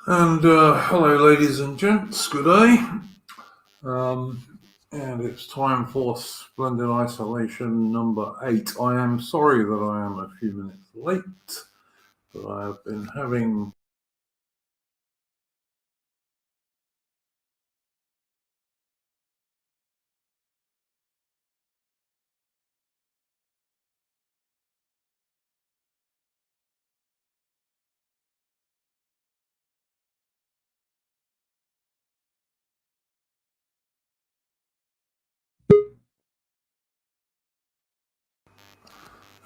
And hello, ladies and gents. Good day. And it's time for Splendid Isolation number 8. I am sorry that I am a few minutes late, but I have been having.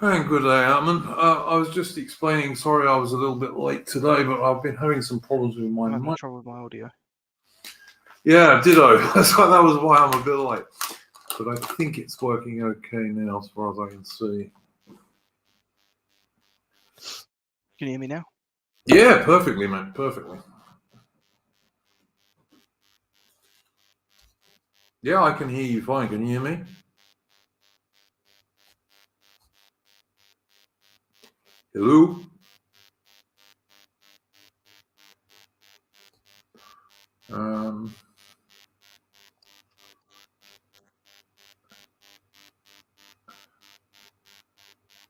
And good day, Atman. I was just explaining. Sorry, I was a little bit late today, but I've been having some problems with my I'm having mic. trouble with my audio. Yeah, ditto. So that was why I'm a bit late. But I think it's working okay now, as far as I can see. Can you hear me now? Yeah, perfectly, mate. Perfectly. Yeah, I can hear you fine. Can you hear me? Hello? So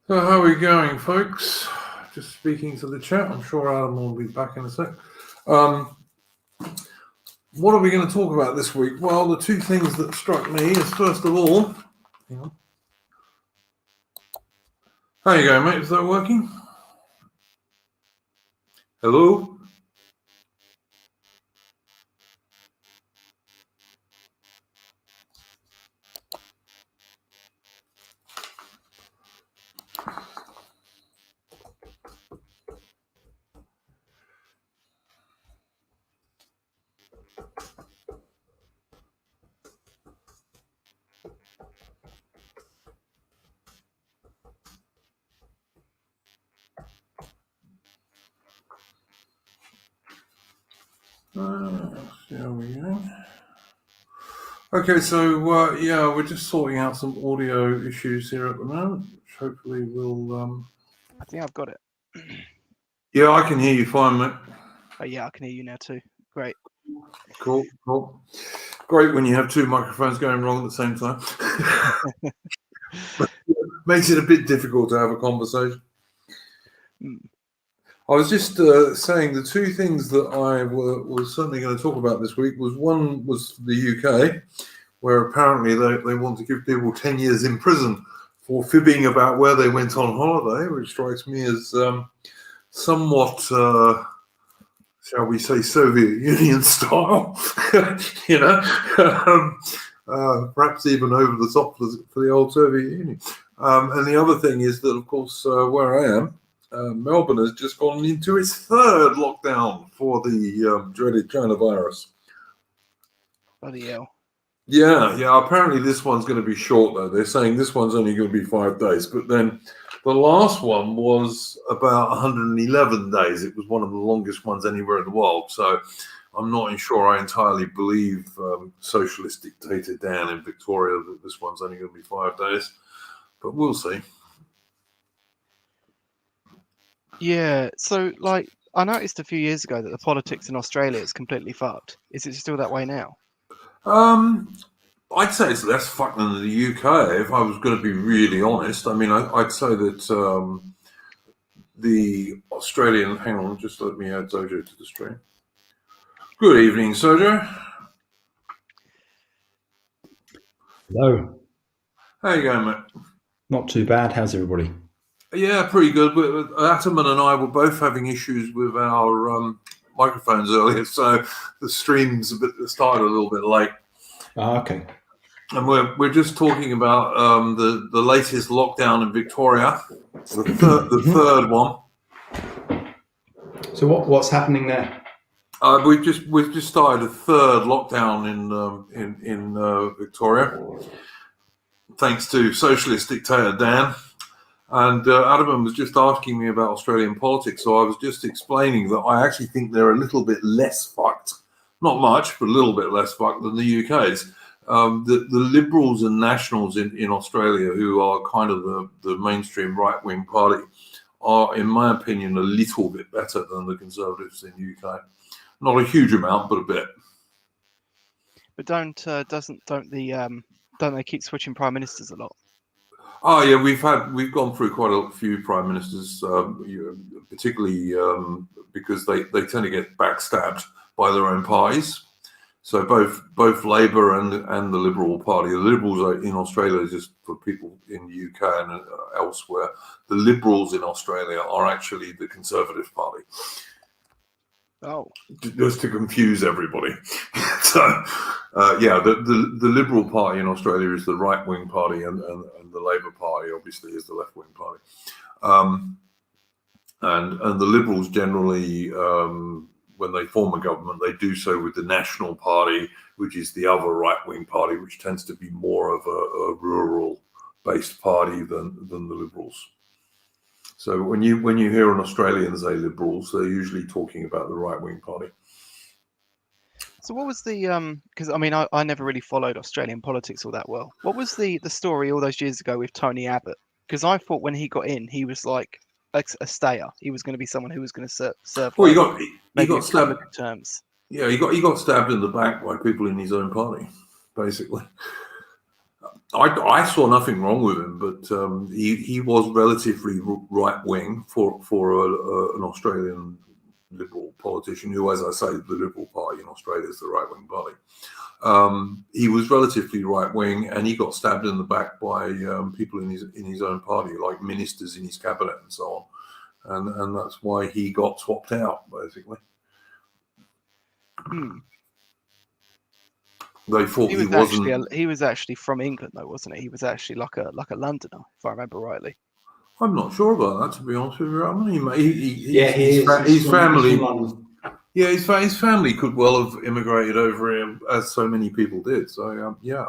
how are we going, folks? Just speaking to the chat. I'm sure Adam will be back in a sec. What are we going to talk about this week? Well, the two things that struck me is, first of all, hang on. How you going, mate? Is that working? Hello? There we go. Okay, so yeah, we're just sorting out some audio issues here at the moment, which hopefully will. I think I've got it. Yeah, I can hear you fine, mate. Oh yeah, I can hear you now too. Great. Cool. Great when you have two microphones going wrong at the same time. Makes it a bit difficult to have a conversation. I was just saying the two things that I was certainly going to talk about this week was, one was the UK, where apparently they want to give people 10 years in prison for fibbing about where they went on holiday, which strikes me as somewhat, shall we say, Soviet Union style, you know, perhaps even over the top for the old Soviet Union. And the other thing is that, of course, where I am, Melbourne has just gone into its third lockdown for the dreaded China virus. Bloody hell. Yeah. Apparently, this one's going to be short, though. They're saying this one's only going to be 5 days. But then the last one was about 111 days. It was one of the longest ones anywhere in the world. So I'm not sure I entirely believe socialist dictator Dan in Victoria that this one's only going to be 5 days. But we'll see. Yeah, so like I noticed a few years ago that the politics in Australia is completely fucked. Is it still that way now? I'd say it's less fucked than the UK, if I was going to be really honest. I mean, I'd say that the Australian... Hang on, just let me add Sojo to the stream. Good evening, Sojo. Hello. How you going, mate? Not too bad. How's everybody? Yeah, pretty good. Ataman and I were both having issues with our microphones earlier, so the stream's started a little bit late. Okay. And we're just talking about the latest lockdown in Victoria, the third one. So what's happening there? We've just started a third lockdown in Victoria, thanks to socialist dictator Dan. And Adam was just asking me about Australian politics, so I was just explaining that I actually think they're a little bit less fucked, not much, but a little bit less fucked than the UK's. The Liberals and Nationals in Australia, who are kind of the mainstream right-wing party, are, in my opinion, a little bit better than the Conservatives in the UK. Not a huge amount, but a bit. But don't they keep switching prime ministers a lot? Oh yeah, we've gone through quite a few prime ministers, particularly because they tend to get backstabbed by their own parties. So both Labour and the Liberal Party. The Liberals are in Australia, just for people in the UK and elsewhere. The Liberals in Australia are actually the Conservative Party. Oh, Just to confuse everybody. So, the Liberal Party in Australia is the right-wing party, and the Labour Party obviously is the left-wing party. And the Liberals generally, when they form a government, they do so with the National Party, which is the other right-wing party, which tends to be more of a rural-based party than the Liberals. So when you hear an Australian say Liberals, they're usually talking about the right-wing party. so what was the because I never really followed Australian politics all that well. What was the story all those years ago with Tony Abbott? Because I thought when he got in, he was like a stayer. He was going to be someone who was going to serve. Well, like, he maybe got a couple stabbed. of terms. Yeah, he got stabbed in the back by people in his own party, basically. I saw nothing wrong with him, but he was relatively right wing for an Australian Liberal politician who, as I say, the Liberal Party in Australia is the right wing party. He was relatively right wing, and he got stabbed in the back by people in his own party, like ministers in his cabinet and so on, and that's why he got swapped out, basically. They thought he wasn't. He was actually from England, though, wasn't he? He was actually like a Londoner, if I remember rightly. I'm not sure about that, to be honest with you. I mean, his family. London. Yeah, his family could well have immigrated over here, as so many people did. So yeah,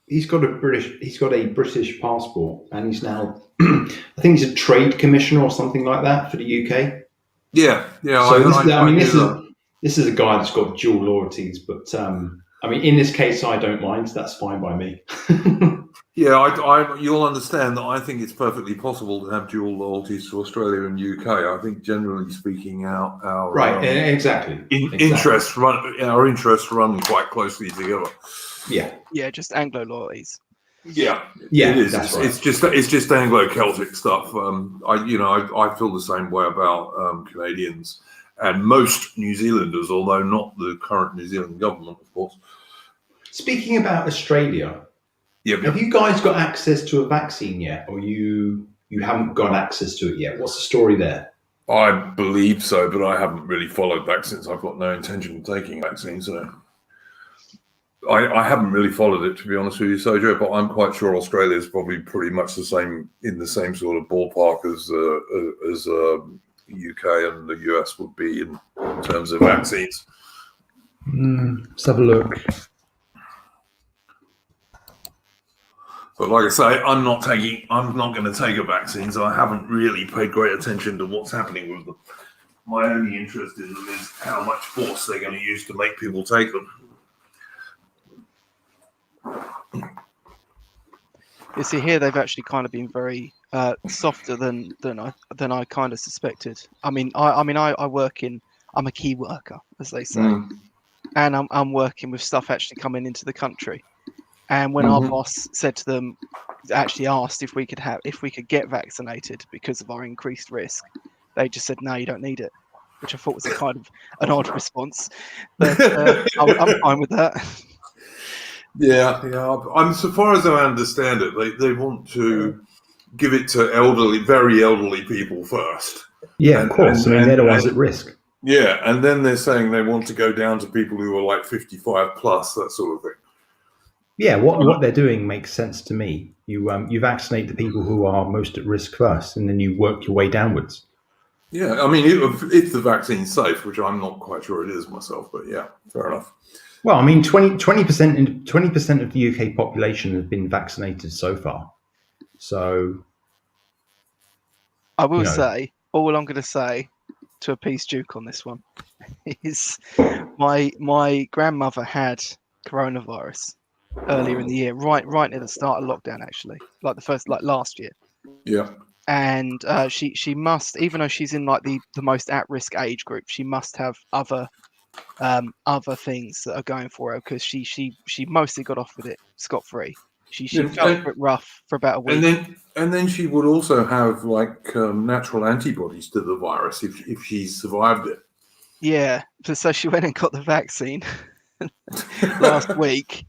He's got a British passport, and he's now I think he's a trade commissioner or something like that for the UK. Yeah. So this is a guy that's got dual loyalties, but in this case, I don't mind. That's fine by me. Yeah, you'll understand that I think it's perfectly possible to have dual loyalties to Australia and UK. I think, generally speaking, our right, exactly. Interests run quite closely together. Yeah, just Anglo loyalties. Yeah, it is. That's right. It's just Anglo-Celtic stuff. I feel the same way about Canadians and most New Zealanders, although not the current New Zealand government, of course. Speaking about Australia. Have you guys got access to a vaccine yet, or you haven't got access to it yet? What's the story there? I believe so, but I haven't really followed vaccines. I've got no intention of taking vaccines. So I haven't really followed it, to be honest with you, Sojo, but I'm quite sure Australia is probably pretty much in the same sort of ballpark as UK and the US would be in terms of vaccines. Let's have a look. But like I say, I'm not going to take a vaccine, so I haven't really paid great attention to what's happening with them. My only interest in them is how much force they're going to use to make people take them. You see, here they've actually kind of been very softer than I kind of suspected. I'm a key worker, as they say, and I'm working with stuff actually coming into the country. And when our boss said to them, actually asked if we could get vaccinated because of our increased risk, they just said, no, you don't need it, which I thought was a kind of an odd response. But I'm fine with that. Yeah. I'm so far as I understand it, they want to give it to very elderly people first. Yeah, of course. They're the ones at risk. Yeah, and then they're saying they want to go down to people who are like 55 plus, that sort of thing. Yeah, what they're doing makes sense to me. You vaccinate the people who are most at risk first, and then you work your way downwards. Yeah, I mean, if the vaccine's safe, which I'm not quite sure it is myself, but yeah, fair enough. Well, I mean, 20% of the UK population has been vaccinated so far. So, I will say, all I'm going to say to appease Duke on this one is my grandmother had coronavirus earlier in the year, right near the start of lockdown, actually, like last year. Yeah. and she must, even though she's in like the most at-risk age group, she must have other things that are going for her, because she mostly got off with it scot-free. She felt a bit rough for about a week. And then she would also have like natural antibodies to the virus if she survived it. Yeah, so she went and got the vaccine last week,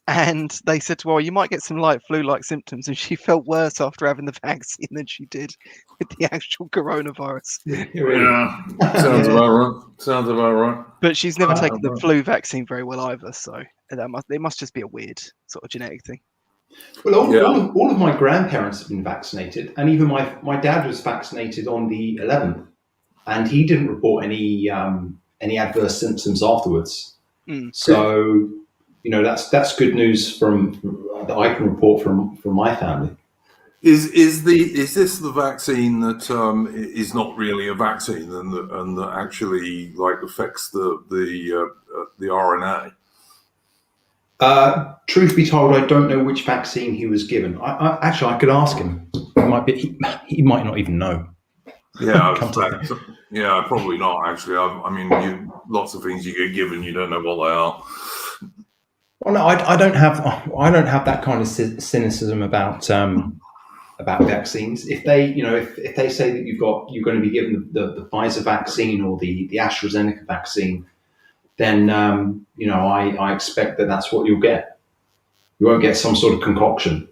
and they said to her, well, you might get some light flu-like symptoms, and she felt worse after having the vaccine than she did with the actual coronavirus. Yeah, sounds about right. Sounds about right. But she's never taken the flu vaccine very well either, so it must just be a weird sort of genetic thing. Well, all of my grandparents have been vaccinated, and even my dad was vaccinated on the 11th, and he didn't report any adverse symptoms afterwards. So, that's good news that I can report from my family. Is this the vaccine that is not really a vaccine and that actually like affects the RNA? Truth be told, I don't know which vaccine he was given. I could ask him. He might not even know. Yeah, probably not. Actually, I mean, lots of things you get given, you don't know what they are. Well, no, I don't have that kind of cynicism about vaccines. If they say that you're going to be given the Pfizer vaccine or the AstraZeneca vaccine, then I expect that's what you'll get. You won't get some sort of concoction.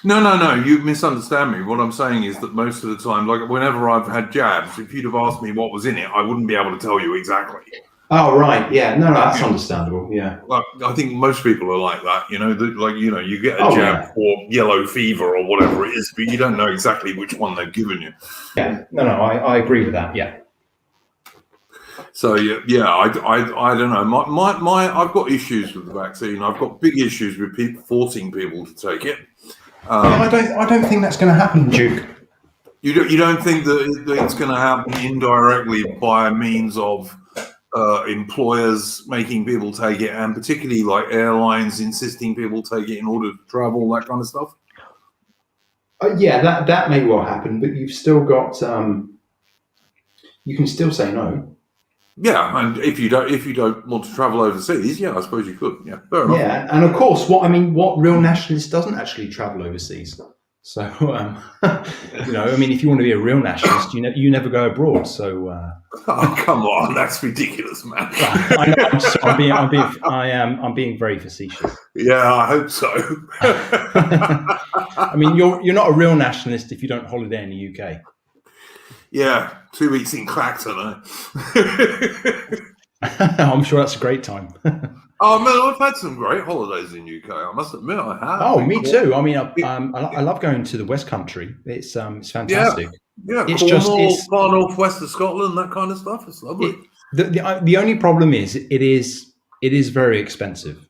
No, you misunderstand me. What I'm saying is that most of the time, like whenever I've had jabs, if you'd have asked me what was in it, I wouldn't be able to tell you exactly. Oh, right. Yeah. No, that's understandable. Yeah. Like, I think most people are like that, you get a jab for yellow fever or whatever it is, but you don't know exactly which one they've given you. Yeah. No, I agree with that. Yeah. So I don't know. I've got issues with the vaccine. I've got big issues with people forcing people to take it. I don't think that's going to happen, Duke. You don't think that it's going to happen indirectly by means of employers making people take it, and particularly like airlines insisting people take it in order to travel, that kind of stuff? Yeah, that may well happen, but you've still got you can still say no. Yeah, and if you don't want to travel overseas, I suppose you could. Yeah, fair enough. Yeah, and of course, what real nationalist doesn't actually travel overseas? So, if you want to be a real nationalist, you never go abroad. So, oh, come on, that's ridiculous, man. I'm being very facetious. Yeah, I hope so. I mean, you're not a real nationalist if you don't holiday in the UK. Yeah, 2 weeks in Clacton, I'm sure that's a great time. Oh man, I've had some great holidays in UK. I must admit, I have. Oh, me too. I mean, I love going to the West Country. It's fantastic. Yeah, it's far northwest of Scotland, that kind of stuff. It's lovely. The only problem is it is very expensive.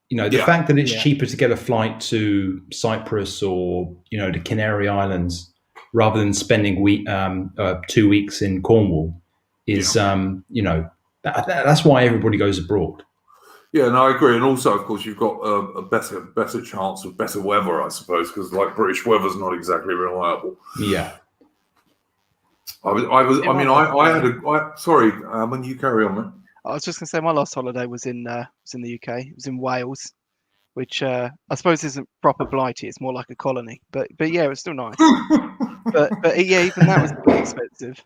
The fact that it's cheaper to get a flight to Cyprus or the Canary Islands rather than spending 2 weeks in Cornwall is that's why everybody goes abroad. Yeah, no, I agree, and also, of course, you've got a better chance of better weather, I suppose, because like British weather's not exactly reliable. Yeah. Sorry, when you carry on, man. I was just going to say my last holiday was in the UK. It was in Wales, which I suppose isn't proper Blighty. It's more like a colony, but yeah, it was still nice. but even that was pretty expensive.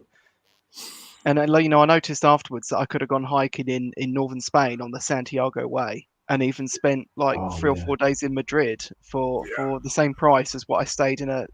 And I noticed afterwards that I could have gone hiking in northern Spain on the Santiago Way, and even spent 3 or 4 days in Madrid for the same price as what I stayed in a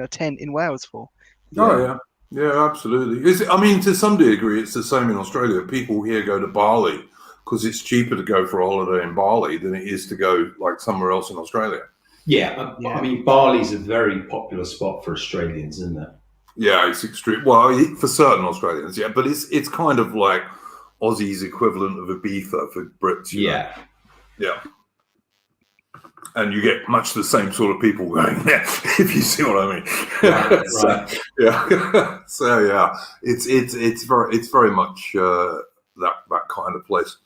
tent in Wales for. Yeah, absolutely. To some degree, it's the same in Australia. People here go to Bali because it's cheaper to go for a holiday in Bali than it is to go like somewhere else in Australia. Yeah. I mean, Bali's a very popular spot for Australians, isn't it? Yeah, it's extreme. Well, for certain Australians, but it's kind of like Aussie's equivalent of Ibiza for Brits. Yeah. And you get much the same sort of people going there, if you see what I mean. Right. So it's very much that kind of place.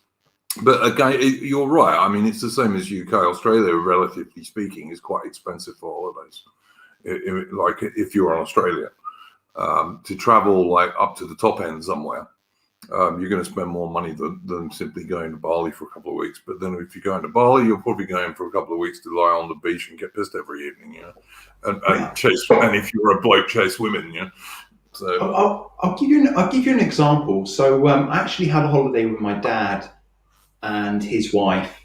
But again, you're right. I mean, it's the same as UK. Australia, relatively speaking, is quite expensive for holidays. like if you're in Australia, to travel like up to the top end somewhere, you're going to spend more money than simply going to Bali for a couple of weeks. But then if you're going to Bali, you're probably going for a couple of weeks to lie on the beach and get pissed every evening, and chase. And if you're a bloke, chase women, So I'll give you an example. So I actually had a holiday with my dad and his wife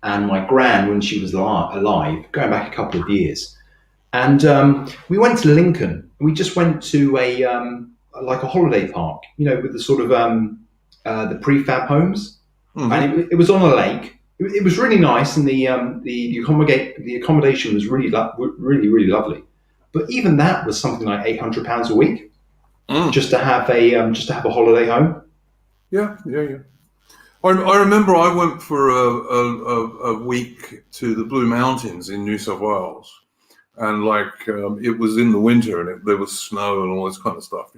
and my gran when she was alive, going back a couple of years. And we went to Lincoln. We just went to a holiday park, with the sort of the prefab homes, and it was on a lake. It was really nice, and the accommodation was really really lovely. But even that was something like £800 a week, just to have a holiday home. Yeah. I remember I went for a week to the Blue Mountains in New South Wales, and it was in the winter, and there was snow and all this kind of stuff,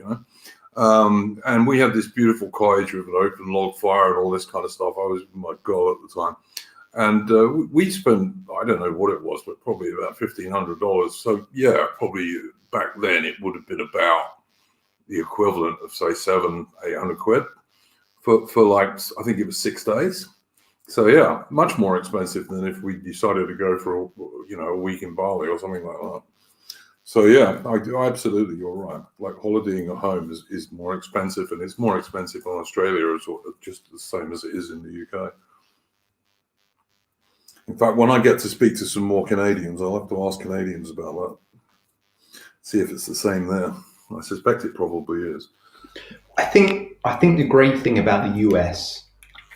and we had this beautiful cottage with an open log fire and all this kind of stuff. I was with my girl at the time, and we spent, I don't know what it was, but probably about $1,500. So yeah, probably back then it would have been about the equivalent of say £700-800 for like, I think it was 6 days. So yeah, much more expensive than if we decided to go for a week in Bali or something like that. So yeah, absolutely, you're right. Like holidaying at home is more expensive, and it's more expensive in Australia as well, just the same as it is in the UK. In fact, when I get to speak to some more Canadians, I'll have to ask Canadians about that. See if it's the same there. I suspect it probably is. I think the great thing about the US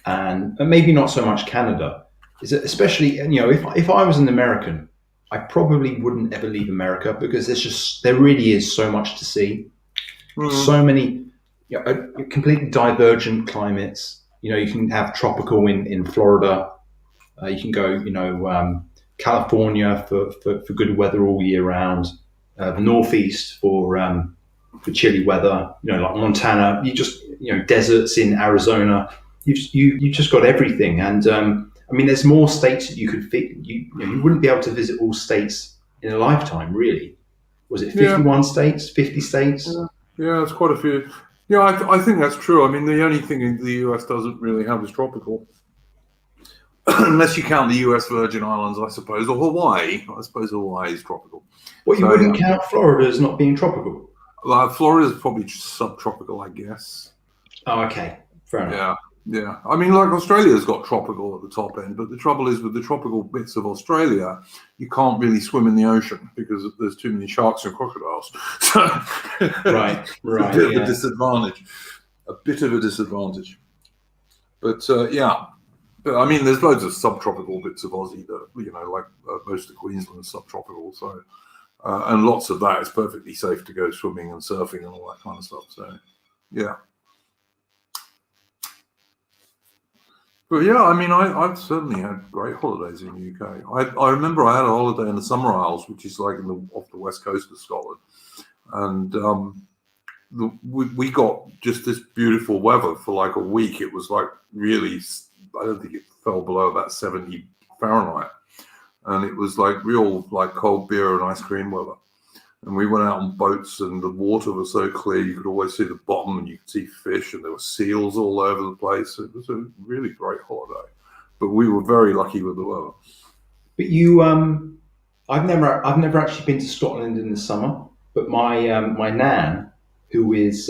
and maybe not so much Canada is that, especially if I was an American, I probably wouldn't ever leave America, because there really is so much to see, so many completely divergent climates. You can have tropical in Florida, you can go California for good weather all year round, the Northeast for chilly weather, like Montana. You just deserts in Arizona. You just got everything, and there's more states that you could fit. You wouldn't be able to visit all states in a lifetime, really. Was it 51 states, 50 states? Yeah, it's quite a few. Yeah, I think that's true. The only thing the US doesn't really have is tropical, unless you count the US Virgin Islands, I suppose, or Hawaii. I suppose Hawaii is tropical. Well, you wouldn't count Florida as not being tropical. Florida is probably just subtropical, I guess. Oh, okay. Fair enough. Yeah. Like Australia's got tropical at the top end, but the trouble is with the tropical bits of Australia, you can't really swim in the ocean because there's too many sharks and crocodiles. So right. A bit of a disadvantage. But But there's loads of subtropical bits of Aussie that, like most of Queensland is subtropical. So, and lots of that is perfectly safe to go swimming and surfing and all that kind of stuff. So, yeah. But yeah, I've certainly had great holidays in the UK. I remember I had a holiday in the Summer Isles, which is like off the west coast of Scotland, and we got just this beautiful weather for like a week. It was like really, I don't think it fell below about 70 Fahrenheit, and it was like real like cold beer and ice cream weather. And we went out on boats, and the water was so clear you could always see the bottom, and you could see fish, and there were seals all over the place. It was a really great holiday, but we were very lucky with the weather. But you, I've never actually been to Scotland in the summer. But my nan, who is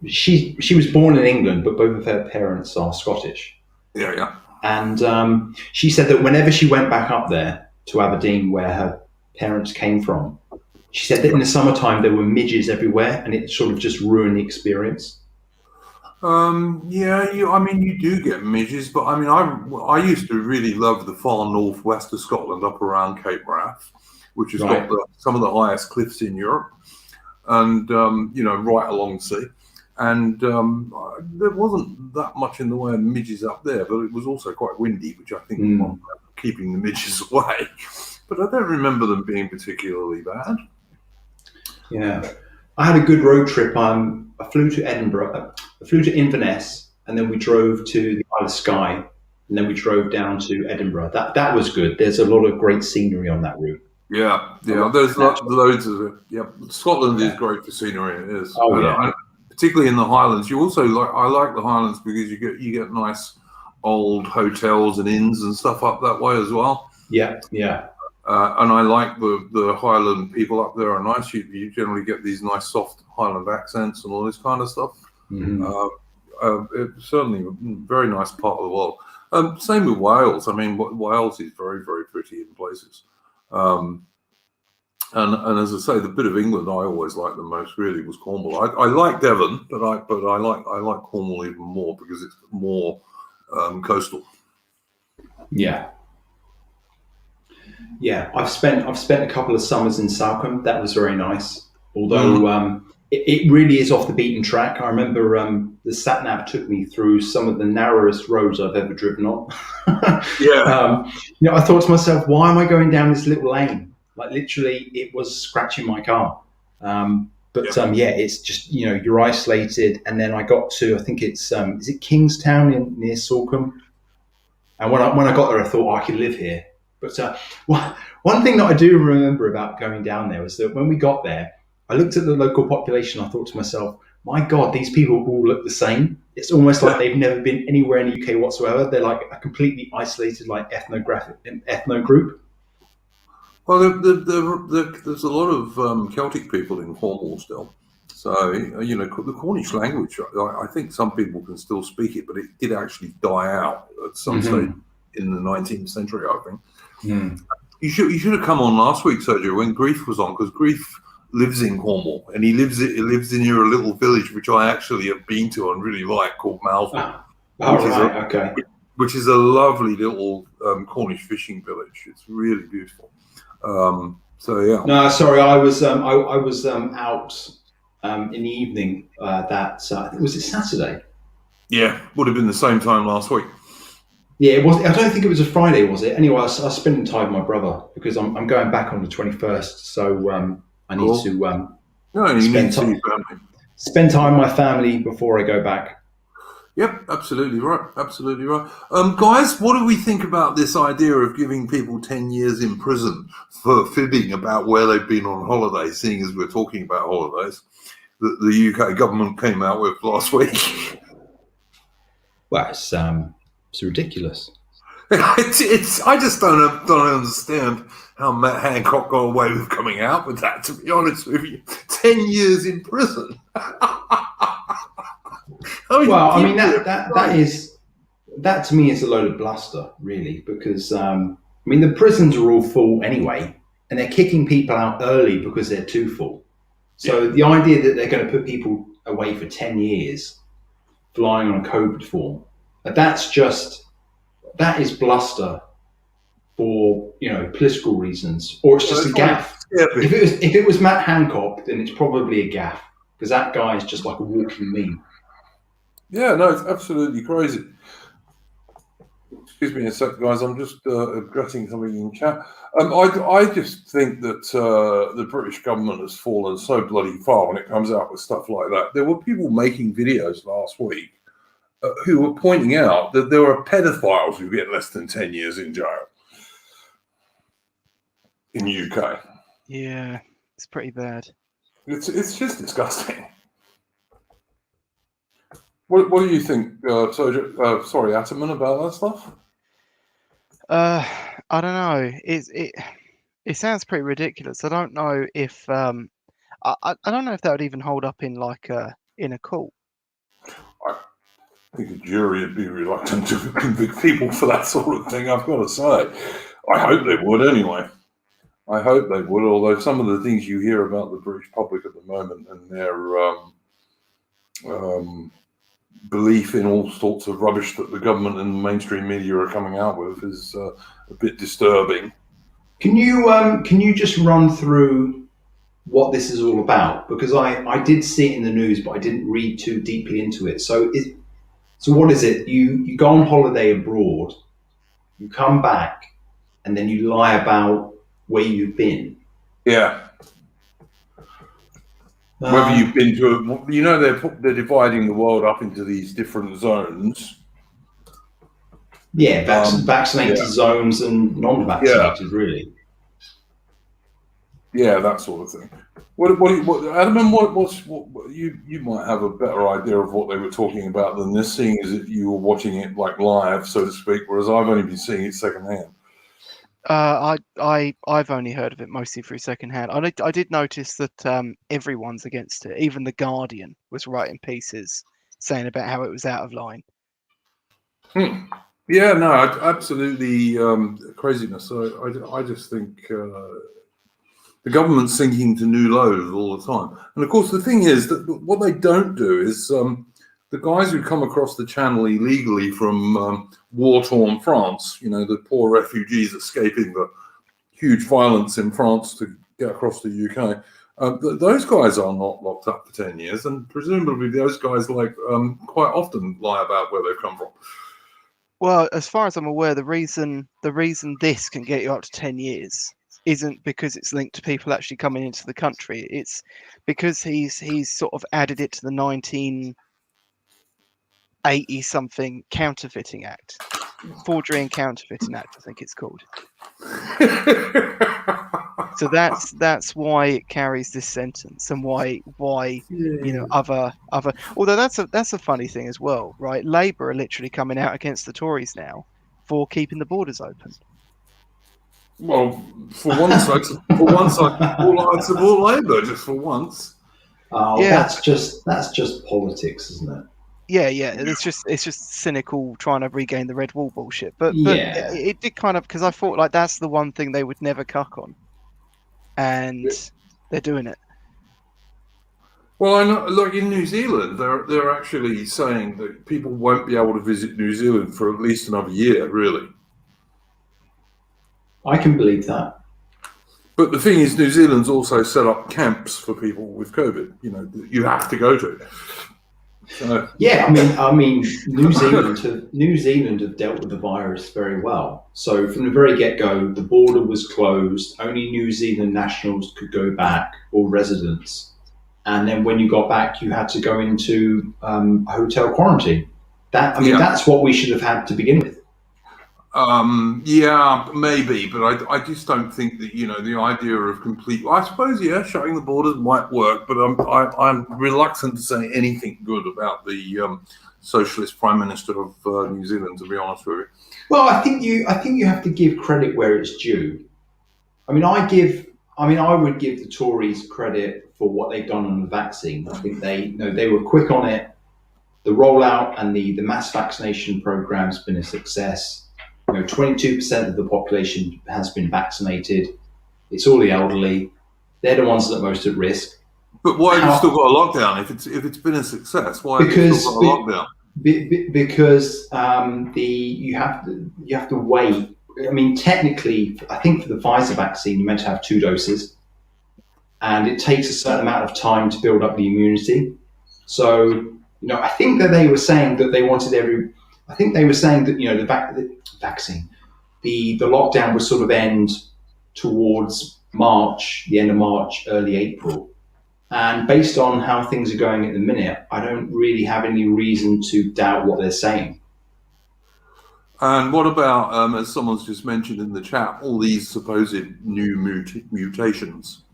she was born in England, but both of her parents are Scottish. Yeah. And she said that whenever she went back up there to Aberdeen, where her parents came from, she said that in the summertime there were midges everywhere, and it sort of just ruined the experience. You do get midges, but I used to really love the far northwest of Scotland, up around Cape Wrath, which has got some of the highest cliffs in Europe, and right along the sea. And there wasn't that much in the way of midges up there, but it was also quite windy, which I think was keeping the midges away. But I don't remember them being particularly bad. Yeah, I had a good road trip. I flew to Edinburgh, I flew to Inverness, and then we drove to the Isle of Skye, and then we drove down to Edinburgh. That was good. There's a lot of great scenery on that route. Yeah, I love there's natural. loads of it. Yeah, Scotland is Yeah. great for scenery. It is. Oh yeah. Particularly in the Highlands. You also I like the Highlands because you get nice old hotels and inns and stuff up that way as well. Yeah. Yeah. And I like the Highland people up there are nice. You generally get these nice soft Highland accents and all this kind of stuff. Mm-hmm. It's certainly a very nice part of the world. Same with Wales. I mean, Wales is very, very pretty in places. And as I say, the bit of England I always liked the most really was Cornwall. I like Devon, but I like Cornwall even more because it's more coastal. Yeah. Yeah, I've spent a couple of summers in Salcombe. That was very nice. Although it really is off the beaten track. I remember the sat nav took me through some of the narrowest roads I've ever driven on. Yeah. I thought to myself, why am I going down this little lane? Like literally, it was scratching my car. It's just you're isolated. And then I got to, I think it's is it Kingstown near Salcombe? And when I got there, I thought, I could live here. But one thing that I do remember about going down there was that when we got there, I looked at the local population. I thought to myself, my God, these people all look the same. It's almost like they've never been anywhere in the UK whatsoever. They're like a completely isolated, like ethno group. Well, there's a lot of Celtic people in Cornwall still. So, the Cornish language, I think some people can still speak it, but it did actually die out at some stage in the 19th century, I think. Mm. You should have come on last week, Sergio, when Grief was on, because Grief lives in Cornwall, and he lives in near a little village which I actually have been to and really like, called Malvern. Which is a lovely little Cornish fishing village. It's really beautiful. No, sorry, I was out in the evening. Was it Saturday? Yeah, would have been the same time last week. Yeah, it was. I don't think it was a Friday, was it? Anyway, I was spending time with my brother because I'm going back on the 21st, so I need to spend time with my family before I go back. Yep, absolutely right. Absolutely right. Guys, what do we think about this idea of giving people 10 years in prison for fibbing about where they've been on holiday, seeing as we're talking about holidays that the UK government came out with last week? Well, it's ridiculous. I just don't understand how Matt Hancock got away with coming out with that, to be honest with you. 10 years in prison. That to me is a load of bluster, really, because the prisons are all full anyway, and they're kicking people out early because they're too full. So the idea that they're going to put people away for 10 years flying on a COVID form, that is bluster for political reasons, or it's just a gaffe. If it was Matt Hancock, then it's probably a gaffe, because that guy is just like a walking meme. Yeah, no, it's absolutely crazy. Excuse me a sec, guys. I'm just addressing something in chat. I just think that the British government has fallen so bloody far when it comes out with stuff like that. There were people making videos last week who were pointing out that there are pedophiles who get less than 10 years in jail in the UK. Yeah, it's pretty bad. It's just disgusting. What do you think, Ataman, about that stuff? I don't know. It sounds pretty ridiculous. I don't know if I don't know if that would even hold up in in a court. I think a jury would be reluctant to convict people for that sort of thing, I've got to say. I hope they would anyway. I hope they would, although some of the things you hear about the British public at the moment and their belief in all sorts of rubbish that the government and the mainstream media are coming out with is a bit disturbing. Can you just run through what this is all about? Because I did see it in the news, but I didn't read too deeply into it. So what is it? You go on holiday abroad, you come back, and then you lie about where you've been. Yeah. Whether you've been to, they're dividing the world up into these different zones. Yeah, vaccinated zones and non-vaccinated, really. Yeah, that sort of thing. Adam, what you might have a better idea of what they were talking about than this, seeing as that you were watching it like live, so to speak, whereas I've only been seeing it secondhand. I've only heard of it mostly through secondhand. I did notice that everyone's against it. Even the Guardian was writing pieces saying about how it was out of line. Yeah, no, absolutely craziness. I just think the government's sinking to new lows all the time. And of course, the thing is that what they don't do is the guys who come across the channel illegally from war-torn France, you know, the poor refugees escaping the huge violence in France to get across the UK. Those guys are not locked up for 10 years, and presumably those guys quite often lie about where they've come from. Well, as far as I'm aware, the reason this can get you up to 10 years isn't because it's linked to people actually coming into the country. It's because he's sort of added it to the 1980 something Counterfeiting Act, Forgery and Counterfeiting Act, I think it's called. So that's why it carries this sentence, and why you know other. Although that's a funny thing as well, right? Labour are literally coming out against the Tories now for keeping the borders open. Well, for once, I support Labour just for once. Oh, Yeah. that's just politics, isn't it? Yeah. It's just cynical trying to regain the red wall bullshit. But Yeah. it did kind of, because I thought like that's the one thing they would never cuck on, and they're doing it. Well, I know, like in New Zealand, they're actually saying that people won't be able to visit New Zealand for at least another year, really. I can believe that. But the thing is, New Zealand's also set up camps for people with COVID. You know, that you have to go to. So, Yeah, I mean, New Zealand have dealt with the virus very well. So from the very get-go, the border was closed. Only New Zealand nationals could go back, or residents. And then when you got back, you had to go into hotel quarantine. That's what we should have had to begin with. yeah, maybe, but I just don't think that, you know, the idea of complete. I suppose, yeah, shutting the borders might work, but I'm reluctant to say anything good about the socialist prime minister of New Zealand, to be honest with you. Well, I think you have to give credit where it's due. I would give the Tories credit for what they've done on the vaccine. I think they were quick on it. The rollout and the mass vaccination program has been a success. 22% of the population has been vaccinated. It's all the elderly. They're the ones that are most at risk. But why have you still got a lockdown if it's been a success? Why have you still got a lockdown? Because you have to wait. I mean, technically, I think for the Pfizer vaccine, you're meant to have 2 doses, and it takes a certain amount of time to build up the immunity. So, I think that they were saying that they wanted I think they were saying that the vaccine, the lockdown would sort of end towards March, the end of March, early April. And based on how things are going at the minute, I don't really have any reason to doubt what they're saying. And what about, as someone's just mentioned in the chat, all these supposed new mutations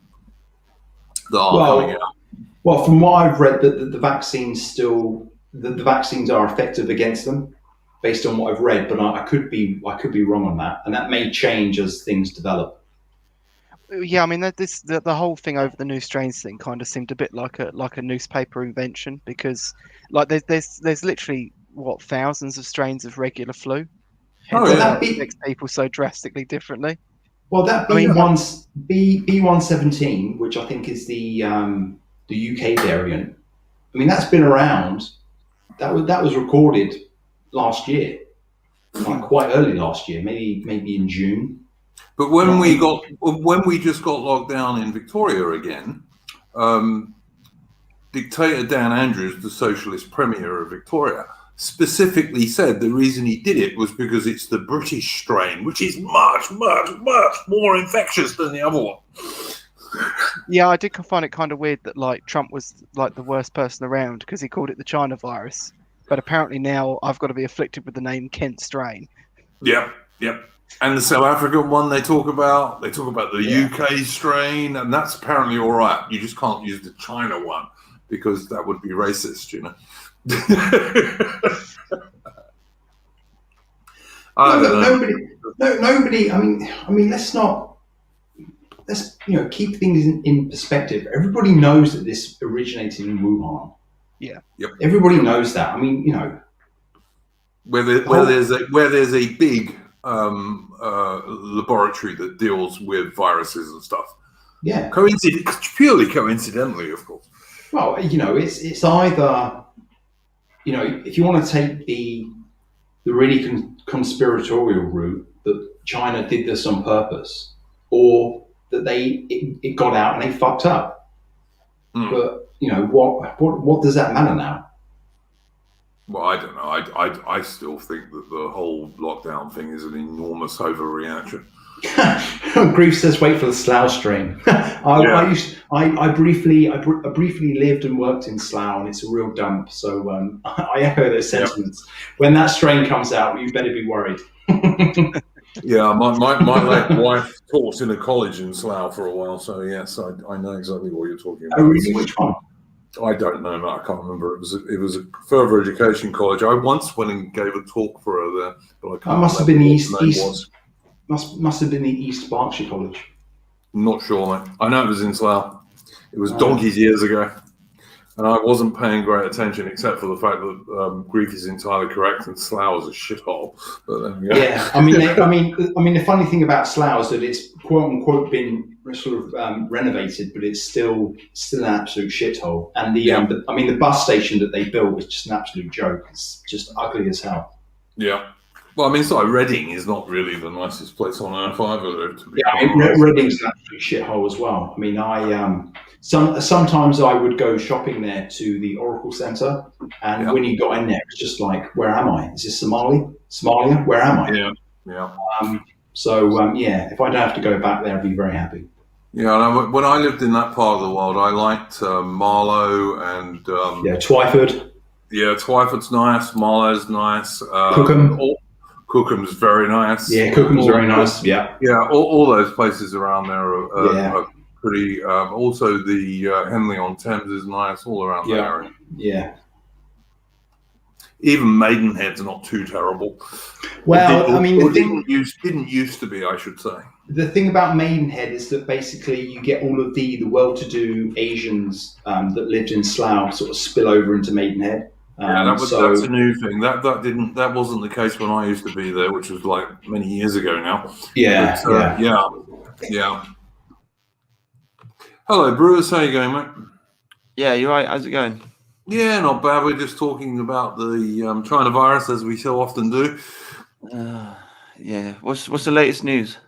that are coming out? Well, from what I've read, the vaccines the vaccines are effective against them, based on what I've read. But I could be wrong on that, and that may change as things develop. Yeah, I mean, the whole thing over the new strains thing kind of seemed a bit like a newspaper invention, because like there's literally thousands of strains of regular flu. That affects people so drastically differently. Well, that B117, which I think is the UK variant. I mean, that's been around. That was recorded last year, like quite early last year, maybe in June. But when we just got locked down in Victoria again, dictator Dan Andrews, the socialist premier of Victoria, specifically said the reason he did it was because it's the British strain, which is much, much, much more infectious than the other one. Yeah, I did find it kind of weird that like Trump was like the worst person around because he called it the China virus, but apparently now I've got to be afflicted with the name Kent strain. Yeah, Yep. And the South African one they talk about the Yeah. UK strain, and that's apparently all right. You just can't use the China one because that would be racist, you know. I don't know. Nobody. I mean, let's keep things in perspective. Everybody knows that this originated in Wuhan. Yeah. Yep. Everybody knows that. I mean, Where there's a big laboratory that deals with viruses and stuff. yeah. Purely coincidentally, of course. Well, it's either, if you want to take the really conspiratorial route that China did this on purpose, or that it got out and they fucked up. But what does that matter now? Well, I don't know. I still think that the whole lockdown thing is an enormous overreaction. Grief says, "Wait for the Slough strain." I briefly lived and worked in Slough, and it's a real dump. So I echo those sentiments. Yep. When that strain comes out, you better be worried. Yeah, my late wife taught in a college in Slough for a while, so yes, I know exactly what you're talking about. Oh, really? Which one? I don't know. I can't remember. It was a further education college. I once went and gave a talk for her there, but I can't. Must have been the East. Must have been the East Berkshire College. I'm not sure, mate. I know it was in Slough. It was donkeys years ago, and I wasn't paying great attention, except for the fact that Grief is entirely correct, and Slough is a shithole. But yeah, I mean, the funny thing about Slough is that it's quote unquote been sort of renovated, but it's still an absolute shithole. And the bus station that they built was just an absolute joke. It's just ugly as hell. Yeah. Well, I mean, it's like Reading is not really the nicest place on earth either. Reading's an absolute shithole as well. I mean, sometimes I would go shopping there to the Oracle Centre, and when you got in there, it's just like, where am I? Is this Somalia? Where am I? Yeah. If I don't have to go back there, I'd be very happy. Yeah, and when I lived in that part of the world, I liked Marlow and Twyford. Yeah, Twyford's nice. Marlow's nice. Cookham. Cookham's very nice. Yeah, Cookham's very nice. Yeah. Yeah, all those places around there are pretty. Also, the Henley-on-Thames is nice all around there. Yeah. Even Maidenhead's not too terrible. Well, didn't used to be, I should say. The thing about Maidenhead is that basically you get all of the well-to-do Asians that lived in Slough sort of spill over into Maidenhead. That's a new thing. That wasn't the case when I used to be there, which was like many years ago now. Yeah. Hello, Brewers. How you going, mate? Yeah, you're right. How's it going? Yeah, not bad. We're just talking about the China virus, as we so often do. Yeah. What's the latest news?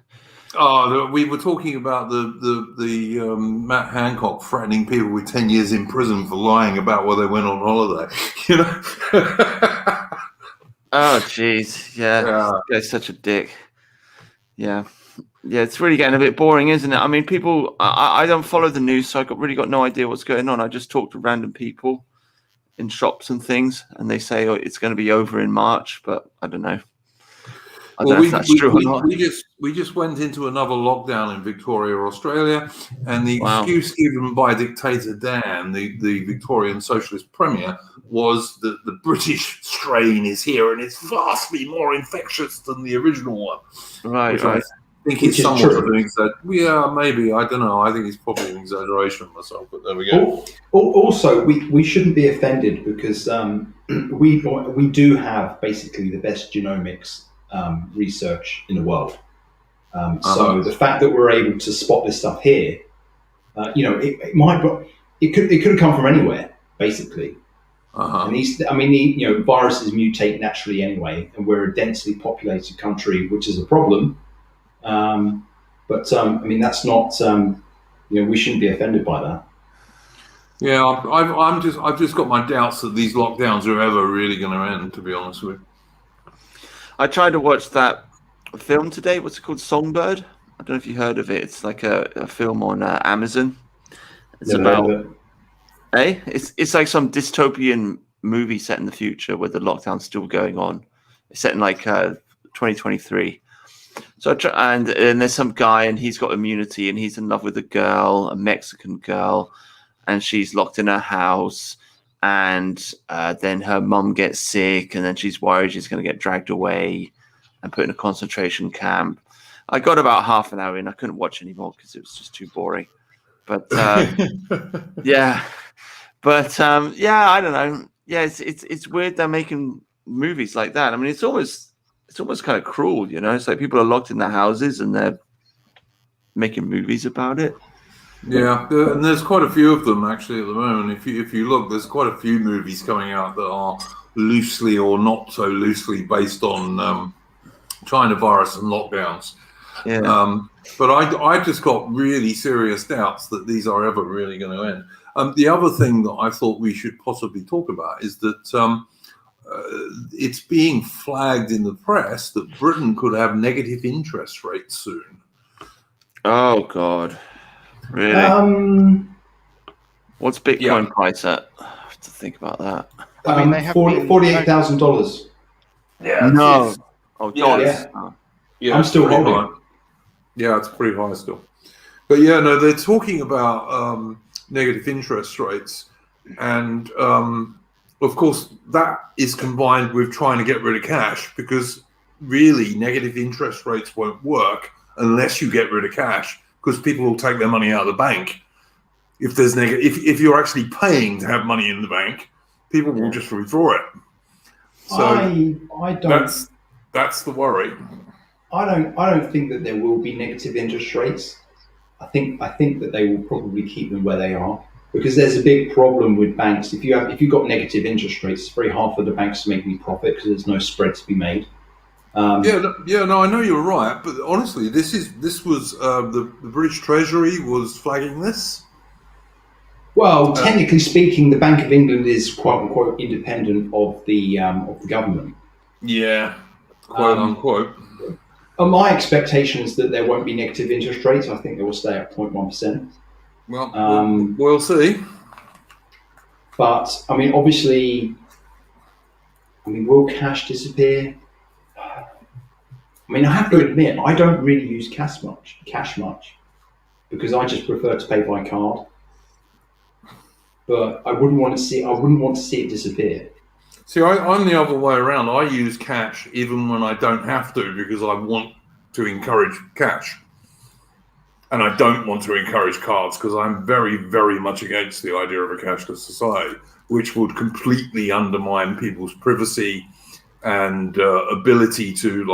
Oh, we were talking about the Matt Hancock threatening people with 10 years in prison for lying about where they went on holiday. You know? Oh, jeez. Yeah. This guy's such a dick. Yeah. Yeah, it's really getting a bit boring, isn't it? I mean, people, I don't follow the news, so I've really got no idea what's going on. I just talk to random people in shops and things, and they say, it's going to be over in March, but I don't know. I don't know if that's true or not. We just went into another lockdown in Victoria, Australia, and the excuse given by Dictator Dan, the Victorian Socialist Premier, was that the British strain is here and it's vastly more infectious than the original one. Right. I think it's somewhat of an exaggeration. Yeah, maybe. I don't know. I think it's probably an exaggeration myself, but there we go. Also, we shouldn't be offended because we do have basically the best genomics research in the world. So the fact that we're able to spot this stuff here, it could have come from anywhere, basically. And viruses mutate naturally anyway, and we're a densely populated country, which is a problem. But that's not. We shouldn't be offended by that. Yeah, I've just got my doubts that these lockdowns are ever really going to end. To be honest with you. I tried to watch that film today. What's it called? Songbird? I don't know if you heard of it. It's like a film on Amazon. It's It's like some dystopian movie set in the future where the lockdown's still going on. It's set in like 2023. and there's some guy, and he's got immunity, and he's in love with a girl, a Mexican girl, and she's locked in her house. And then her mum gets sick, and then she's worried she's going to get dragged away and put in a concentration camp. I got about half an hour in. I couldn't watch anymore because it was just too boring. But yeah, I don't know. Yeah, it's weird they're making movies like that. I mean, it's almost kind of cruel, you know. It's like people are locked in their houses and they're making movies about it. Yeah, and there's quite a few of them actually at the moment. If you look, there's quite a few movies coming out that are loosely or not so loosely based on China virus and lockdowns. Yeah. But I just got really serious doubts that these are ever really going to end. The other thing that I thought we should possibly talk about is that it's being flagged in the press that Britain could have negative interest rates soon. Oh God. Really? What's Bitcoin price at? I have to think about that. I mean, they have $48,000. Yeah. No. Oh, dollars. Yeah. Yeah, I'm still holding. High. Yeah, it's pretty high still. But yeah, no, they're talking about negative interest rates, and of course that is combined with trying to get rid of cash, because really negative interest rates won't work unless you get rid of cash. Because people will take their money out of the bank. If there's if you're actually paying to have money in the bank, people will just withdraw it. So I don't. That's the worry. I don't think that there will be negative interest rates. I think that they will probably keep them where they are, because there's a big problem with banks. If you've got negative interest rates, it's very hard for the banks to make any profit because there's no spread to be made. No, I know you're right, but honestly, this was the British Treasury was flagging this. Well, technically speaking, the Bank of England is quote unquote independent of the government. Yeah, quote unquote. My expectation is that there won't be negative interest rates. I think they will stay at 0.1%. Well, we'll see. But I mean, obviously, will cash disappear? I mean, I have to admit, I don't really use cash much, because I just prefer to pay by card. But I wouldn't want to see it disappear. See, I'm the other way around. I use cash even when I don't have to, because I want to encourage cash, and I don't want to encourage cards, because I'm very, very much against the idea of a cashless society, which would completely undermine people's privacy and ability to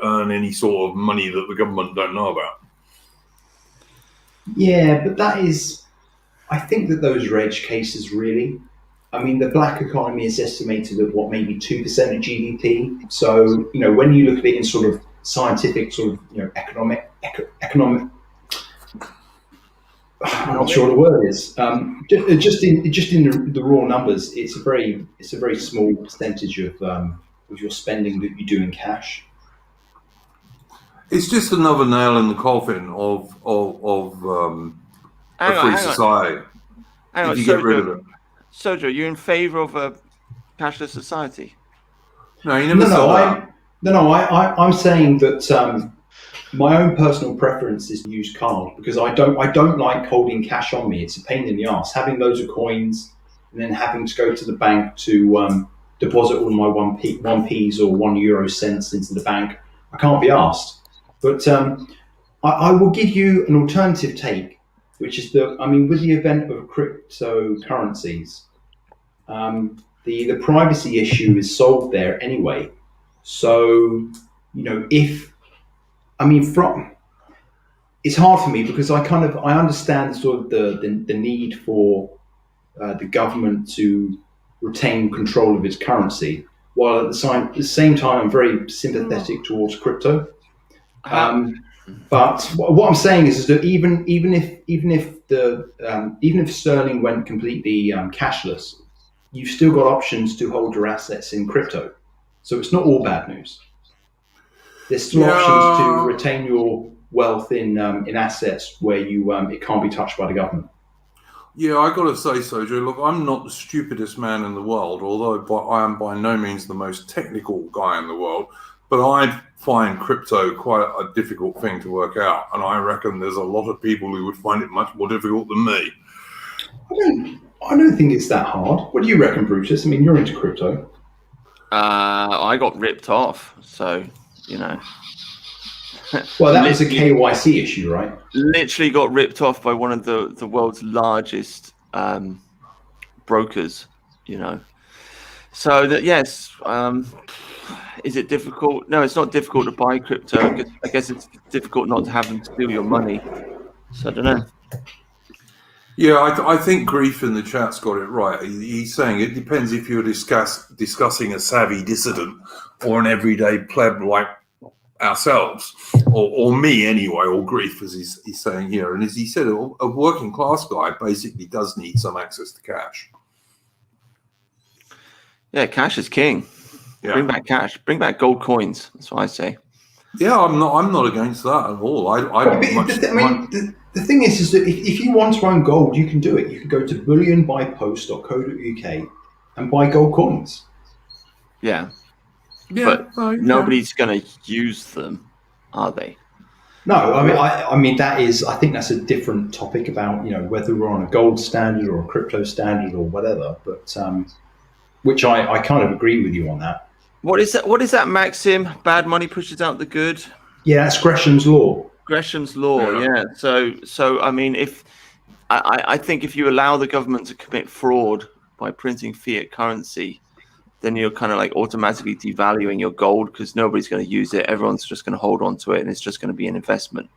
earn any sort of money that the government don't know about. Yeah, but I think that those are edge cases, really. I mean, the black economy is estimated at maybe 2% of GDP. So, when you look at it in sort of scientific, economic, I'm not sure what the word is. Just in the raw numbers, it's a very small percentage of your spending that you do in cash. It's just another nail in the coffin of a free society. If you get rid of it. Sojo, you're in favour of a cashless society? No, you never said that. I'm saying that my own personal preference is to use card, because I don't like holding cash on me. It's a pain in the ass, having loads of coins and then having to go to the bank to deposit all my 1p's or €1 cents into the bank. I can't be asked. But I will give you an alternative take, which is with the event of cryptocurrencies, the privacy issue is solved there anyway. So, it's hard for me, because I understand sort of the need for the government to retain control of its currency, while at the same time I'm very sympathetic towards crypto. But what I'm saying is that even if sterling went completely cashless, you've still got options to hold your assets in crypto. So it's not all bad news. There's still options to retain your wealth in assets where it can't be touched by the government. Yeah, I got to say, Sojo, look, I'm not the stupidest man in the world, although I am by no means the most technical guy in the world. but I find crypto quite a difficult thing to work out, and I reckon there's a lot of people who would find it much more difficult than me. I don't think it's that hard. What do you reckon, Brutus? I mean, you're into crypto. I got ripped off, so you know. Well, that was a KYC issue, right? Literally got ripped off by one of the world's largest brokers, you know. So that yes, is it difficult? No, it's not difficult to buy crypto. I guess it's difficult not to have them steal your money. So I don't know. Yeah, I think Grief in the chat's got it right. He's saying it depends if you're discussing a savvy dissident or an everyday pleb like ourselves, or me anyway, or Grief, as he's saying here. And as he said, a working class guy basically does need some access to cash. Yeah, cash is king. Yeah. Bring back cash. Bring back gold coins. That's what I say. Yeah, I'm not against that at all. The thing is that if you want to own gold, you can do it. You can go to bullionbypost.co.uk and buy gold coins. Yeah. Yeah, but nobody's going to use them, are they? No, I mean that is. I think that's a different topic about whether we're on a gold standard or a crypto standard or whatever. But which I kind of agree with you on that. What is that maxim? Bad money pushes out the good. Yeah, that's Gresham's law. Gresham's law. Yeah. So I mean, I think if you allow the government to commit fraud by printing fiat currency, then you're kind of like automatically devaluing your gold because nobody's going to use it. Everyone's just going to hold on to it, and it's just going to be an investment.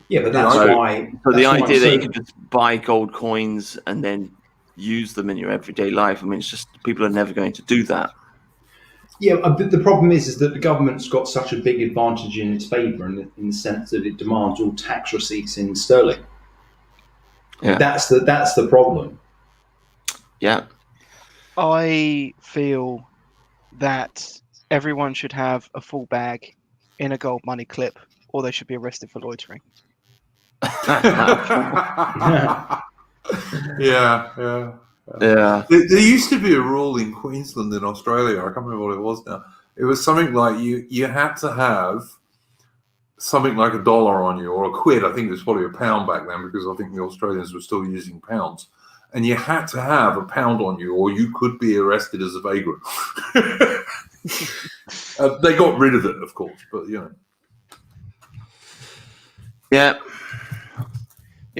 Yeah, but that's why. So the idea that you can just buy gold coins and then use them in your everyday life, I mean, it's just people are never going to do that. Yeah, the problem is that the government's got such a big advantage in its favour in the sense that it demands all tax receipts in sterling. Yeah, that's the problem. Yeah. I feel that everyone should have a full bag in a gold money clip, or they should be arrested for loitering. Yeah. Yeah. There used to be a rule in Queensland in Australia. I can't remember what it was now. It was something like you had to have something like $1 on you, or a quid. I think it was probably £1 back then, because I think the Australians were still using pounds. And you had to have £1 on you, or you could be arrested as a vagrant. They got rid of it, of course, but Yeah,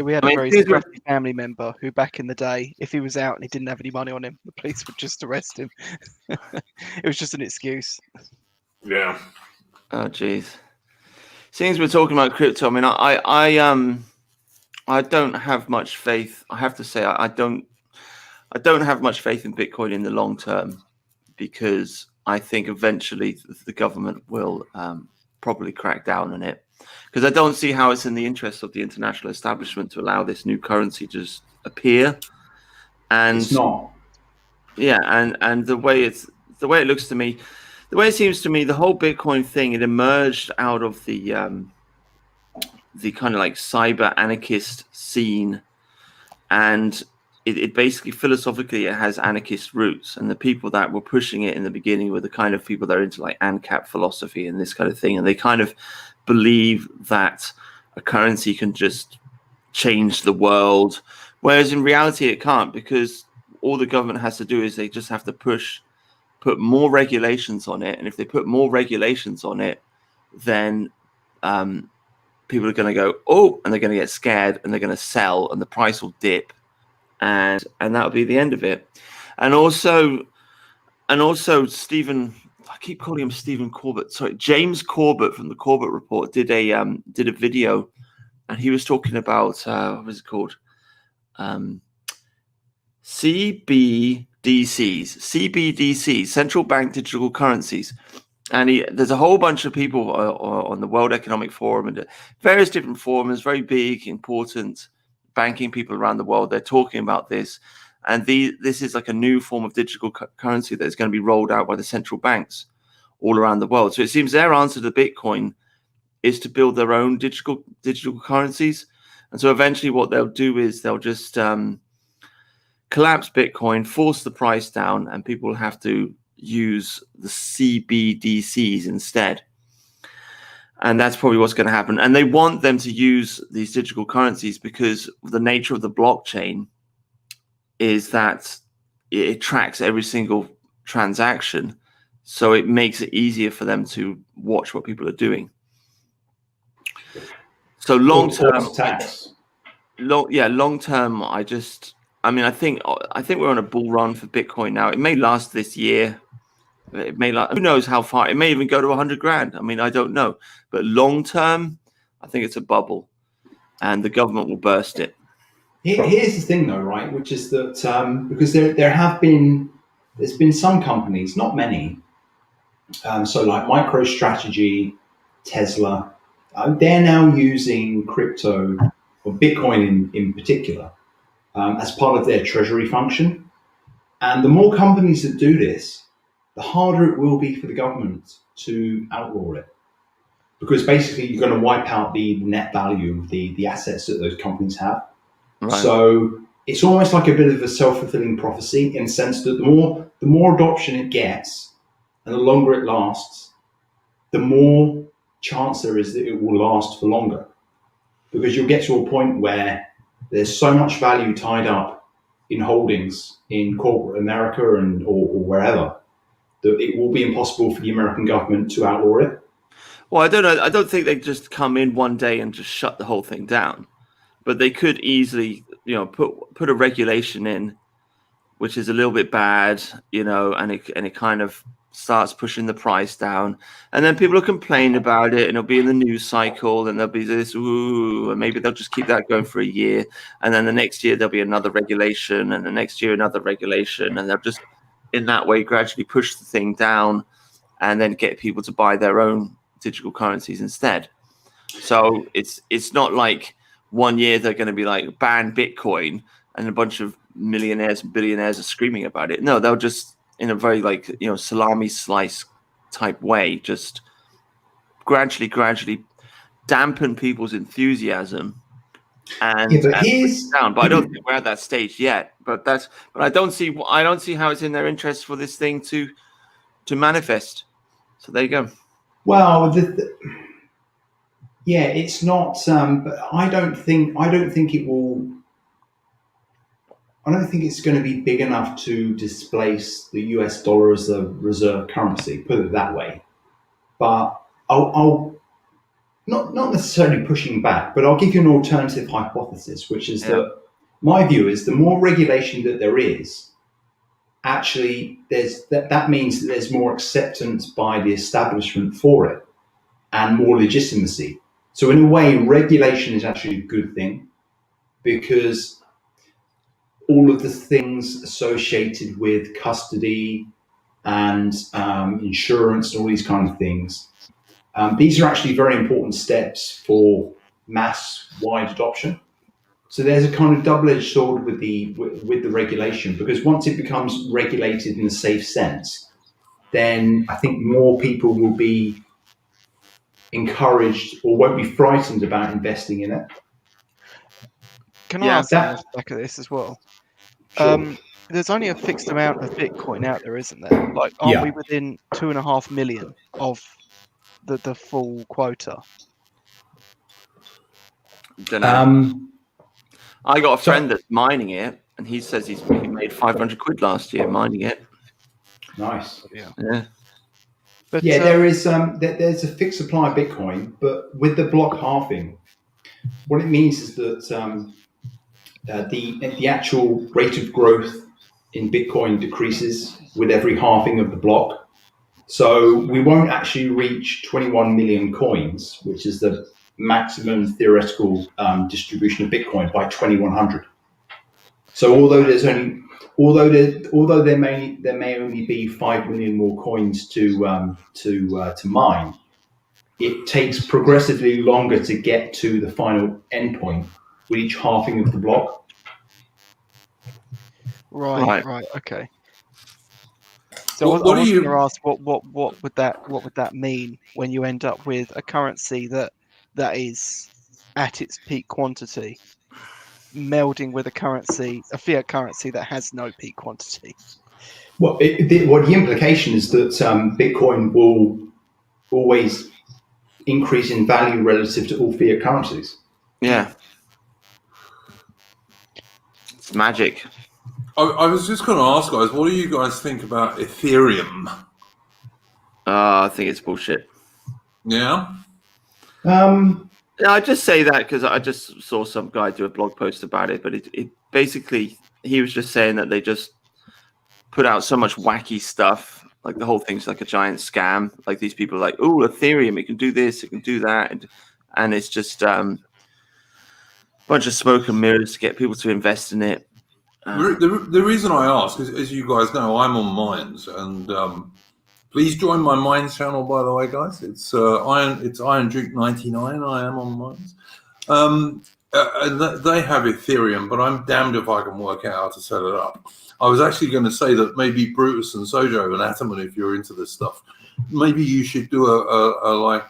we had a very scruffy family member who, back in the day, if he was out and he didn't have any money on him, the police would just arrest him. It was just an excuse. Yeah. Oh, geez. Seeing as we're talking about crypto, I mean, I don't have much faith. I have to say, I don't have much faith in Bitcoin in the long term, because I think eventually the government will probably crack down on it. Because I don't see how it's in the interest of the international establishment to allow this new currency to just appear. And it's not. Yeah, and the way it looks to me, the way it seems to me, the whole Bitcoin thing, it emerged out of the kind of like cyber anarchist scene, and it basically philosophically it has anarchist roots, and the people that were pushing it in the beginning were the kind of people that are into like ANCAP philosophy and this kind of thing, and they kind of believe that a currency can just change the world, whereas in reality it can't, because all the government has to do is they just have to put more regulations on it, and if they put more regulations on it, then people are going to go, oh, and they're going to get scared, and they're going to sell, and the price will dip, and that'll be the end of it. And also Stephen, I keep calling him Stephen Corbett. Sorry, James Corbett from the Corbett Report did a video, and he was talking about what was it called? CBDCs, central bank digital currencies. And there's a whole bunch of people on the World Economic Forum and various different forums, very big, important banking people around the world. They're talking about this. And this is like a new form of digital currency that is going to be rolled out by the central banks all around the world. So it seems their answer to Bitcoin is to build their own digital currencies. And so eventually what they'll do is they'll just collapse Bitcoin, force the price down, and people will have to use the CBDCs instead. And that's probably what's going to happen. And they want them to use these digital currencies because the nature of the blockchain is that it tracks every single transaction. So it makes it easier for them to watch what people are doing. So long term, long term, I think we're on a bull run for Bitcoin now. It may last this year. It may who knows how far. It may even go to 100 grand. I mean, I don't know. But long term, I think it's a bubble, and the government will burst it. Here's the thing, though, right? Which is that because there's been some companies, not many. So like MicroStrategy, Tesla, they're now using crypto or Bitcoin in particular as part of their treasury function. And the more companies that do this, the harder it will be for the government to outlaw it. Because basically you're going to wipe out the net value of the assets that those companies have. Right. So it's almost like a bit of a self-fulfilling prophecy in the sense that the more adoption it gets and the longer it lasts, the more chance there is that it will last for longer. Because you'll get to a point where there's so much value tied up in holdings in corporate America or wherever that it will be impossible for the American government to outlaw it. Well, I don't know. I don't think they just come in one day and just shut the whole thing down. But they could easily, put a regulation in, which is a little bit bad, and it kind of starts pushing the price down, and then people will complain about it, and it'll be in the news cycle, and there'll be this, and maybe they'll just keep that going for a year, and then the next year there'll be another regulation, and the next year another regulation, and they'll just in that way gradually push the thing down, and then get people to buy their own digital currencies instead. So it's not like 1 year they're going to be like ban Bitcoin and a bunch of millionaires and billionaires are screaming about it. No, they'll just in a very salami slice type way, just gradually dampen people's enthusiasm and down. But I don't think we're at that stage yet. But I don't see how it's in their interest for this thing to manifest. So there you go. Well, it's not. But I don't think it will. I don't think it's going to be big enough to displace the US dollar as a reserve currency, put it that way. But I'll not necessarily pushing back, but I'll give you an alternative hypothesis, which is that my view is the more regulation that there is, actually that means that there's more acceptance by the establishment for it and more legitimacy. So in a way, regulation is actually a good thing because all of the things associated with custody and insurance and all these kind of things, these are actually very important steps for mass-wide adoption. So there's a kind of double-edged sword with the regulation, because once it becomes regulated in a safe sense, then I think more people will be encouraged or won't be frightened about investing in it. Can I ask on the back of this as well? Sure. There's only a fixed amount of Bitcoin out there, isn't there? Like, aren't we within 2.5 million of the full quota? Don't know. I got a friend that's mining it, and he says he made 500 quid last year mining it. Nice. Yeah. But there's a fixed supply of Bitcoin, but with the block halving, what it means is that the actual rate of growth in Bitcoin decreases with every halving of the block. So we won't actually reach 21 million coins, which is the maximum theoretical distribution of Bitcoin by 2100. So although there may only be 5 million more coins to mine, it takes progressively longer to get to the final endpoint with each halving of the block. Right. Okay. So I was going to ask, what would that mean when you end up with a currency that is at its peak quantity, melding with a fiat currency that has no peak quantity? Well, the implication is that Bitcoin will always increase in value relative to all fiat currencies. Yeah. It's magic. I was just going to ask, guys, what do you guys think about Ethereum? I think it's bullshit. Yeah? Yeah, I just say that because I just saw some guy do a blog post about it, but it basically, he was just saying that they just put out so much wacky stuff. Like the whole thing's like a giant scam. Like these people are like, oh, Ethereum, it can do this, it can do that. And it's just a bunch of smoke and mirrors to get people to invest in it. The reason I ask is, as you guys know, I'm on Minds, and please join my Minds channel, by the way, guys. It's Iron Drink 99. I am on Minds. And they have Ethereum, but I'm damned if I can work out how to set it up. I was actually going to say that maybe Brutus and Sojo and Ataman, if you're into this stuff, maybe you should do a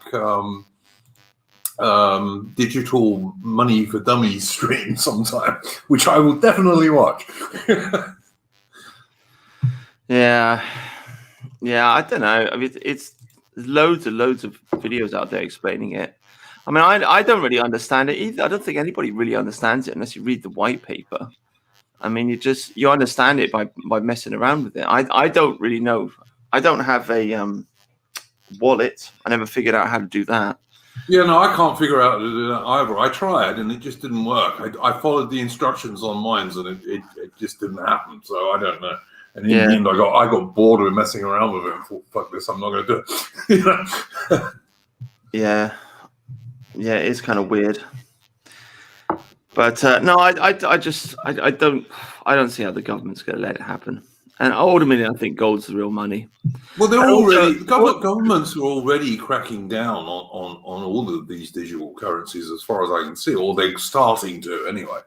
digital money for dummies stream sometime, which I will definitely watch. Yeah, I don't know. I mean, there's loads of videos out there explaining it. I mean, I don't really understand it either. I don't think anybody really understands it unless you read the white paper. I mean, you understand it by messing around with it. I don't really know. I don't have a wallet. I never figured out how to do that. Yeah, no, I can't figure out how to do that either. I tried and it just didn't work. I followed the instructions on Minds and it just didn't happen. So I don't know. And in the end, I got bored with messing around with it and thought, fuck this, I'm not going to do it. Yeah, it is kind of weird. But no, I don't see how the government's going to let it happen. And ultimately, I think gold's the real money. Well, governments are already cracking down on all of these digital currencies, as far as I can see, or they're starting to anyway.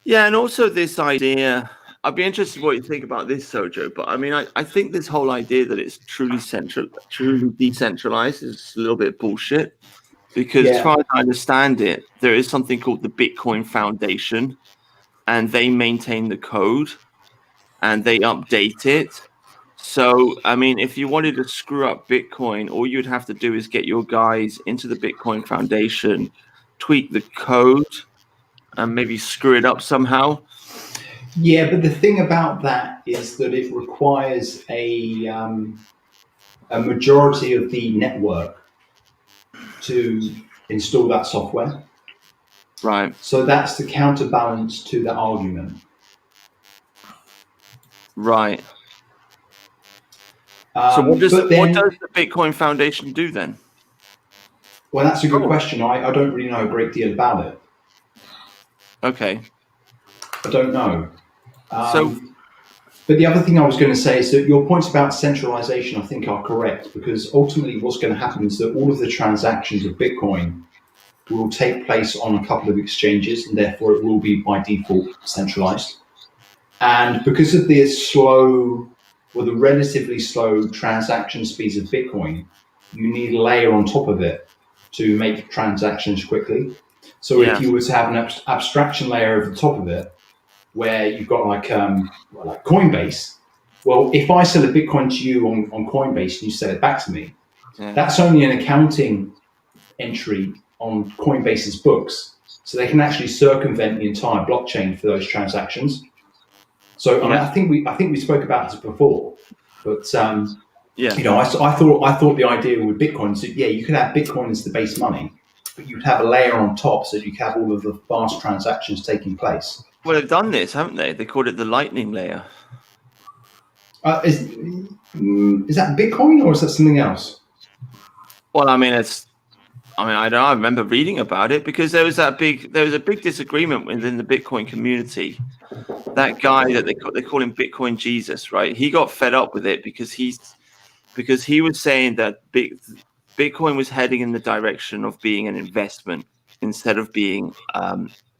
Yeah, and also this idea. I'd be interested in what you think about this, Sojo. But I mean, I think this whole idea that it's truly decentralized is a little bit bullshit. Because as far as I understand it, there is something called the Bitcoin Foundation, and they maintain the code and they update it. So, I mean, if you wanted to screw up Bitcoin, all you'd have to do is get your guys into the Bitcoin Foundation, tweak the code, and maybe screw it up somehow. Yeah, but the thing about that is that it requires a majority of the network to install that software. Right. So that's the counterbalance to the argument. Right. So what does the Bitcoin Foundation do then? Well, that's a good question. I don't really know a great deal about it. Okay. I don't know. But the other thing I was going to say is that your points about centralization, I think, are correct, because ultimately what's going to happen is that all of the transactions of Bitcoin will take place on a couple of exchanges, and therefore it will be by default centralized. And because of the the relatively slow transaction speeds of Bitcoin, you need a layer on top of it to make transactions quickly. So if you were to have an abstraction layer over the top of it, where you've got like Coinbase, well, if I sell a Bitcoin to you on Coinbase and you sell it back to me, that's only an accounting entry on Coinbase's books. So they can actually circumvent the entire blockchain for those transactions. So I think we spoke about this before, but you know, I thought the idea with Bitcoin is that you could have Bitcoin as the base money, but you'd have a layer on top so that you could have all of the fast transactions taking place. Well, they've done this, haven't they? They called it the Lightning layer. Is that Bitcoin or is that something else? Well, I mean, I don't know. I remember reading about it because there was a big disagreement within the Bitcoin community. That guy that they call him Bitcoin Jesus, right? He got fed up with it because he was saying that Bitcoin was heading in the direction of being an investment instead of being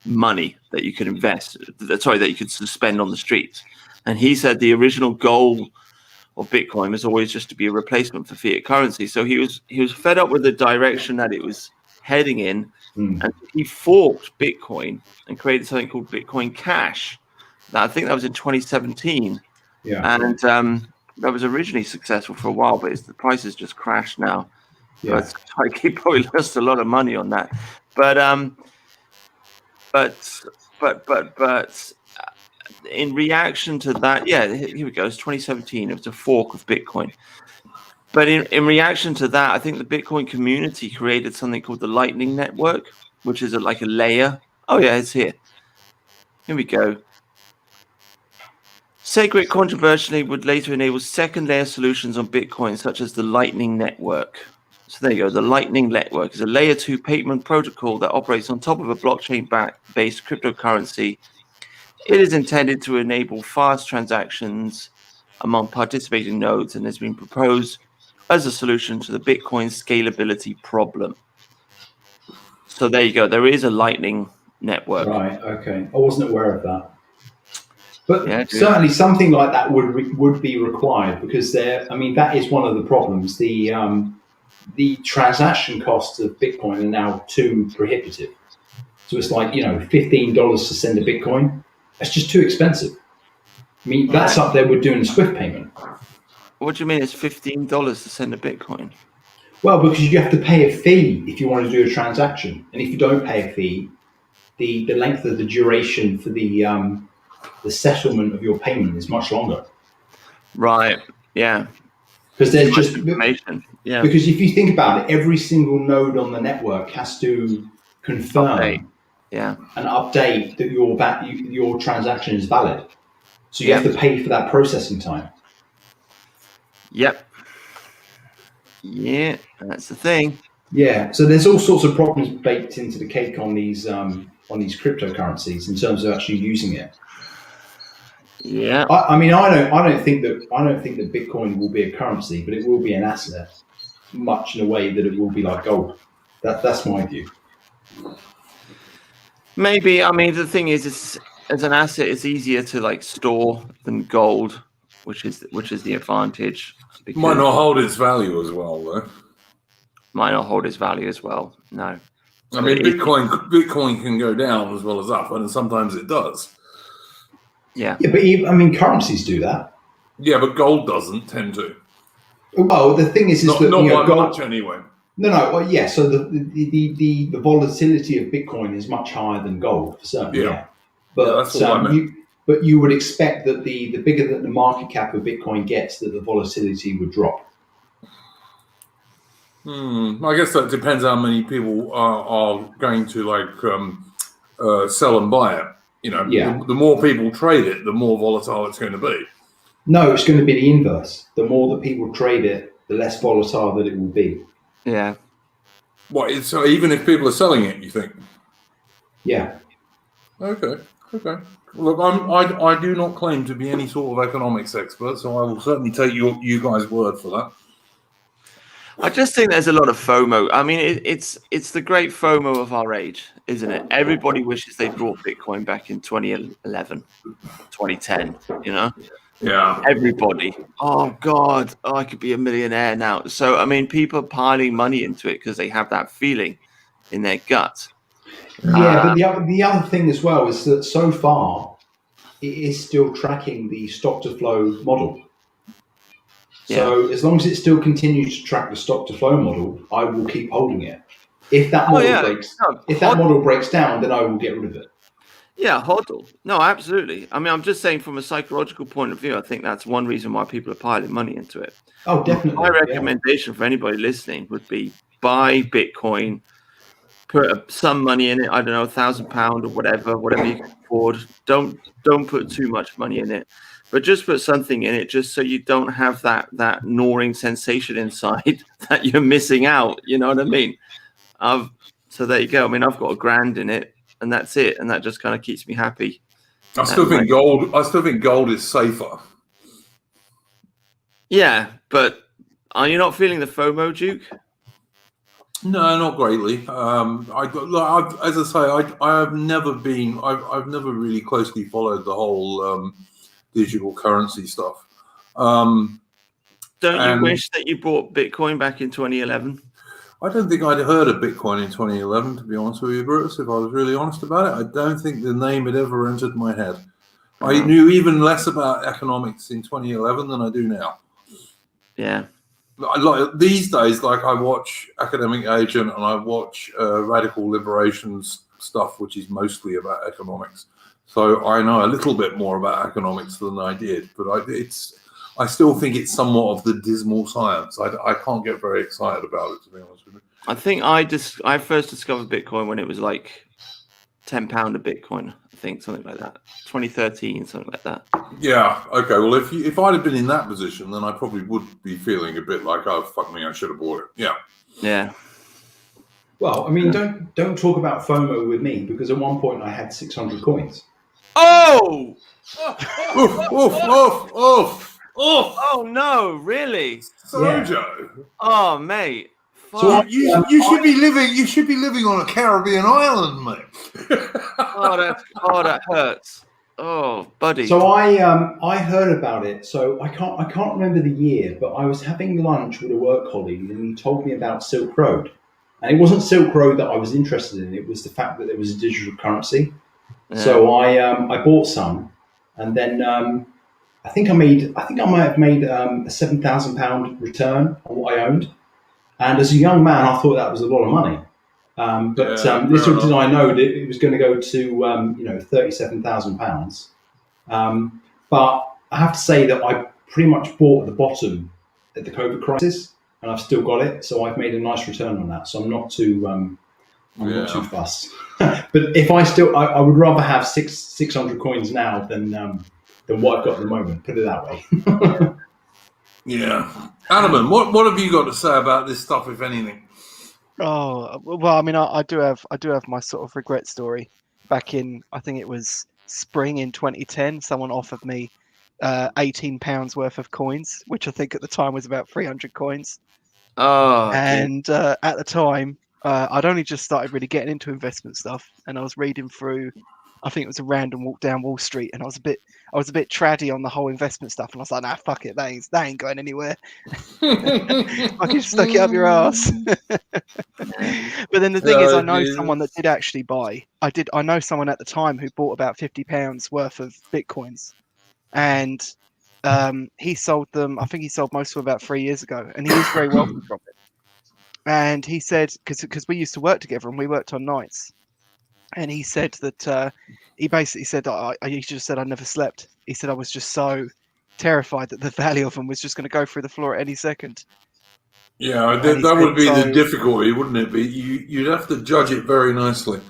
money that you could that you could spend on the streets. And he said the original goal of Bitcoin was always just to be a replacement for fiat currency. So he was fed up with the direction that it was heading in, and he forked Bitcoin and created something called Bitcoin Cash. Now, I think that was in 2017, Yeah. And that was originally successful for a while, but the price has just crashed now. Yeah. He probably lost a lot of money on that. But in reaction to that, yeah, here we go. It's 2017. It was a fork of Bitcoin. But in reaction to that, I think the Bitcoin community created something called the Lightning Network, which is like a layer. Oh, yeah, it's here. Here we go. SegWit controversially would later enable second layer solutions on Bitcoin, such as the Lightning Network. So there you go. The Lightning Network is a layer 2 payment protocol that operates on top of a blockchain-based cryptocurrency. It is intended to enable fast transactions among participating nodes and has been proposed as a solution to the Bitcoin scalability problem. So there you go. There is a Lightning Network. Right. Okay. I wasn't aware of that. But Yeah, certainly something like that would be required, because that is one of the problems. The transaction costs of Bitcoin are now too prohibitive. So it's like, $15 to send a Bitcoin. That's just too expensive. I mean, that's up there with doing a Swift payment. What do you mean it's $15 to send a Bitcoin? Well, because you have to pay a fee if you want to do a transaction. And if you don't pay a fee, the length of the duration for the settlement of your payment is much longer. Right. Yeah. Because there's just information. Yeah. Because if you think about it, every single node on the network has to confirm and update that your transaction is valid. So you have to pay for that processing time. Yep. Yeah, that's the thing. Yeah. So there's all sorts of problems baked into the cake on these cryptocurrencies in terms of actually using it. Yeah. I don't think that Bitcoin will be a currency, but it will be an asset, much in a way that it will be like gold. That's my view. Maybe. I mean, the thing is, as an asset, it's easier to store than gold, which is the advantage. Might not hold its value as well, though. Might not hold its value as well. No. I mean, Bitcoin can go down as well as up, and sometimes it does. Yeah. Yeah, but currencies do that. Yeah, but gold doesn't tend to. Well, the thing is not by much anyway. No. Well, yeah. So the volatility of Bitcoin is much higher than gold, for certain. Yeah. But that's what I meant. you would expect that the bigger that the market cap of Bitcoin gets, that the volatility would drop. I guess that depends how many people are going to sell and buy it. The more people trade it, the more volatile it's going to be. No, it's going to be the inverse. The more that people trade it, the less volatile that it will be. Yeah. What? So even if people are selling it, you think? Yeah. Okay. Look, I do not claim to be any sort of economics expert, so I will certainly take you guys' word for that. I just think there's a lot of FOMO. I mean, it's the great FOMO of our age, isn't it? Everybody wishes they brought Bitcoin back in 2011, 2010, Yeah. Everybody. Oh, God. Oh, I could be a millionaire now. So, I mean, people are piling money into it because they have that feeling in their gut. Yeah, but the other thing as well is that so far, it is still tracking the stock to flow model. So as long as it still continues to track the stock to flow model, I will keep holding it. If that model breaks down, then I will get rid of it. Yeah, hodl. No, absolutely. I mean, I'm just saying from a psychological point of view, I think that's one reason why people are piling money into it. Oh, definitely. My recommendation for anybody listening would be buy Bitcoin, put some money in it. I don't know, £1,000 or whatever you can afford. Don't put too much money in it. But just put something in it, just so you don't have that gnawing sensation inside that you're missing out. You know what I mean? So there you go. I mean, I've got $1,000 in it, and that's it, and that just kind of keeps me happy. I still think gold is safer. Yeah, but are you not feeling the FOMO, Duke? No, not greatly. As I say, I've never really closely followed the whole digital currency stuff. Don't you wish that you bought Bitcoin back in 2011? I don't think I'd heard of Bitcoin in 2011, to be honest with you, Bruce. If I was really honest about it, I don't think the name had ever entered my head. I knew even less about economics in 2011 than I do now. Yeah. Like these days, like I watch Academic Agent and I watch Radical Liberations stuff, which is mostly about economics. So I know a little bit more about economics than I did, but I still think it's somewhat of the dismal science. I can't get very excited about it, to be honest with you. I think I first discovered Bitcoin when it was like £10 a Bitcoin. I think something like that. 2013, something like that. Yeah. Okay. Well, if I'd have been in that position, then I probably would be feeling a bit like, oh fuck me, I should have bought it. Yeah. Yeah. Well, I mean, don't talk about FOMO with me, because at one point I had 600 coins. Oh! Oof! Oof! Oof! Oof! Oof! Oh no! Really? Sojo. Oh, mate. So You should be living. You should be living on a Caribbean island, mate. that hurts. Oh, buddy. So I heard about it. So I can't remember the year, but I was having lunch with a work colleague, and he told me about Silk Road. And it wasn't Silk Road that I was interested in. It was the fact that there was a digital currency. Yeah. So I bought some, and then I think I might have made a £7,000 return on what I owned. And as a young man, I thought that was a lot of money. Little did I know that it was going to go to £37,000. But I have to say that I pretty much bought at the bottom at the COVID crisis, and I've still got it. So I've made a nice return on that. So I'm not too not too fussed. But if I would rather have 600 coins now than what I've got at the moment. Put it that way. Yeah. Adam, what have you got to say about this stuff, if anything? Oh well, I mean, I do have my sort of regret story. Back in, I think it was spring in 2010, someone offered me £18 worth of coins, which I think at the time was about 300 coins. Oh, and at the time, I'd only just started really getting into investment stuff, and I was reading through. I think it was a random walk down Wall Street, and I was a bit traddy on the whole investment stuff, and I was like, nah, fuck it, that ain't going anywhere. Fucking stuck it up your ass. But then the thing is, I know someone that did actually buy. I know someone at the time who bought about £50 worth of Bitcoins, and he sold them. I think he sold most of them about 3 years ago, and he is very wealthy from it. And he said, because we used to work together and we worked on nights. And he said that he basically said, he just said I never slept. He said I was just so terrified that the value of them was just going to go through the floor at any second. Yeah, that would be the difficulty, wouldn't it? Be you'd have to judge it very nicely.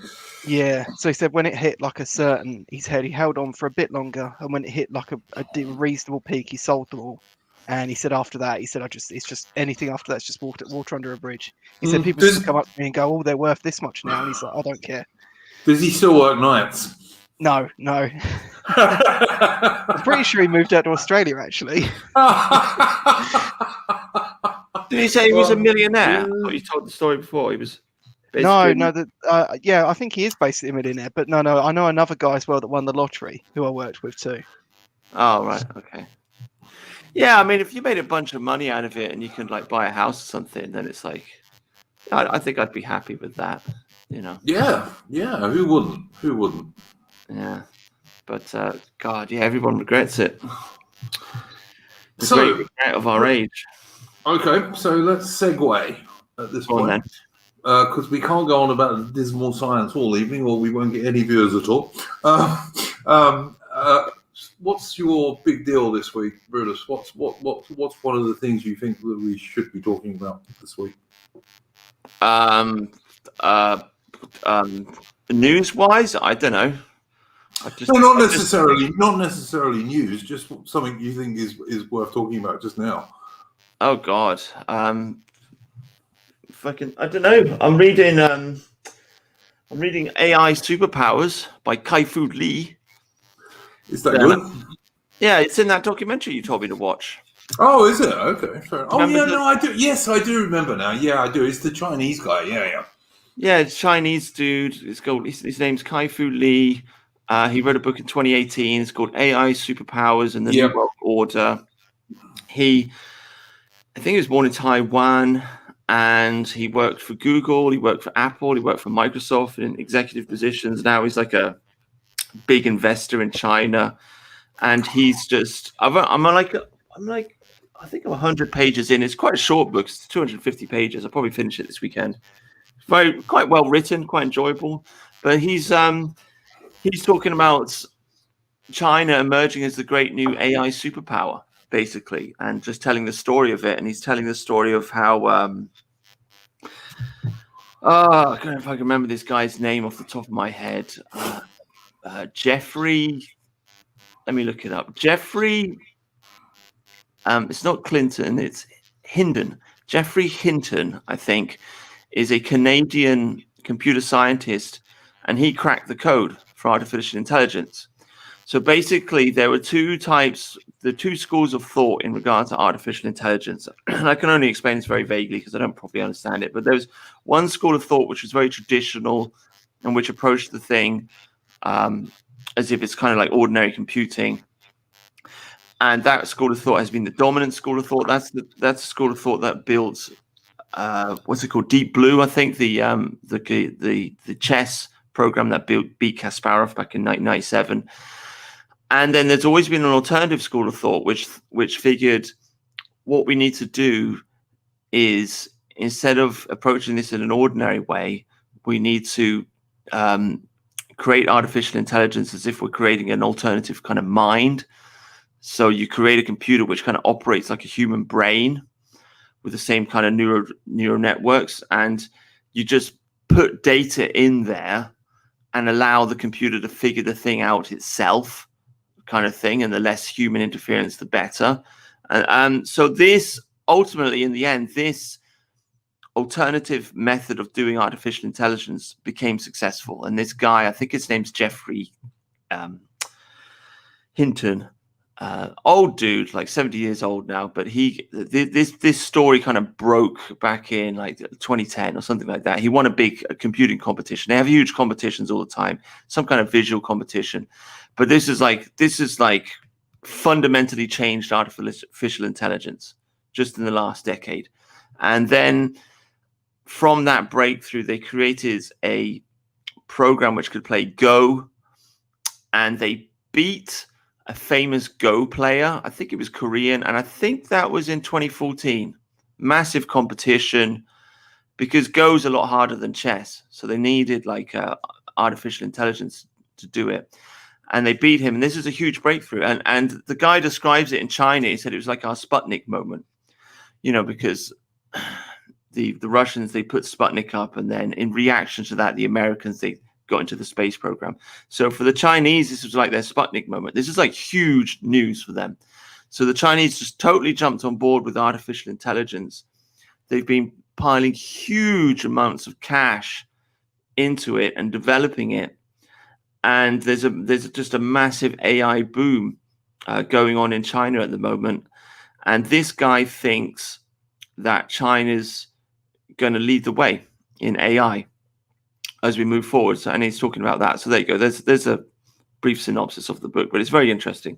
Yeah. So he said when it hit like a certain, he held on for a bit longer, and when it hit like a reasonable peak, he sold them all. And he said after that, it's just anything after that's just water under a bridge. He said people just come up to me and go, oh, they're worth this much now. And he's like, I don't care. Does he still work nights? No. I'm pretty sure he moved out to Australia, actually. Did he say he was a millionaire? I thought you told the story before. He was. No. Yeah, I think he is basically a millionaire. But no, I know another guy as well that won the lottery who I worked with too. Oh, right. Okay. Yeah, I mean, if you made a bunch of money out of it and you can like buy a house or something, then it's like, I think I'd be happy with that. Yeah. Who wouldn't? Yeah. But God, yeah, everyone regrets it. The So, great regret of our age. Okay, so let's segue at this point, because we can't go on about dismal science all evening, or we won't get any viewers at all. What's your big deal this week, Brutus? What's one of the things you think that we should be talking about this week? News-wise, I don't know. Not necessarily news. Just something you think is worth talking about just now. Oh God, I don't know. I'm reading AI Superpowers by Kai-Fu Lee. Is that good? Yeah, it's in that documentary you told me to watch. Oh, is it? Okay, fair. Oh, yeah, no, I do. Yes, I do remember now. Yeah, I do. It's the Chinese guy. Yeah. Yeah, it's Chinese dude. His name's Kai-Fu Lee. He wrote a book in 2018. It's called AI Superpowers and the New World Order. I think he was born in Taiwan, and he worked for Google. He worked for Apple. He worked for Microsoft in executive positions. Now he's like a big investor in China. and he's just I'm like I think I'm 100 pages in. It's quite a short book. It's 250 pages. I'll probably finish it this weekend. Quite well written, quite enjoyable. But he's talking about China emerging as the great new AI superpower, basically, and just telling the story of it. And he's telling the story of how I don't know if I can remember this guy's name off the top of my head. Jeffrey. Let me look it up. Jeffrey. It's not Clinton. It's Hinton. Jeffrey Hinton, I think, is a Canadian computer scientist, and he cracked the code for artificial intelligence. So basically, there were two schools of thought in regard to artificial intelligence. And I can only explain this very vaguely because I don't properly understand it. But there was one school of thought which was very traditional and which approached the thing as if it's kind of like ordinary computing. And that school of thought has been the dominant school of thought. That's the school of thought that built what's it called? Deep Blue, I think, the chess program that beat Kasparov back in 1997. And then there's always been an alternative school of thought which figured what we need to do is, instead of approaching this in an ordinary way, we need to create artificial intelligence as if we're creating an alternative kind of mind. So you create a computer which kind of operates like a human brain with the same kind of neural networks, and you just put data in there and allow the computer to figure the thing out itself, kind of thing, and the less human interference, the better. And so this, ultimately, in the end, this alternative method of doing artificial intelligence became successful. And this guy, I think his name's Jeffrey Hinton, old dude, like 70 years old now, but this story kind of broke back in like 2010 or something like that. He won a big computing competition. They have huge competitions all the time, some kind of visual competition. But this is like fundamentally changed artificial intelligence just in the last decade. And then from that breakthrough, they created a program which could play Go, and they beat a famous Go player. I think it was Korean, and I think that was in 2014. Massive competition, because Go's a lot harder than chess, so they needed like artificial intelligence to do it, and they beat him. And this is a huge breakthrough. And the guy describes it in China. He said it was like our Sputnik moment, because the Russians, they put Sputnik up, and then in reaction to that, the Americans, they got into the space program. So for the Chinese, this was like their Sputnik moment. This is like huge news for them. So the Chinese just totally jumped on board with artificial intelligence. They've been piling huge amounts of cash into it and developing it. And there's just a massive AI boom going on in China at the moment. And this guy thinks that China's going to lead the way in AI as we move forward. So, and he's talking about that. So there you go. There's a brief synopsis of the book, but it's very interesting.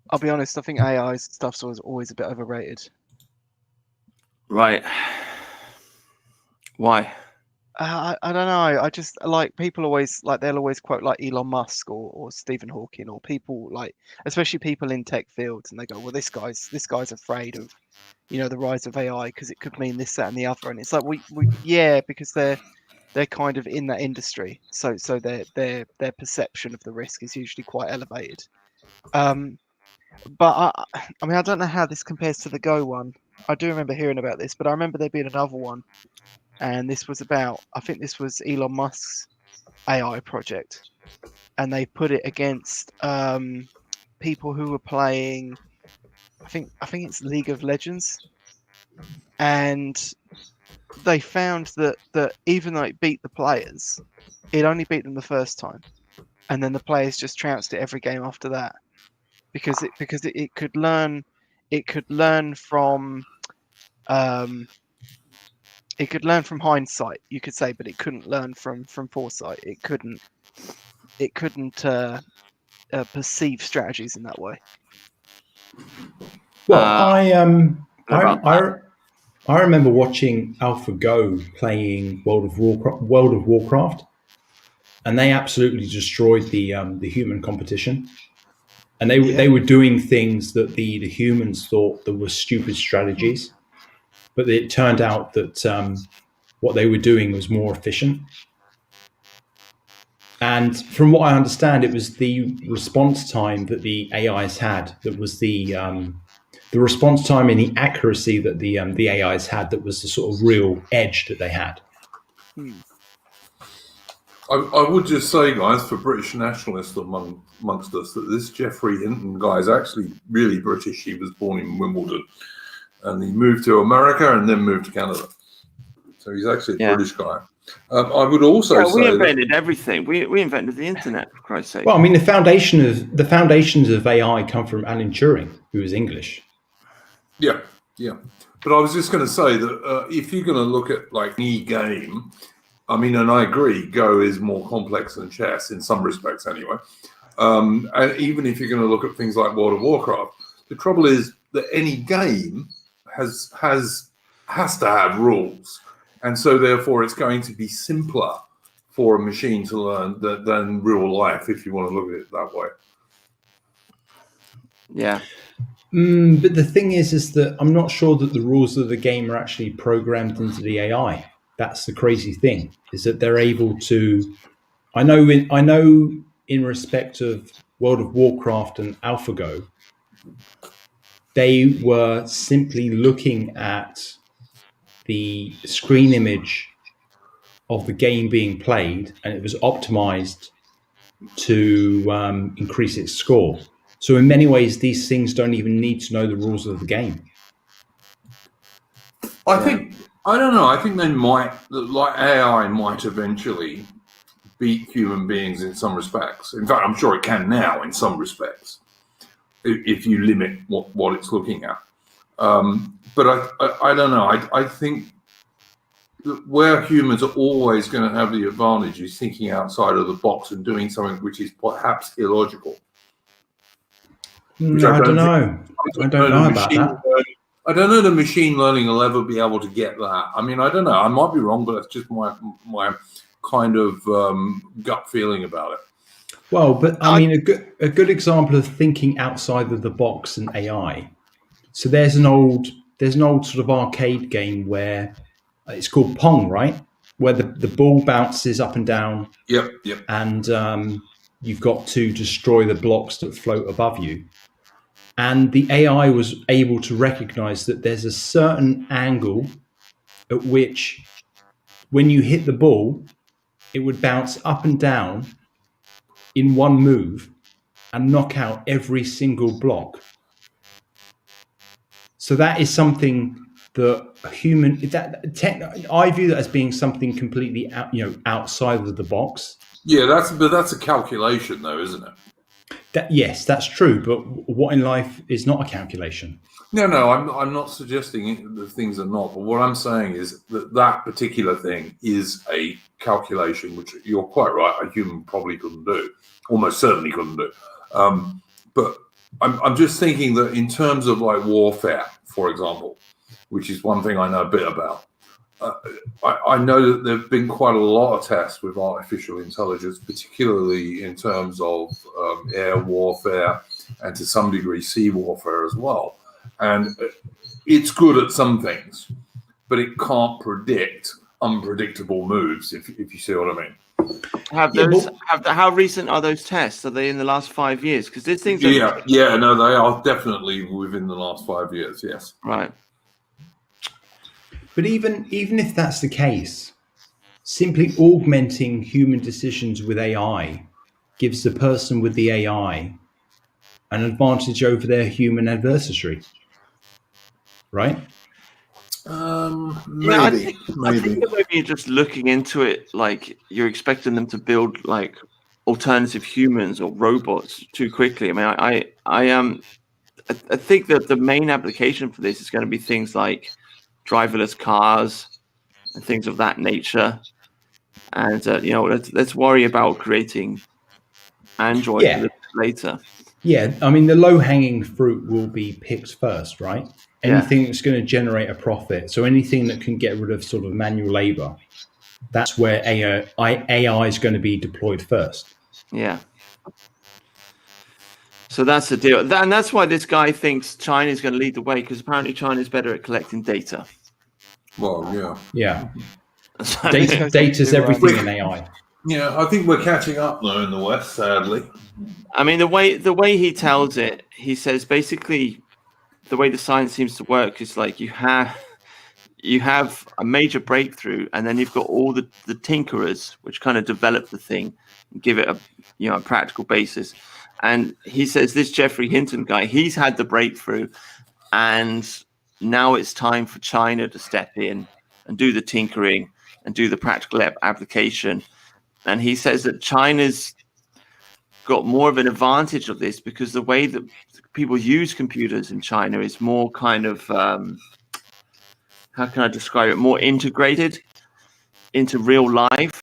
I'll be honest, I think AI stuff's always a bit overrated. Right. Why? I don't know. I just like, people always like, they'll always quote like Elon Musk or Stephen Hawking, or people like, especially people in tech fields, and they go, well, this guy's afraid of, the rise of AI because it could mean this, that, and the other. And it's like, yeah, because they're kind of in that industry, so their perception of the risk is usually quite elevated. But I mean, I don't know how this compares to the Go one. I do remember hearing about this, but I remember there being another one, and this was about, I think this was Elon Musk's AI project, and they put it against people who were playing, I think it's League of Legends, and they found that even though it beat the players, it only beat them the first time, and then the players just trounced it every game after that, because it could learn from hindsight, you could say, but it couldn't learn from foresight. It couldn't perceive strategies in that way. Well, I remember watching AlphaGo playing World of Warcraft, and they absolutely destroyed the human competition. And they were doing things that the humans thought that were stupid strategies, but it turned out that what they were doing was more efficient. And from what I understand, it was the response time that the AIs had that was the response time and the accuracy that the AIs had that was the sort of real edge that they had. I would just say, guys, for British nationalists amongst us, that this Geoffrey Hinton guy is actually really British. He was born in Wimbledon, and he moved to America and then moved to Canada. So he's actually a British guy. I would also say we invented everything. We invented the internet, for Christ's sake. Well, I mean, the foundations of AI come from Alan Turing, who was English. Yeah. But I was just going to say that if you're going to look at like any game, I mean, and I agree, Go is more complex than chess in some respects, anyway. And even if you're going to look at things like World of Warcraft, the trouble is that any game has to have rules. And so, therefore, it's going to be simpler for a machine to learn than real life, if you want to look at it that way. Yeah. But the thing is that I'm not sure that the rules of the game are actually programmed into the AI. That's the crazy thing, is that they're able to. I know in respect of World of Warcraft and AlphaGo, they were simply looking at the screen image of the game being played, and it was optimized to increase its score. So in many ways, these things don't even need to know the rules of the game. I don't know. I think they might, like AI might eventually beat human beings in some respects. In fact, I'm sure it can now in some respects, if you limit what it's looking at. But I don't know. I think that where humans are always going to have the advantage is thinking outside of the box and doing something which is perhaps illogical. I don't know. I don't know about that. I don't know the machine learning will ever be able to get that. I mean, I don't know. I might be wrong, but that's just my kind of gut feeling about it. Well, but I mean, a good example of thinking outside of the box and AI. So there's an old sort of arcade game where it's called Pong, right? Where the ball bounces up and down. Yep. And you've got to destroy the blocks that float above you. And the AI was able to recognize that there's a certain angle at which, when you hit the ball, it would bounce up and down in one move and knock out every single block. So that is something that a human I view that as being something completely outside of the box. Yeah, that's a calculation, though, isn't it? Yes, that's true. But what in life is not a calculation? No, I'm not suggesting that things are not. But what I'm saying is that particular thing is a calculation, which you're quite right, a human probably couldn't do, almost certainly couldn't do. But I'm just thinking that in terms of like warfare, for example, which is one thing I know a bit about. I know that there have been quite a lot of tests with artificial intelligence, particularly in terms of air warfare and to some degree sea warfare as well. And it's good at some things, but it can't predict unpredictable moves, if you see what I mean. How recent are those tests? Are they in the last 5 years? Because these things. No, they are definitely within the last 5 years. Yes. Right. But even if that's the case, simply augmenting human decisions with AI gives the person with the AI an advantage over their human adversary, right? Maybe. I think that maybe you're just looking into it like you're expecting them to build like alternative humans or robots too quickly. I mean, I think that the main application for this is going to be things like driverless cars and things of that nature. And let's worry about creating Android a little bit later. Yeah, I mean, the low-hanging fruit will be picked first, right? Anything that's going to generate a profit. So anything that can get rid of sort of manual labor that's where AI is going to be deployed first. Yeah. So that's the deal. And that's why this guy thinks China is going to lead the way, because apparently China is better at collecting data. Well, yeah. Yeah. So, Data's everything in AI. Yeah, I think we're catching up though in the West, sadly. I mean, the way he tells it, he says basically the way the science seems to work is like you have a major breakthrough, and then you've got all the tinkerers which kind of develop the thing and give it a practical basis. And he says this Jeffrey Hinton guy, he's had the breakthrough, and now it's time for China to step in and do the tinkering and do the practical application. And he says that China's got more of an advantage of this because the way that people use computers in China is more kind of how can I describe it? More integrated into real life.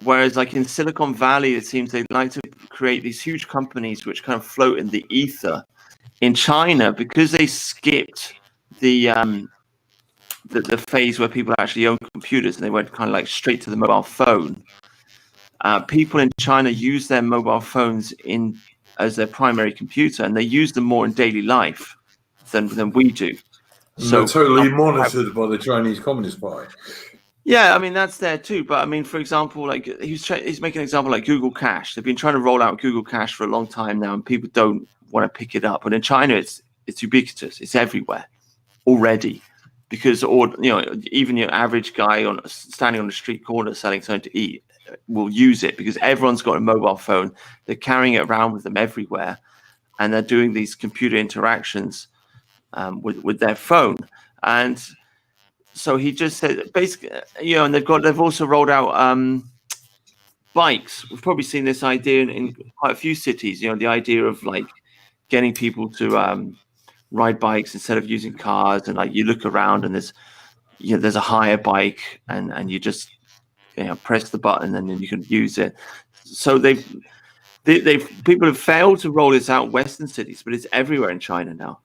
Whereas like in Silicon Valley, it seems they like to create these huge companies which kind of float in the ether. In China, because they skipped the phase where people actually own computers and they went kind of like straight to the mobile phone, people in China use their mobile phones as their primary computer, and they use them more in daily life than we do. So they're totally monitored by the Chinese Communist Party. Yeah, I mean that's there too. But I mean, for example, like he's making an example like Google Cash. They've been trying to roll out Google Cash for a long time now, and people don't want to pick it up. But in China, it's ubiquitous. It's everywhere already, because even your average guy standing on the street corner selling something to eat will use it because everyone's got a mobile phone. They're carrying it around with them everywhere, and they're doing these computer interactions with their phone. And so he just said, basically, and they've also rolled out bikes. We've probably seen this idea in quite a few cities. The idea of like getting people to ride bikes instead of using cars, and like you look around and there's a hire bike, and you just press the button and then you can use it. So people have failed to roll this out in Western cities, but it's everywhere in China now.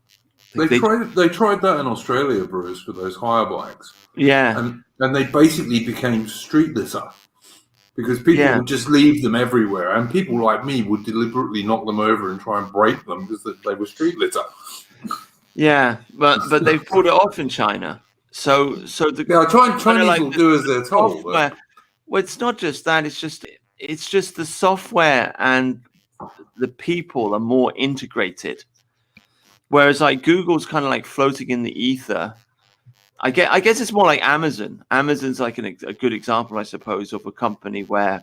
They tried that in Australia, Bruce, with those hire bikes. Yeah. And they basically became street litter because people would just leave them everywhere, and people like me would deliberately knock them over and try and break them because they were street litter. Yeah, but they've pulled it off in China. So Chinese will do as they're told. Well, it's not just that. It's just the software and the people are more integrated. Whereas like Google's kind of like floating in the ether. I guess it's more like Amazon. Amazon's like a good example, I suppose, of a company where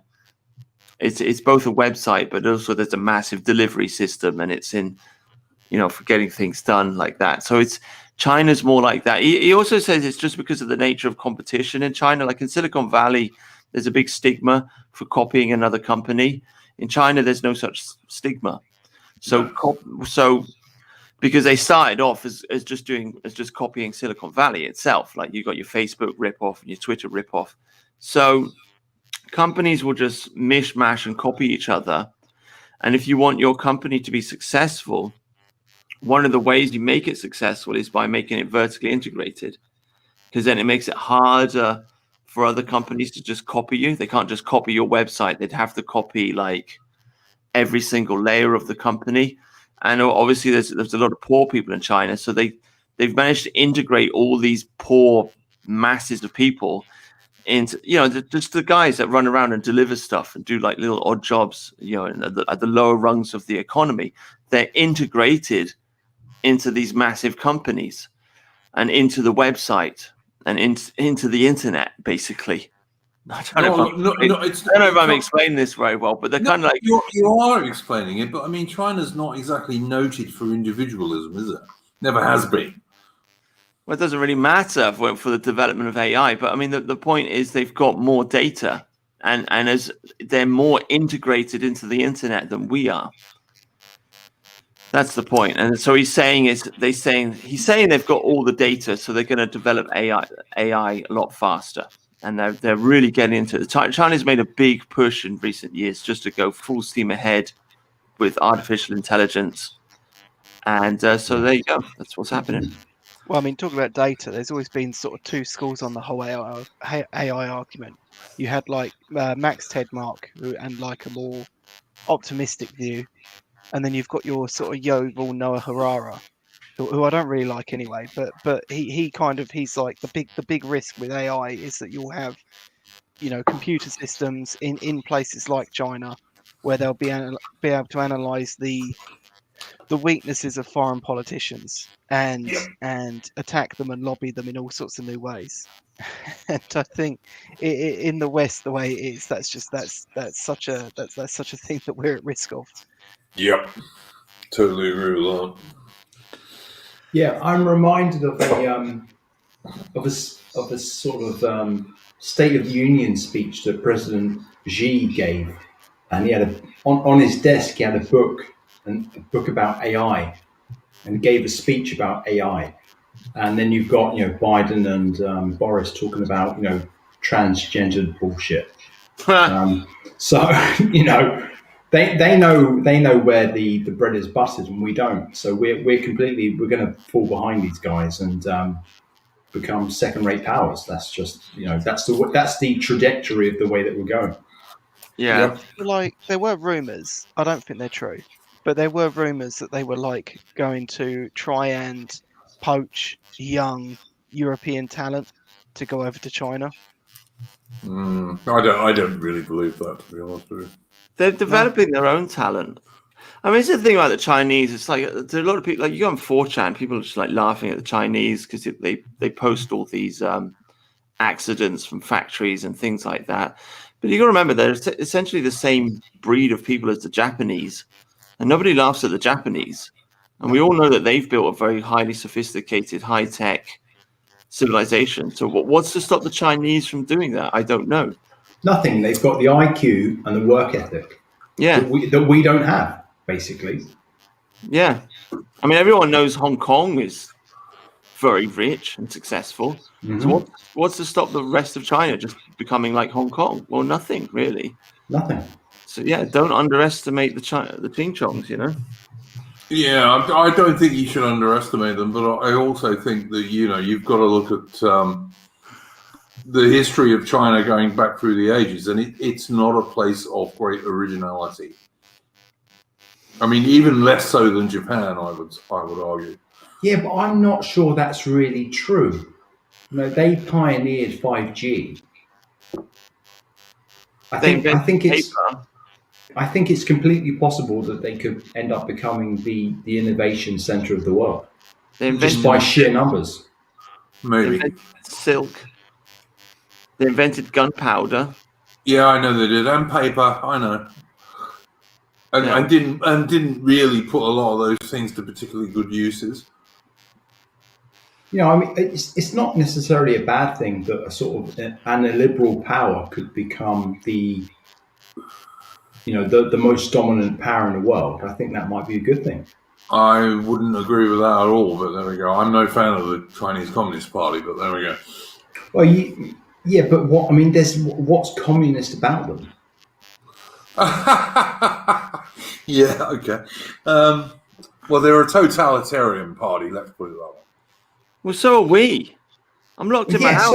it's both a website, but also there's a massive delivery system, and it's in, for getting things done like that. So China's more like that. He also says it's just because of the nature of competition in China. Like in Silicon Valley, there's a big stigma for copying another company. In China, there's no such stigma. So because they started off as just copying Silicon Valley itself. Like you got your Facebook ripoff and your Twitter ripoff. So companies will just mishmash and copy each other. And if you want your company to be successful, one of the ways you make it successful is by making it vertically integrated, because then it makes it harder for other companies to just copy you. They can't just copy your website. They'd have to copy like every single layer of the company. And obviously there's a lot of poor people in China. So they've managed to integrate all these poor masses of people into, just the guys that run around and deliver stuff and do like little odd jobs, at the lower rungs of the economy. They're integrated into these massive companies and into the website and into the internet, basically. I don't know if I'm explaining this very well, but they're kind of like... You are explaining it, but I mean, China's not exactly noted for individualism, is it? Never has been. Well, it doesn't really matter for the development of AI, but I mean, the point is they've got more data, and as they're more integrated into the internet than we are. That's the point. And so he's saying they've got all the data, so they're going to develop AI a lot faster. And they're really getting into it. China's made a big push in recent years just to go full steam ahead with artificial intelligence. And so there you go. That's what's happening. Well, I mean, talking about data, there's always been sort of two schools on the whole AI argument. You had like Max Tegmark, and like a more optimistic view, and then you've got your sort of Yuval Noah Harari, who I don't really like anyway. But he's like the big risk with AI is that you'll have, you know, computer systems in places like China where they'll be able to analyze the weaknesses of foreign politicians and attack them and lobby them in all sorts of new ways. And I think in the West, the way it is, that's such a thing that we're at risk of. Yep, totally agree with that. Yeah, I'm reminded of a sort of State of the Union speech that President Xi gave, and he had on his desk he had a book about AI, and gave a speech about AI. And then you've got Biden and Boris talking about transgender bullshit. So they know where the bread is buttered, and we don't. So we're going to fall behind these guys and become second-rate powers. That's just that's the trajectory of the way that we're going. Yeah. Yep. Like, there were rumors, I don't think they're true, but there were rumors that they were like going to try and poach young European talent to go over to China. I don't really believe that, to be honest with you. They're developing their own talent. I mean, it's the thing about the Chinese. It's like there's a lot of people, like you go on 4chan, people are just like laughing at the Chinese because they post all these accidents from factories and things like that. But you got to remember, they're essentially the same breed of people as the Japanese, and nobody laughs at the Japanese. And we all know that they've built a very highly sophisticated, high-tech civilization. So what's to stop the Chinese from doing that? I don't know. Nothing. They've got the IQ and the work ethic. Yeah, that we don't have, basically. Yeah, I mean, everyone knows Hong Kong is very rich and successful. Mm-hmm. So what's to stop the rest of China just becoming like Hong Kong? Well, nothing really. Nothing. So yeah, don't underestimate the Ching Chongs. Yeah, I don't think you should underestimate them, but I also think that you've got to look at the history of China going back through the ages, and it's not a place of great originality. I mean, even less so than Japan, I would argue. Yeah, but I'm not sure that's really true. They pioneered 5G. I think it's completely possible that they could end up becoming the innovation center of the world just by sheer numbers. Maybe. They invented silk. They invented gunpowder. Yeah, I know they did, and paper. I know. And didn't really put a lot of those things to particularly good uses. I mean, it's not necessarily a bad thing that a sort of an illiberal power could become the most dominant power in the world. I think that might be a good thing. I wouldn't agree with that at all, but there we go. I'm no fan of the Chinese Communist Party, but there we go. Well, yeah, but what's communist about them? Yeah, okay. Well, they're a totalitarian party, let's put it that way. Well, so are we. I'm locked in my house.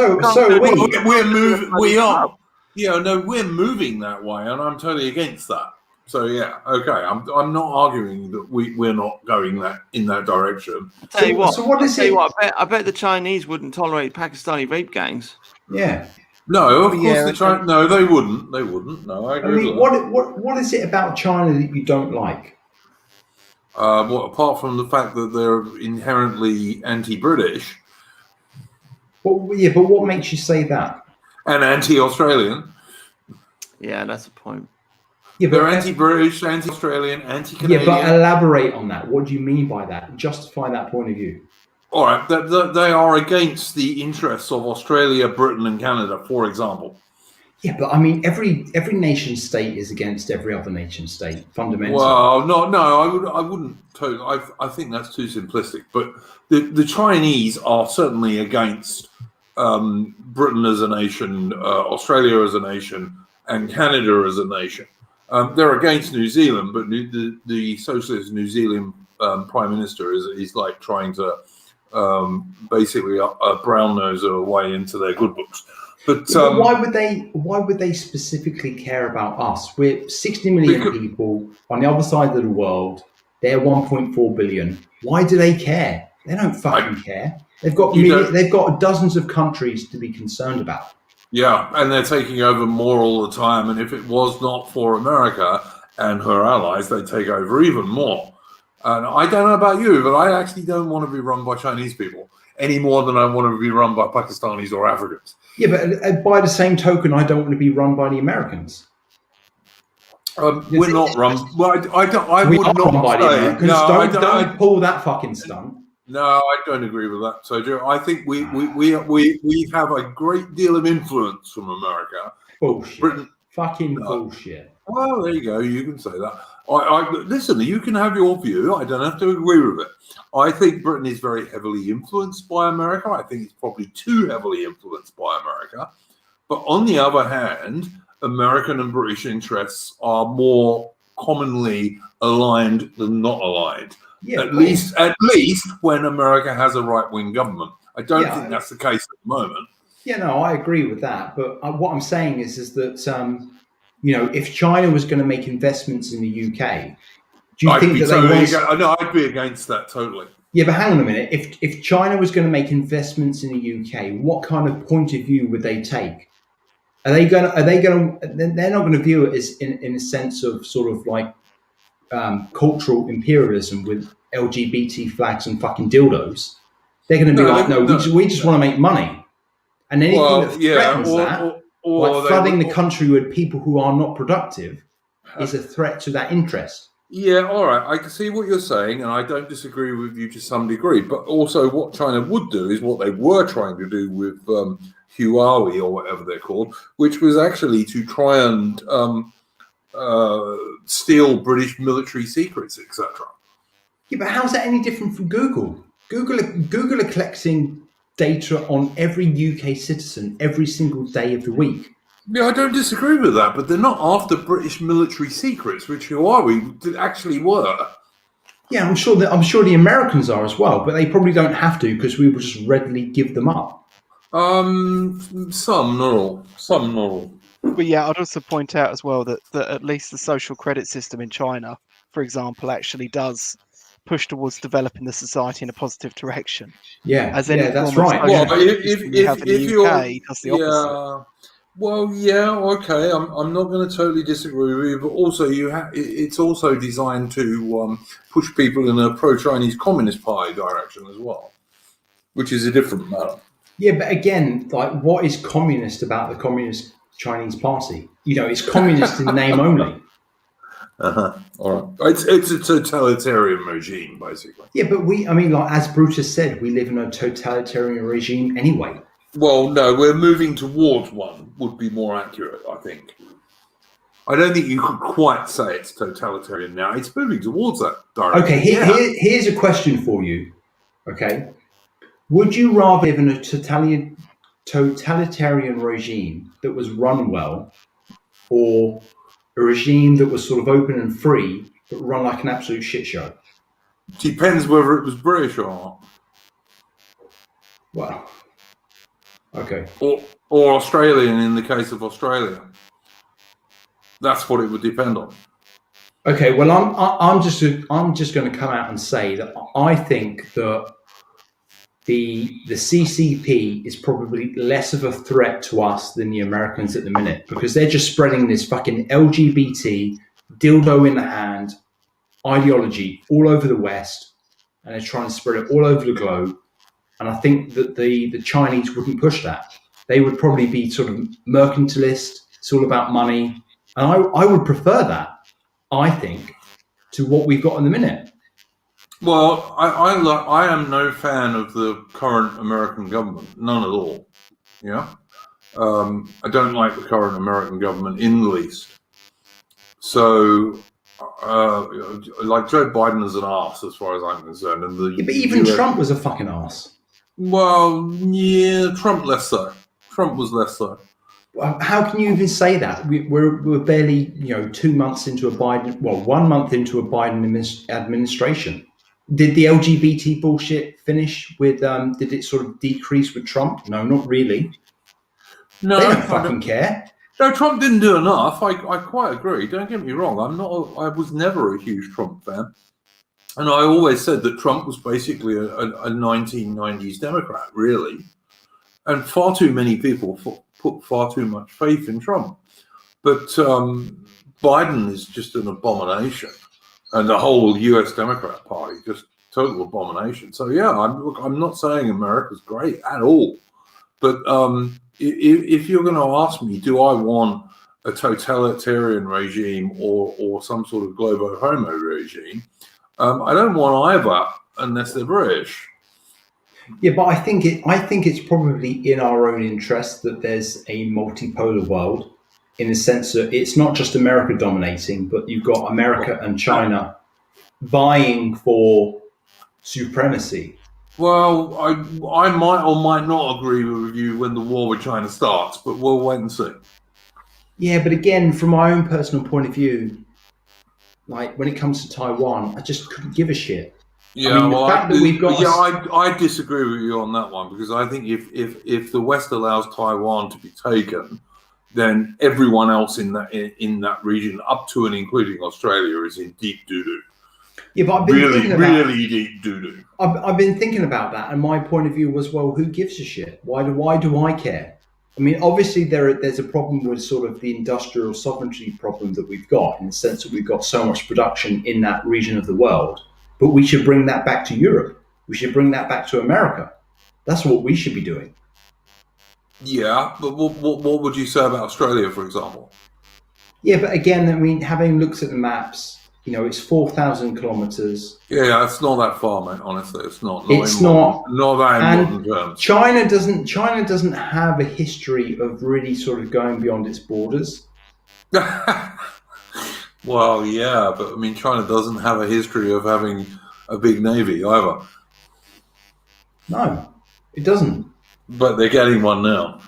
We are. Yeah, no, we're moving that way, and I'm totally against that. So yeah, okay. I'm not arguing that we're not going in that direction. I'll tell you what. So what is it? I bet the Chinese wouldn't tolerate Pakistani rape gangs. Yeah. No, of course no, they wouldn't. They wouldn't. No, I agree. What is it about China that you don't like? Apart from the fact that they're inherently anti-British. Well, yeah, but what makes you say that? And anti-Australian. Yeah, that's a point. Yeah, they're anti-British, anti-Australian, anti-Canadian. Yeah, but elaborate on that. What do you mean by that? Justify that point of view. All right, they are against the interests of Australia, Britain, and Canada, for example. Yeah, but I mean, every nation state is against every other nation state, fundamentally. Well, no, I wouldn't. I think that's too simplistic. But the Chinese are certainly against Britain as a nation, Australia as a nation, and Canada as a nation. They're against New Zealand, but the socialist New Zealand Prime Minister is like trying to basically a brown noser way into their good books. But why would they specifically care about us? We're 60 million people on the other side of the world. They're 1.4 billion. Why do they care? They don't fucking care. They've got dozens of countries to be concerned about. Yeah, and they're taking over more all the time. And if it was not for America and her allies, they'd take over even more. And I don't know about you, but I actually don't want to be run by Chinese people any more than I want to be run by Pakistanis or Africans. Yeah, but by the same token, I don't want to be run by the Americans. We're not run. Well, I we would are not run by the say. Americans. No, don't pull that fucking stunt. No, I don't agree with that. So, Joe, I think we have a great deal of influence from America. Bullshit. Britain, bullshit. Well, there you go. You can say that. Listen, you can have your view. I don't have to agree with it. I think Britain is very heavily influenced by America. I think it's probably too heavily influenced by America. But on the other hand, American and British interests are more commonly aligned than not aligned. Yeah, at least when America has a right-wing government. I don't think that's the case at the moment. Yeah, no, I agree with that. But what I'm saying is that if China was going to make investments in the UK, do you think that No, I'd be against that totally. Yeah, but hang on a minute. If China was going to make investments in the UK, what kind of point of view would they take? They're not going to view it as in a sense of sort of like cultural imperialism with LGBT flags and fucking dildos. They're going to be we just want to make money. And anything that threatens like flooding the country with people who are not productive, is a threat to that interest. Yeah, all right. I can see what you're saying, and I don't disagree with you to some degree. But also what China would do is what they were trying to do with Huawei or whatever they're called, which was actually to try and steal British military secrets, etc. Yeah, but how's that any different from Google? Google are collecting data on every UK citizen every single day of the week. Yeah, I don't disagree with that, but they're not after British military secrets, which Huawei actually were. Yeah, I'm sure the Americans are as well, but they probably don't have to because we will just readily give them up. Some, not all. But yeah, I'd also point out as well that at least the social credit system in China, for example, actually does push towards developing the society in a positive direction. Yeah, as any that's form of right. social Well, system you have in the UK does the opposite. Well, yeah, okay. I'm not going to totally disagree with you, but also it's also designed to push people in a pro-Chinese Communist Party direction as well, which is a different matter. Yeah, but again, like, what is communist about the Communist Chinese Party? It's communist in name only. All right. It's a totalitarian regime, basically. Yeah, but as Brutus said, we live in a totalitarian regime anyway. Well, no, we're moving towards one, would be more accurate, I think. I don't think you could quite say it's totalitarian now. It's moving towards that direction. Okay, here's a question for you. Okay. Would you rather live in a totalitarian regime that was run well, or a regime that was sort of open and free, but run like an absolute shit show? Depends whether it was British or not. Well, okay. Or Australian in the case of Australia. That's what it would depend on. Okay, well, I'm just going to come out and say that I think that the CCP is probably less of a threat to us than the Americans at the minute, because they're just spreading this fucking LGBT dildo in the hand ideology all over the West, and they're trying to spread it all over the globe. And I think that the Chinese wouldn't push that. They would probably be sort of mercantilist. It's all about money. And I would prefer that, I think, to what we've got in the minute. Well, I am no fan of the current American government, none at all. Yeah, I don't like the current American government in the least. So, like Joe Biden is an arse as far as I'm concerned, and but even Trump was a fucking arse. Well, yeah, Trump less so. Trump was less so. How can you even say that? We're barely 2 months into a Biden, 1 month into a Biden administration. Did the LGBT bullshit finish with? Did it sort of decrease with Trump? No, not really. No, They don't fucking care. No, Trump didn't do enough. I quite agree. Don't get me wrong. I was never a huge Trump fan, and I always said that Trump was basically a 1990s Democrat, really. And far too many people put far too much faith in Trump. But Biden is just an abomination, and the whole U.S. Democrat Party just total abomination. So yeah, I'm not saying America's great at all, but if you're going to ask me, do I want a totalitarian regime or some sort of globo homo regime? I don't want either unless they're British. Yeah, but I think it's probably in our own interest that there's a multipolar world, in the sense that it's not just America dominating, but you've got America and China vying for supremacy. Well, I might or might not agree with you when the war with China starts, but we'll wait and see. Yeah, but again, from my own personal point of view, like when it comes to Taiwan, I just couldn't give a shit. Yeah, I mean, the fact that we've got I disagree with you on that one, because I think if the West allows Taiwan to be taken, then everyone else in that region, up to and including Australia, is in deep doo-doo. Yeah, but I've been really deep doo-doo. I've been thinking about that, and my point of view was, well, who gives a shit? Why do I care? I mean, obviously there's a problem with sort of the industrial sovereignty problem that we've got, in the sense that we've got so much production in that region of the world. But we should bring that back to Europe. We should bring that back to America. That's what we should be doing. Yeah, but what would you say about Australia, for example? Yeah, but again, I mean, having looked at the maps, it's 4,000 kilometers. Yeah, it's not that far, mate. Honestly, it's not. Not that in modern terms. China doesn't have a history of really sort of going beyond its borders. Well, yeah, but I mean, China doesn't have a history of having a big navy either. No, it doesn't. But they're getting one now.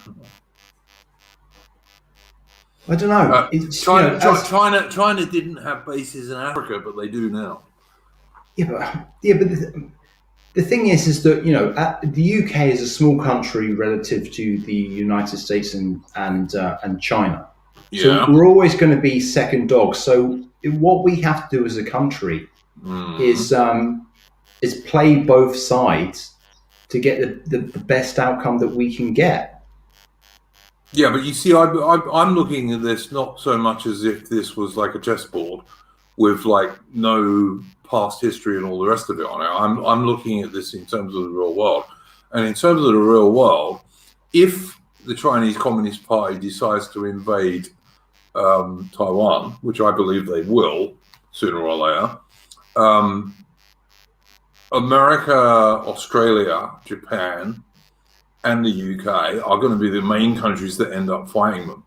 I don't know. China didn't have bases in Africa, but they do now. Yeah, but the thing is that the UK is a small country relative to the United States and China. Yeah. So we're always going to be second dog. So what we have to do as a country is play both sides to get the best outcome that we can get. Yeah, but you see, I'm looking at this not so much as if this was like a chessboard with like no past history and all the rest of it on it. I'm looking at this in terms of the real world. And in terms of the real world, if the Chinese Communist Party decides to invade Taiwan, which I believe they will sooner or later, America, Australia, Japan, and the UK are going to be the main countries that end up fighting them.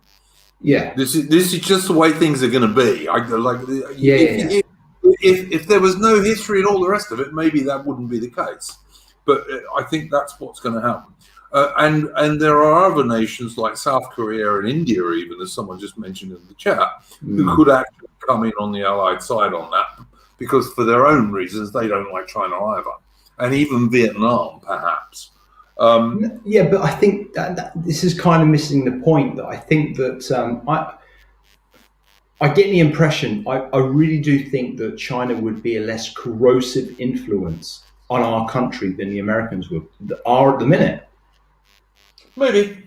Yeah, this is just the way things are going to be. If there was no history and all the rest of it, maybe that wouldn't be the case. But I think that's what's going to happen. And there are other nations like South Korea and India, even as someone just mentioned in the chat, who could actually come in on the Allied side on that, because for their own reasons they don't like China either, and even Vietnam perhaps. Yeah, but I think that this is kind of missing the point. That I think that I get the impression, I really do think that China would be a less corrosive influence on our country than the Americans are at the minute. Maybe.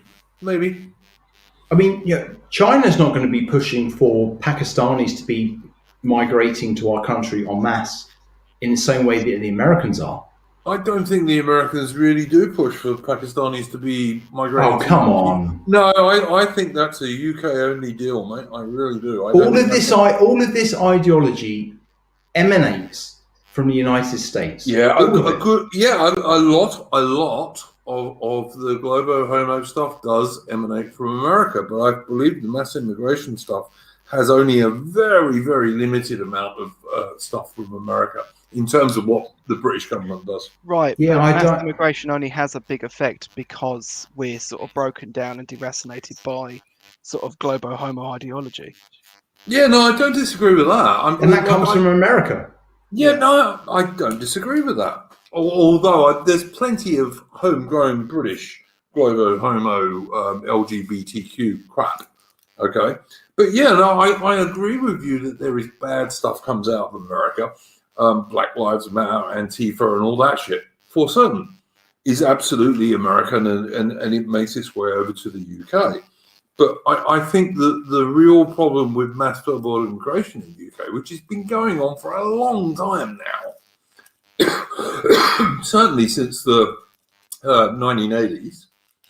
I mean, China's not going to be pushing for Pakistanis to be migrating to our country en masse in the same way that the Americans are. I don't think the Americans really do push for Pakistanis to be migrating. Oh, come on. No, I think that's a UK only deal, mate. I really do. All of this ideology emanates from the United States. Yeah, a lot of the globo homo stuff does emanate from America, but I believe the mass immigration stuff has only a very, very limited amount of stuff from America in terms of what the British government does. Right. Yeah, mass immigration only has a big effect because we're sort of broken down and deracinated by sort of globo homo ideology. Yeah, no, I don't disagree with that. And that comes from America. Yeah, no, I don't disagree with that. Although there's plenty of homegrown British Glovo Homo LGBTQ crap. Okay, but yeah, no, I agree with you that there is bad stuff comes out of America. Black Lives Matter, Antifa, and all that shit, for certain, is absolutely American, and it makes its way over to the UK. But I think that the real problem with mass global immigration in the UK, which has been going on for a long time now, certainly since the 1980s,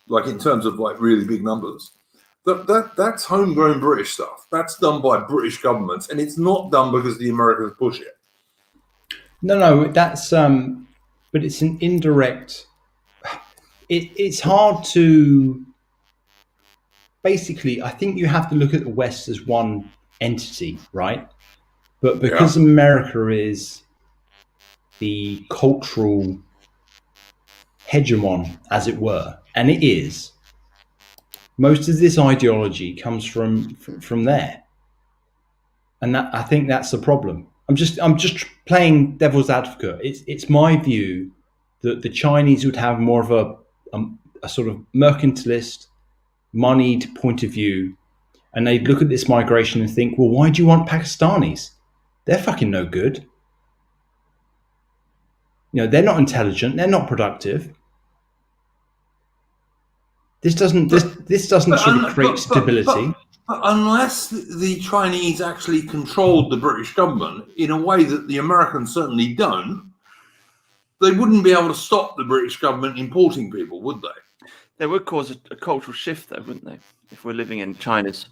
like in terms of like really big numbers, that's homegrown British stuff. That's done by British governments, and it's not done because the Americans push it. No, that's but it's an indirect. It's hard to. Basically, I think you have to look at the West as one entity, right? But because America is the cultural hegemon, as it were, and it is, most of this ideology comes from there, and that, I think that's the problem. I'm just playing devil's advocate. It's my view that the Chinese would have more of a sort of mercantilist, moneyed point of view, and they'd look at this migration and think, well, why do you want Pakistanis? They're fucking no good. They're not intelligent. They're not productive. This doesn't sort of create stability. But unless the Chinese actually controlled the British government in a way that the Americans certainly don't, they wouldn't be able to stop the British government importing people, would they? They would cause a cultural shift, though, wouldn't they? If we're living in China's.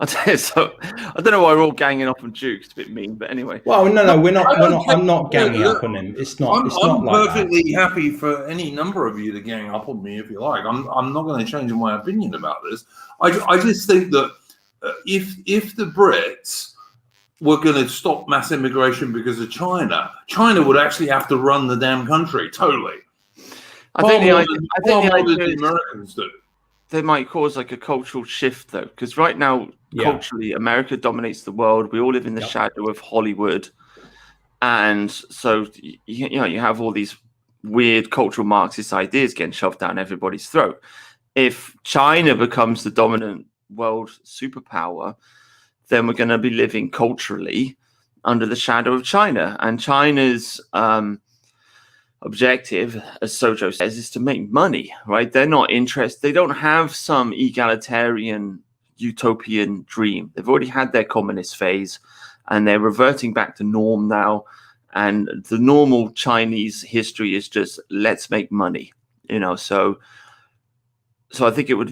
So I don't know why we're all ganging up on Duke. It's a bit mean, but anyway. Well, no, we're not. I'm not ganging up on him. It's not. I'm like perfectly happy for any number of you to gang up on me if you like. I'm not going to change my opinion about this. I just think that if the Brits were going to stop mass immigration because of China would actually have to run the damn country totally. I think the idea the Americans do. They might cause like a cultural shift, though, because right now, culturally, America dominates the world. We all live in the shadow of Hollywood, and so you have all these weird cultural Marxist ideas getting shoved down everybody's throat. If China becomes the dominant world superpower, then we're going to be living culturally under the shadow of China, and China's objective, as Sojo says, is to make money, right? They're not interested. They don't have some egalitarian utopian dream. They've already had their communist phase, and they're reverting back to norm now. And the normal Chinese history is just let's make money, So I think it would,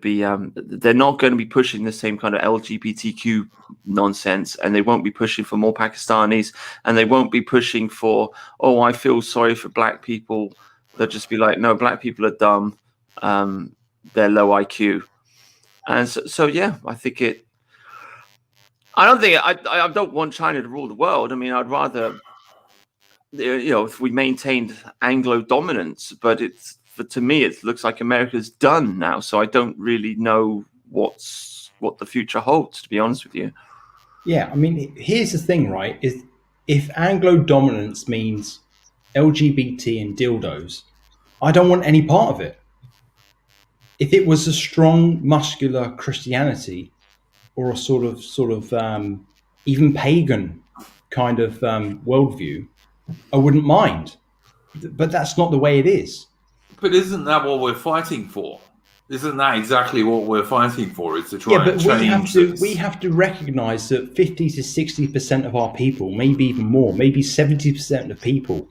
be. They're not going to be pushing the same kind of LGBTQ nonsense, and they won't be pushing for more Pakistanis, and they won't be pushing for, oh, I feel sorry for black people. They'll just be like, no, black people are dumb. They're low IQ, and so I think it. I don't want China to rule the world. I mean, I'd rather, if we maintained Anglo dominance, but to me, it looks like America's done now. So I don't really know what the future holds, to be honest with you. Yeah, I mean, here's the thing, right? Is if Anglo dominance means LGBT and dildos, I don't want any part of it. If it was a strong, muscular Christianity, or a sort of even pagan kind of worldview, I wouldn't mind. But that's not the way it is. But isn't that what we're fighting for? Isn't that exactly what we're fighting for? Is to try and change this? We have to recognise that 50 to 60% of our people, maybe even more, maybe 70% of people,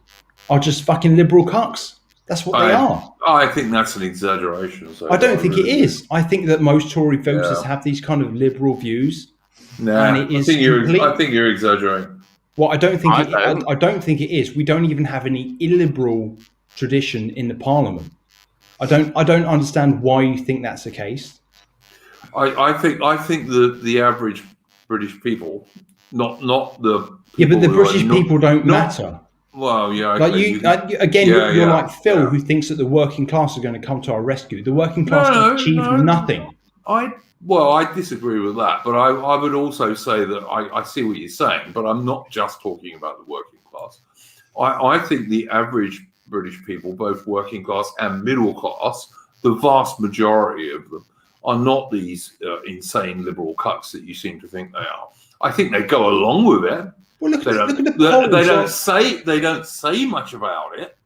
are just fucking liberal cucks. That's what they are. I think that's an exaggeration. So I don't think it is. I think that most Tory voters have these kind of liberal views. I think you're exaggerating. Well, I don't think it is. We don't even have any illiberal tradition in the Parliament. I don't understand why you think that's the case. I think the average British people, not the but the British people don't matter. Well, yeah. Okay, you're like Phil, who thinks that the working class are going to come to our rescue. The working class can achieve nothing. Well, I disagree with that, but I would also say that I see what you're saying, but I'm not just talking about the working class. I think the average British people, both working class and middle class, the vast majority of them are not these insane liberal cucks that you seem to think they are. I think they go along with it. Well, look at the polls. They don't say much about it,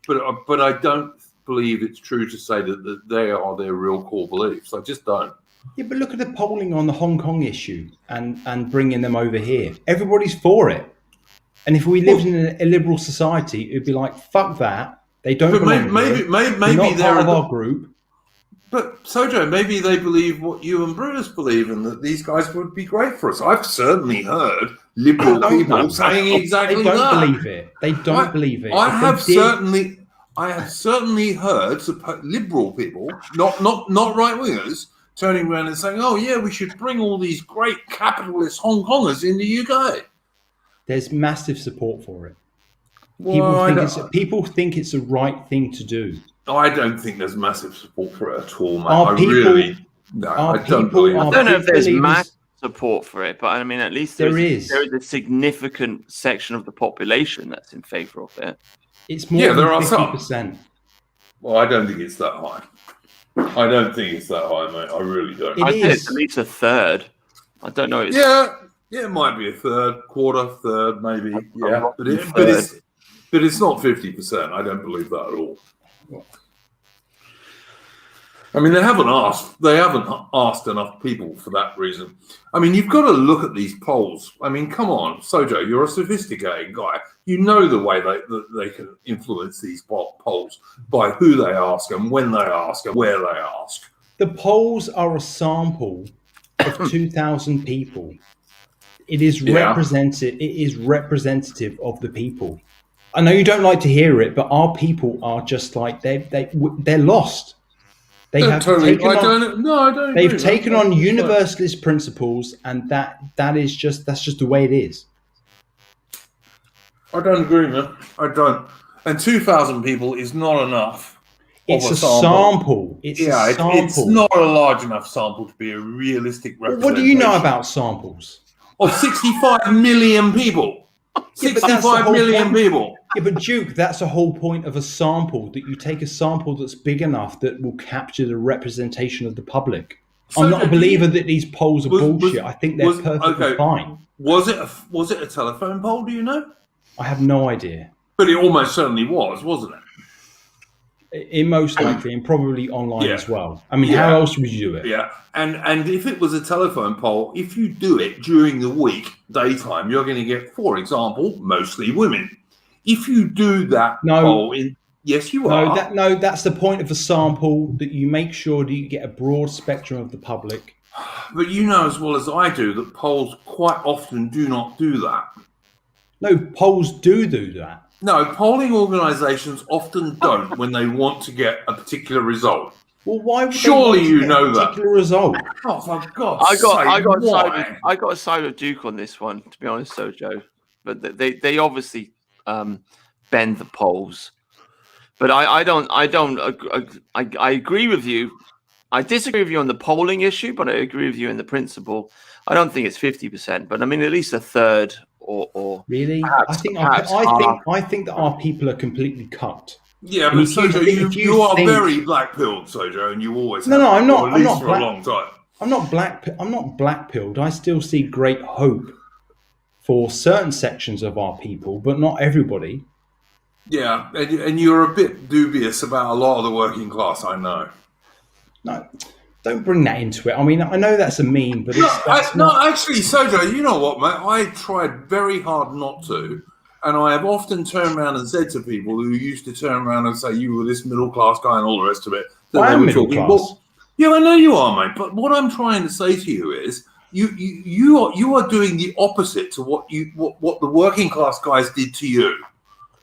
but I don't believe it's true to say that they are their real core beliefs. I just don't. Yeah, but look at the polling on the Hong Kong issue and bringing them over here. Everybody's for it. And if we lived in a liberal society, it'd be like, fuck that. They don't belong here. They're not part of our group. But Sojo, maybe they believe what you and Bruce believe, and that these guys would be great for us. I've certainly heard liberal people saying exactly that. They don't believe it. They don't believe it. I have certainly heard liberal people, not right wingers, turning around and saying, "Oh yeah, we should bring all these great capitalist Hong Kongers in the UK." There's massive support for it. People think it's the right thing to do. I don't think there's massive support for it at all, mate. I don't know if there's mass support for it, but I mean, at least there is a significant section of the population that's in favour of it. It's more than 50%. Well, I don't think it's that high. I don't think it's that high, mate. I really don't. I think it's at least a third. I don't know. Yeah, it might be a third, quarter, third, maybe. Yeah, but it's not 50%. I don't believe that at all. I mean, they haven't asked enough people for that reason. I mean, you've got to look at these polls. I mean, come on, Sojo, you're a sophisticated guy. You know the way they can influence these polls by who they ask and when they ask and where they ask. The polls are a sample of 2,000 people. It is representative. It is representative of the people. I know you don't like to hear it, but our people are just like they're lost. They have taken on, they've taken on universalist principles, and that's just the way it is. I don't agree, man. I don't. And 2,000 people is not enough. It's a sample. It's not a large enough sample to be a realistic representation. What do you know about samples? Of 65 million people. 65 million people. Yeah, but Duke, that's the whole point of a sample, that you take a sample that's big enough that will capture the representation of the public. So I'm not a believer that these polls are bullshit. I think they're perfectly fine. Was it a telephone poll, do you know? I have no idea. But it almost certainly was, wasn't it? It most likely, and probably online as well. I mean, how else would you do it? Yeah, and if it was a telephone poll, if you do it during the week, daytime, you're going to get, for example, mostly women. If you do that poll, yes, you are. That's the point of a sample, that you make sure that you get a broad spectrum of the public. But you know as well as I do that polls quite often do not do that. No, polls do that. No, polling organisations often don't when they want to get a particular result. Well, why would surely you know that particular result? Oh, for God's sake! I got a side with Duke on this one, to be honest, Sojo. But they obviously bend the polls. But I agree with you. I disagree with you on the polling issue, but I agree with you in the principle. I don't think it's 50%, but I mean at least a third or really. I think that our people are completely cut. Yeah, but Sojo, you are very black-pilled, Sojo, and you always have. No, I'm not. At least for a long time. I'm not black-pilled. I still see great hope for certain sections of our people, but not everybody. Yeah, and you're a bit dubious about a lot of the working class, I know. No, don't bring that into it. I mean, I know that's a meme, but actually, Sojo, you know what, mate? I tried very hard not to, and I have often turned around and said to people who used to turn around and say you were this middle-class guy and all the rest of it. I am middle-class. Yeah, I know you are, mate, but what I'm trying to say to you is you are doing the opposite to what the working class guys did to you.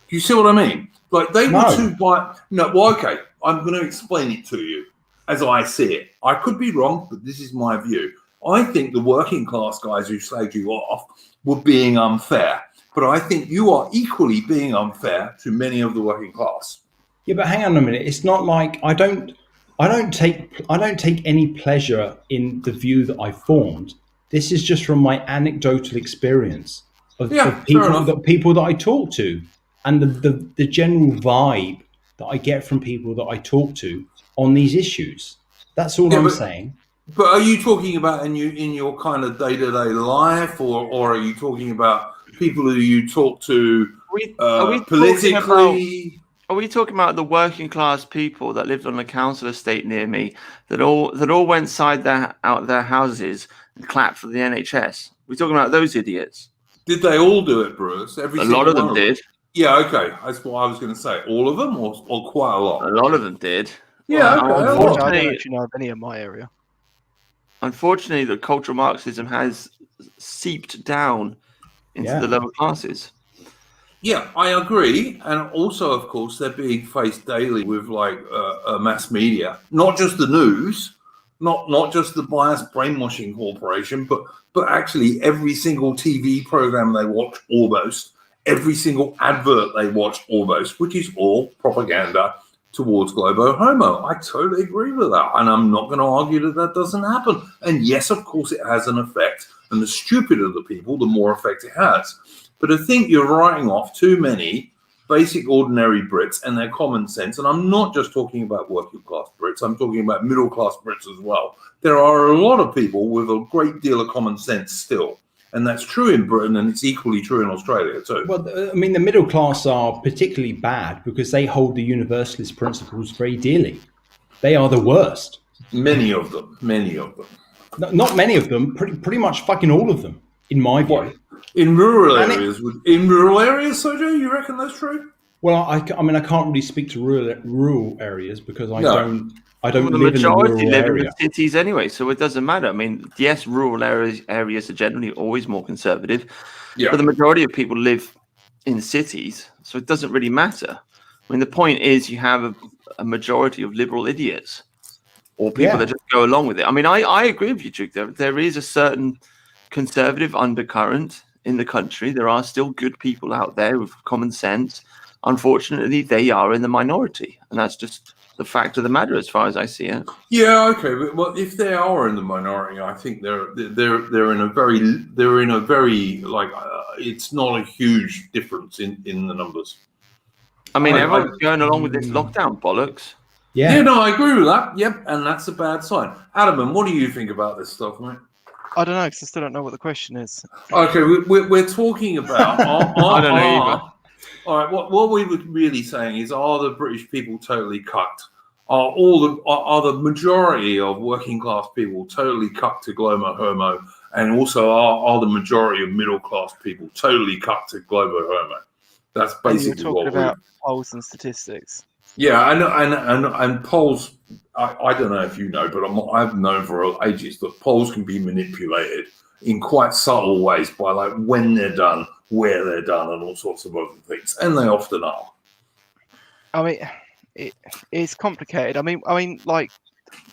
Do you see what I mean? Like they were too blind. No, well, okay. I'm going to explain it to you as I see it. I could be wrong, but this is my view. I think the working class guys who slagged you off were being unfair, but I think you are equally being unfair to many of the working class. Yeah, but hang on a minute. It's not like I don't I don't take any pleasure in the view that I formed. This is just from my anecdotal experience Yeah, of fair people enough. that I talk to, and the general vibe that I get from people that I talk to on these issues. That's all Yeah, I'm saying. but are you talking about in your kind of day-to-day life, or are you talking about people who you talk to Are we politically? Are we talking about the working class people that lived on a council estate near me that all went out of their houses and clapped for the NHS? We're talking about those idiots. Did they all do it, Bruce? Every A lot single of one them of them? did. Yeah, okay. That's what I was going to say. All of them, or quite a A lot? lot of them did. Yeah, okay, a lot. I don't actually know of any in my area. Unfortunately, the cultural Marxism has seeped down into the lower classes. Yeah, I agree, and also, of course, they're being faced daily with like mass media, not just the news, not just the biased brainwashing corporation, but actually every single TV program they watch, almost every single advert they watch, almost, which is all propaganda towards globo homo. I totally agree with that, and I'm not going to argue that that doesn't happen. And yes, of course, it has an effect, and the stupider the people, the more effect it has. But I think you're writing off too many basic ordinary Brits and their common sense. And I'm not just talking about working class Brits, I'm talking about middle class Brits as well. There are a lot of people with a great deal of common sense still. And that's true in Britain, and it's equally true in Australia too. Well, I mean, the middle class are particularly bad because they hold the universalist principles very dearly. They are the worst. Many of them. Not many of them, pretty much fucking all of them, in my view. What? In rural areas, Sojo, you reckon that's true? Well, I mean, I can't really speak to rural areas because I don't The live in the majority rural live in area. the cities anyway, so it doesn't matter. I mean, yes, rural areas are generally always more conservative, Yeah. but the majority of people live in cities, so it doesn't really matter. I mean, the point is you have a majority of liberal idiots or people that just go along with it. I mean, I agree with you, Duke. There is a certain conservative undercurrent in the country. There are still good people out there with common sense. Unfortunately, they are in the minority, and that's just the fact of the matter as far as I see it. Yeah, okay, but well, if they are in the minority, I think they're in a very like it's not a huge difference in the numbers. I mean, everyone's going along with this lockdown bollocks. Yeah, no, I agree with that. Yep, and that's a bad sign. Adam, what do you think about this stuff, mate? I don't know because I still don't know what the question is. Okay, we're talking about. I don't know either. All right, what we were really saying is, are the British people totally cucked? Are the majority of working class people totally cucked to globo homo, and also are the majority of middle class people totally cucked to globo homo? That's basically you're talking about polls and statistics. Yeah, and polls. I don't know if you know, but I've known for ages that polls can be manipulated in quite subtle ways by like when they're done, where they're done, and all sorts of other things, and they often are. I mean, it's complicated. I mean, like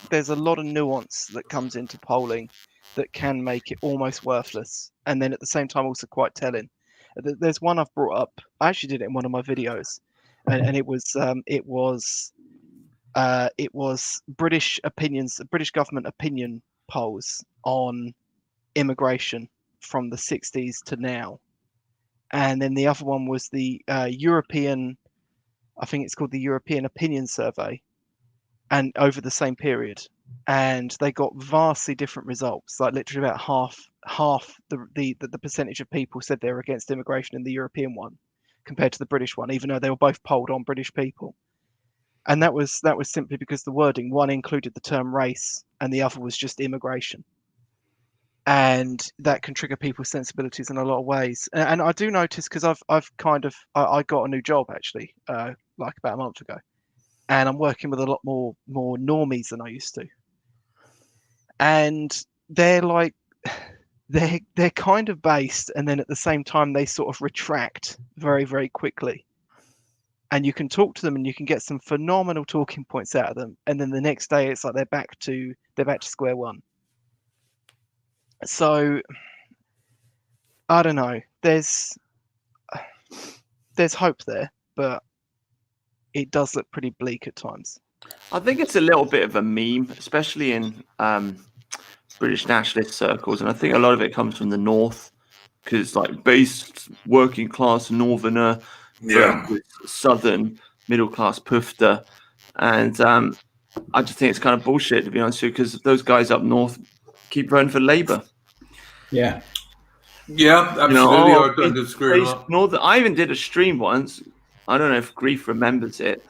there's a lot of nuance that comes into polling that can make it almost worthless, and then at the same time also quite telling. There's one I've brought up. I actually did it in one of my videos, and it was British opinions, British government opinion polls on immigration from the 60s to now, and then the other one was the European. I think it's called the European Opinion Survey, and over the same period, and they got vastly different results. Like literally about half the percentage of people said they were against immigration in the European one compared to the British one, even though they were both polled on British people. And that was simply because the wording, one included the term race and the other was just immigration. And that can trigger people's sensibilities in a lot of ways. And I do notice because I've kind of I got a new job actually like about a month ago, and I'm working with a lot more normies than I used to. And they're like they're kind of based, and then at the same time they sort of retract very, very quickly. And you can talk to them and you can get some phenomenal talking points out of them, and then the next day it's like they're back to square one. So I don't know. There's hope there, but it does look pretty bleak at times. I think it's a little bit of a meme, especially in British nationalist circles, and I think a lot of it comes from the north, because it's like based working class northerner versus southern middle class pufter, and I just think it's kind of bullshit, to be honest with you, because those guys up north keep voting for Labour. Yeah. Yeah, absolutely. I don't disagree with that. Northern. I even did a stream once. I don't know if Grief remembers it,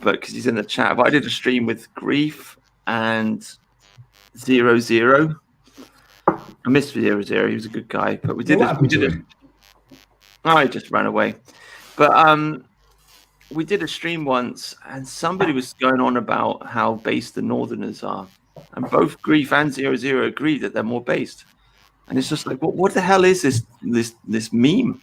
but because he's in the chat. But I did a stream with Grief and 00. I missed 00. He was a good guy, but we did it. Oh, he just ran away. But we did a stream once, and somebody was going on about how based the Northerners are, and both Grief and 00 agree that they're more based. And it's just like, what the hell is this meme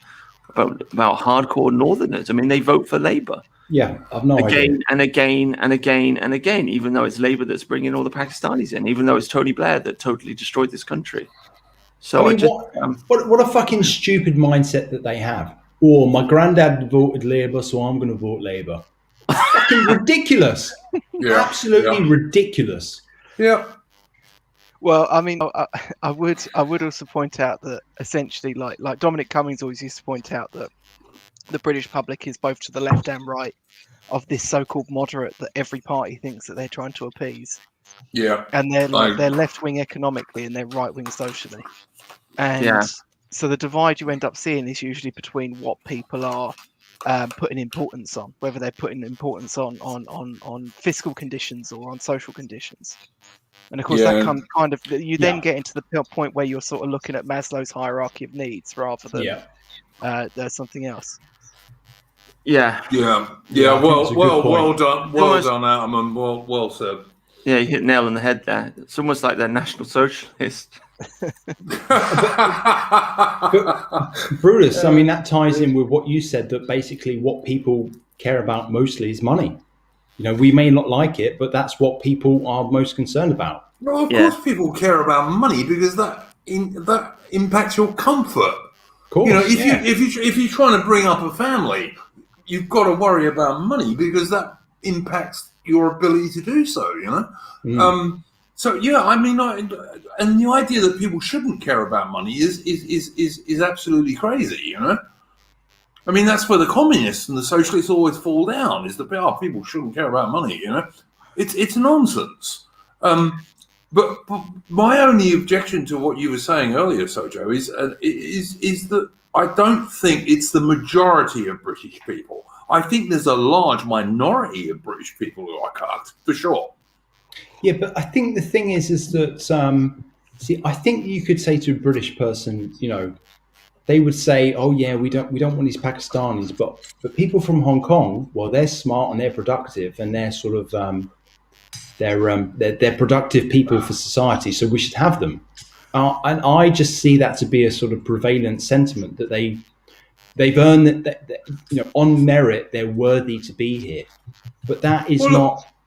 about hardcore Northerners? I mean, they vote for Labour. Yeah, I've no idea. Again and again and again and again, even though it's Labour that's bringing all the Pakistanis in, even though it's Tony Blair that totally destroyed this country. So I mean, what a fucking stupid mindset that they have. Oh, my granddad voted Labour, so I'm going to vote Labour. Fucking ridiculous. Absolutely ridiculous. Yeah. Well, I mean, I would also point out that essentially, like Dominic Cummings always used to point out, that the British public is both to the left and right of this so-called moderate that every party thinks that they're trying to appease. Yeah. And they're left-wing economically and they're right-wing socially. And so the divide you end up seeing is usually between what people are putting importance on, whether they're putting importance on fiscal conditions or on social conditions. And of course, that comes kind of, you then get into the point where you're sort of looking at Maslow's hierarchy of needs rather than there's something else. Well done, Adam, and well said. Yeah, you hit the nail on the head there. It's almost like they're National Socialists. Brutus, I mean, that ties in with what you said, that basically what people care about mostly is money. You know, we may not like it, but that's what people are most concerned about. No, of course people care about money, because that impacts your comfort. Of course, you know, if you're trying to bring up a family, you've got to worry about money, because that impacts your ability to do so, you know? So I mean, and the idea that people shouldn't care about money is absolutely crazy, you know? I mean, that's where the communists and the socialists always fall down, is that people shouldn't care about money, you know? It's nonsense. But my only objection to what you were saying earlier, Sojo, is that I don't think it's the majority of British people. I think there's a large minority of British people who are cucked, for sure. Yeah, but I think the thing is that, I think you could say to a British person, you know, they would say, "Oh yeah, we don't want these Pakistanis," but people from Hong Kong, well, they're smart and they're productive, and they're sort of they're productive people for society, so we should have them. And I just see that to be a sort of prevalent sentiment, that they've earned that you know, on merit, they're worthy to be here. But that is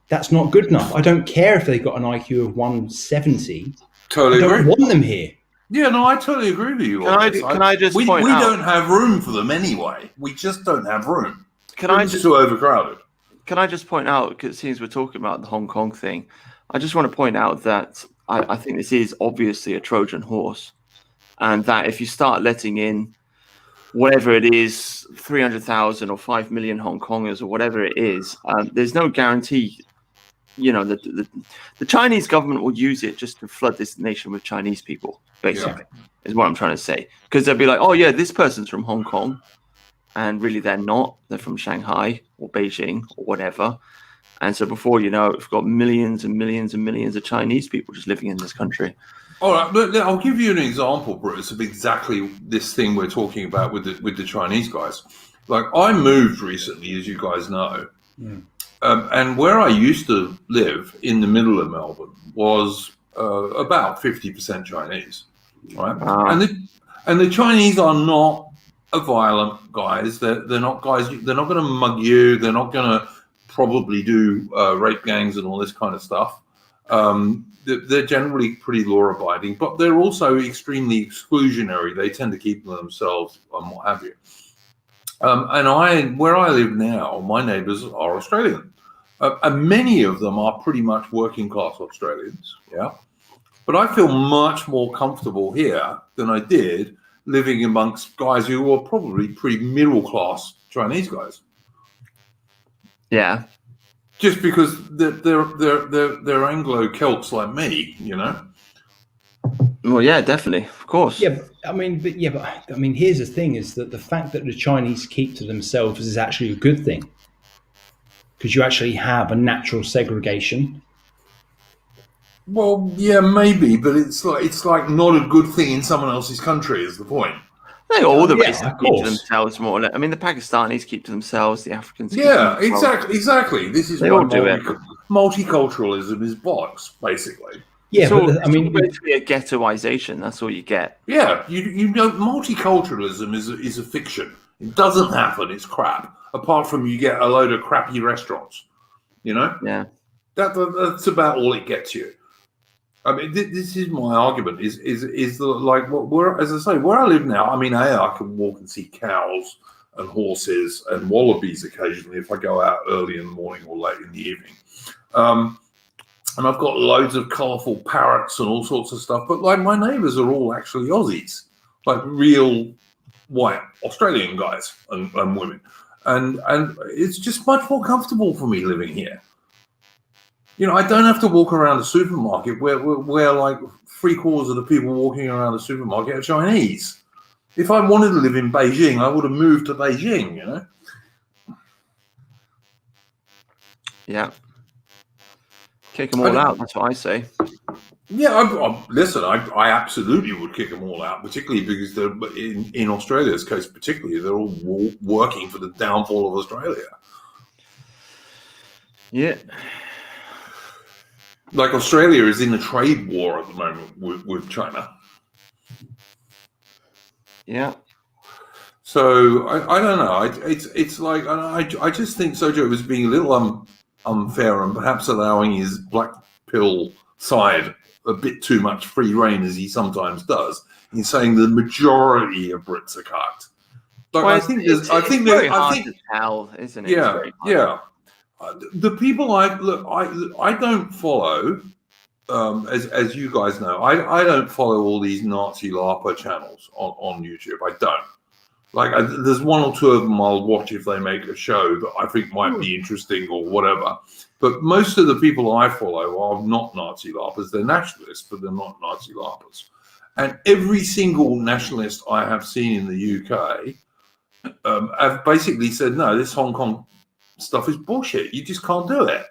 that's not good enough. I don't care if they've got an IQ of 170. Totally I don't want them here. Yeah, no, I totally agree with you. Can I just point out? We don't have room for them anyway. We just don't have room. It's too overcrowded. Can I just point out, because it seems we're talking about the Hong Kong thing, I just want to point out that I think this is obviously a Trojan horse, and that if you start letting in whatever it is, 300,000 or 5 million Hong Kongers or whatever it is, there's no guarantee. You know, the Chinese government will use it just to flood this nation with Chinese people, basically, is what I'm trying to say. Because they'll be like, oh, yeah, this person's from Hong Kong. And really, they're not. They're from Shanghai or Beijing or whatever. And so before you know it, we've got millions and millions and millions of Chinese people just living in this country. All right, but I'll give you an example, Bruce, of exactly this thing we're talking about with the Chinese guys. Like, I moved recently, as you guys know. And where I used to live in the middle of Melbourne was about 50% Chinese, right? And the Chinese are not violent guys. They're not guys. They're not going to mug you. They're not going to probably do rape gangs and all this kind of stuff. They're generally pretty law-abiding, but they're also extremely exclusionary. They tend to keep to themselves and what have you. And where I live now, my neighbours are Australian. and many of them are pretty much working class Australians. Yeah, but I feel much more comfortable here than I did living amongst guys who were probably pretty middle class Chinese guys. Yeah. Just because they're Anglo Celts like me, you know. Well, yeah, definitely, of course. Yeah, I mean, here's the thing: is that the fact that the Chinese keep to themselves is actually a good thing, because you actually have a natural segregation. Well, yeah, maybe, but it's like not a good thing in someone else's country. Is the point? They all the Yeah, races of keep to course. themselves more or less. I mean, the Pakistanis keep to themselves, the Africans keep Yeah, to themselves. exactly. This is They why all do it. multiculturalism is bollocks, basically. Yeah, It's all, but it's all basically a ghettoization. That's all you get. Yeah, you know, multiculturalism is a fiction. It doesn't happen. It's crap. Apart from you get a load of crappy restaurants, you know. Yeah. That's about all it gets you. I mean, this is my argument. Is like where, as I say, where I live now. I mean, I can walk and see cows and horses and wallabies occasionally if I go out early in the morning or late in the evening. And I've got loads of colourful parrots and all sorts of stuff. But like my neighbours are all actually Aussies, like real white Australian guys and women, and it's just much more comfortable for me living here. You know, I don't have to walk around a supermarket where like 3/4 of the people walking around the supermarket are Chinese. If I wanted to live in Beijing, I would have moved to Beijing, you know? Yeah. Kick them all out. That's what I say. Yeah, listen, I absolutely would kick them all out, particularly because they're in Australia's case, particularly, they're all working for the downfall of Australia. Yeah. Like Australia is in a trade war at the moment with China. Yeah. So I don't know. It's like I just think Sojo was being a little unfair and perhaps allowing his black pill side a bit too much free rein as he sometimes does. He's saying the majority of Brits are cucked. Like, Well, I think it's very hard to tell, isn't it? Yeah. The people I don't follow. As you guys know, I don't follow all these Nazi LARPer channels on YouTube. I don't. Like, there's one or two of them I'll watch if they make a show that I think might be interesting or whatever. But most of the people I follow are not Nazi LARPers. They're nationalists, but they're not Nazi LARPers. And every single nationalist I have seen in the UK have basically said, no, this Hong Kong stuff is bullshit. You just can't do it.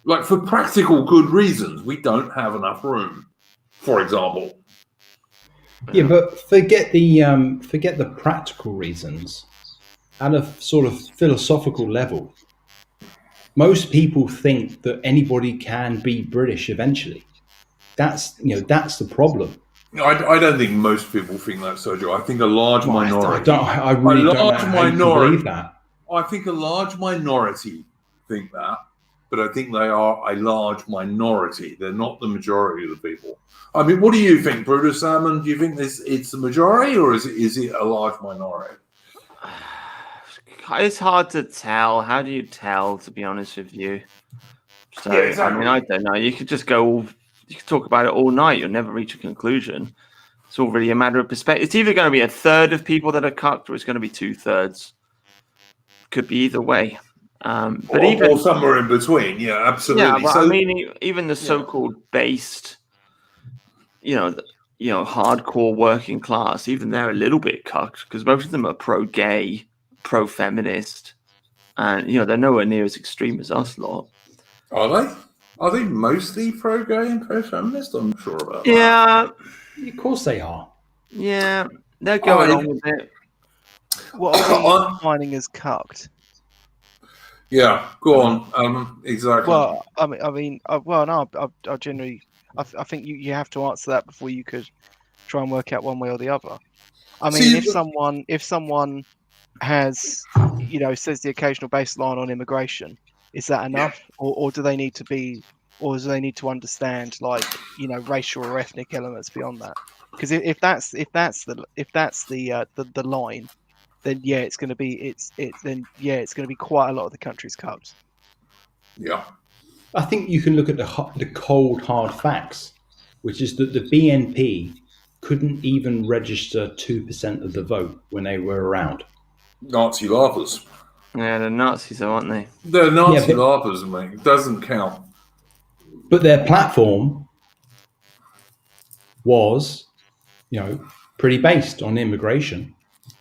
Like, for practical good reasons, we don't have enough room, for example. Yeah, but forget the practical reasons. At a sort of philosophical level, most people think that anybody can be British eventually. That's the problem. I don't think most people think that, Sergio. I think a large minority. I really don't know how you can believe that. I think a large minority think that, but I think they are a large minority. They're not the majority of the people. I mean, what do you think, Brutus Salmon? Do you think it's the majority, or is it a large minority? It's hard to tell. How do you tell, to be honest with you? So, Yeah, exactly. I mean, I don't know. You could just go, you could talk about it all night. You'll never reach a conclusion. It's all really a matter of perspective. It's either going to be a third of people that are cucked, or it's going to be 2/3. Could be either way. But or somewhere in between. Yeah, absolutely. Yeah, but I mean, even the so-called based, hardcore working class, even they're a little bit cucked because most of them are pro-gay, pro-feminist, and they're nowhere near as extreme as us lot. Are they? Are they mostly pro-gay and pro-feminist? I'm not sure about that. Yeah, of course they are. Yeah, they're going on with it. What are we defining as cucked? Yeah, go on. Exactly. Well, I generally, I think you have to answer that before you could try and work out one way or the other. I mean, if someone has, says the occasional baseline on immigration, is that enough, or do they need to be, or do they need to understand racial or ethnic elements beyond that? Because if that's the line, then yeah, it's going to be quite a lot of the country's cucked. Yeah. I think you can look at the cold hard facts, which is that the BNP couldn't even register 2% of the vote when they were around. Nazi laughers. Yeah, the Nazis, aren't they? They're Nazi Yeah, but- laughers, mate. It doesn't count. But their platform was, pretty based on immigration.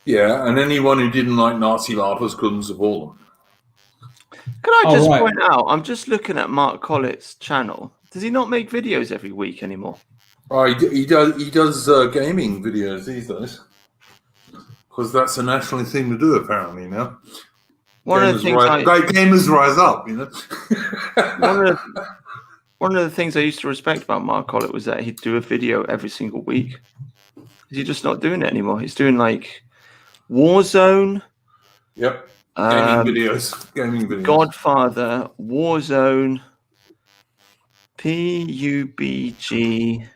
Yeah, and anyone who didn't like Nazi laughers couldn't support them. Can I just right. point out, I'm just looking at Mark Collett's channel. Does he not make videos every week anymore? Oh, he does gaming videos these days. Because that's a national thing to do, apparently, now. One of the things gamers rise up, you know. One of the things I used to respect about Mark Collett was that he'd do a video every single week. He's just not doing it anymore. He's doing like Warzone. Yep. Gaming videos. Godfather, Warzone, PUBG.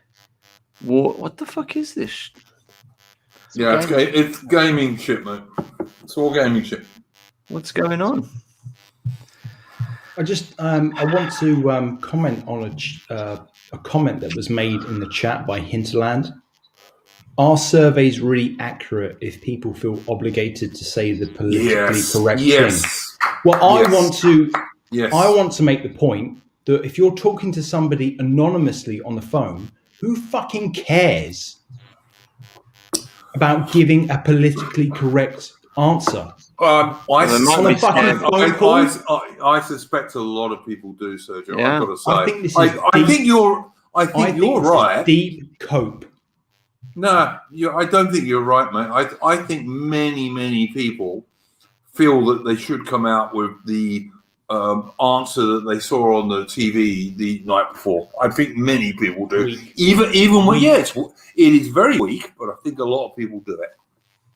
What the fuck is this? It's gaming shit, mate. It's all gaming shit. What's going on? I just I want to comment on a comment that was made in the chat by Hinterland. Are surveys really accurate if people feel obligated to say the politically correct thing? Well, I want to make the point that if you're talking to somebody anonymously on the phone, who fucking cares about giving a politically correct answer? I suspect a lot of people do, Sergio. Yeah. I've got to say. I think this is I think you're right. Deep cope. No, I don't think you're right, mate. I think many people feel that they should come out with the answer that they saw on the TV the night before. I think many people do. Weak. Even when, it is very weak, but I think a lot of people do it.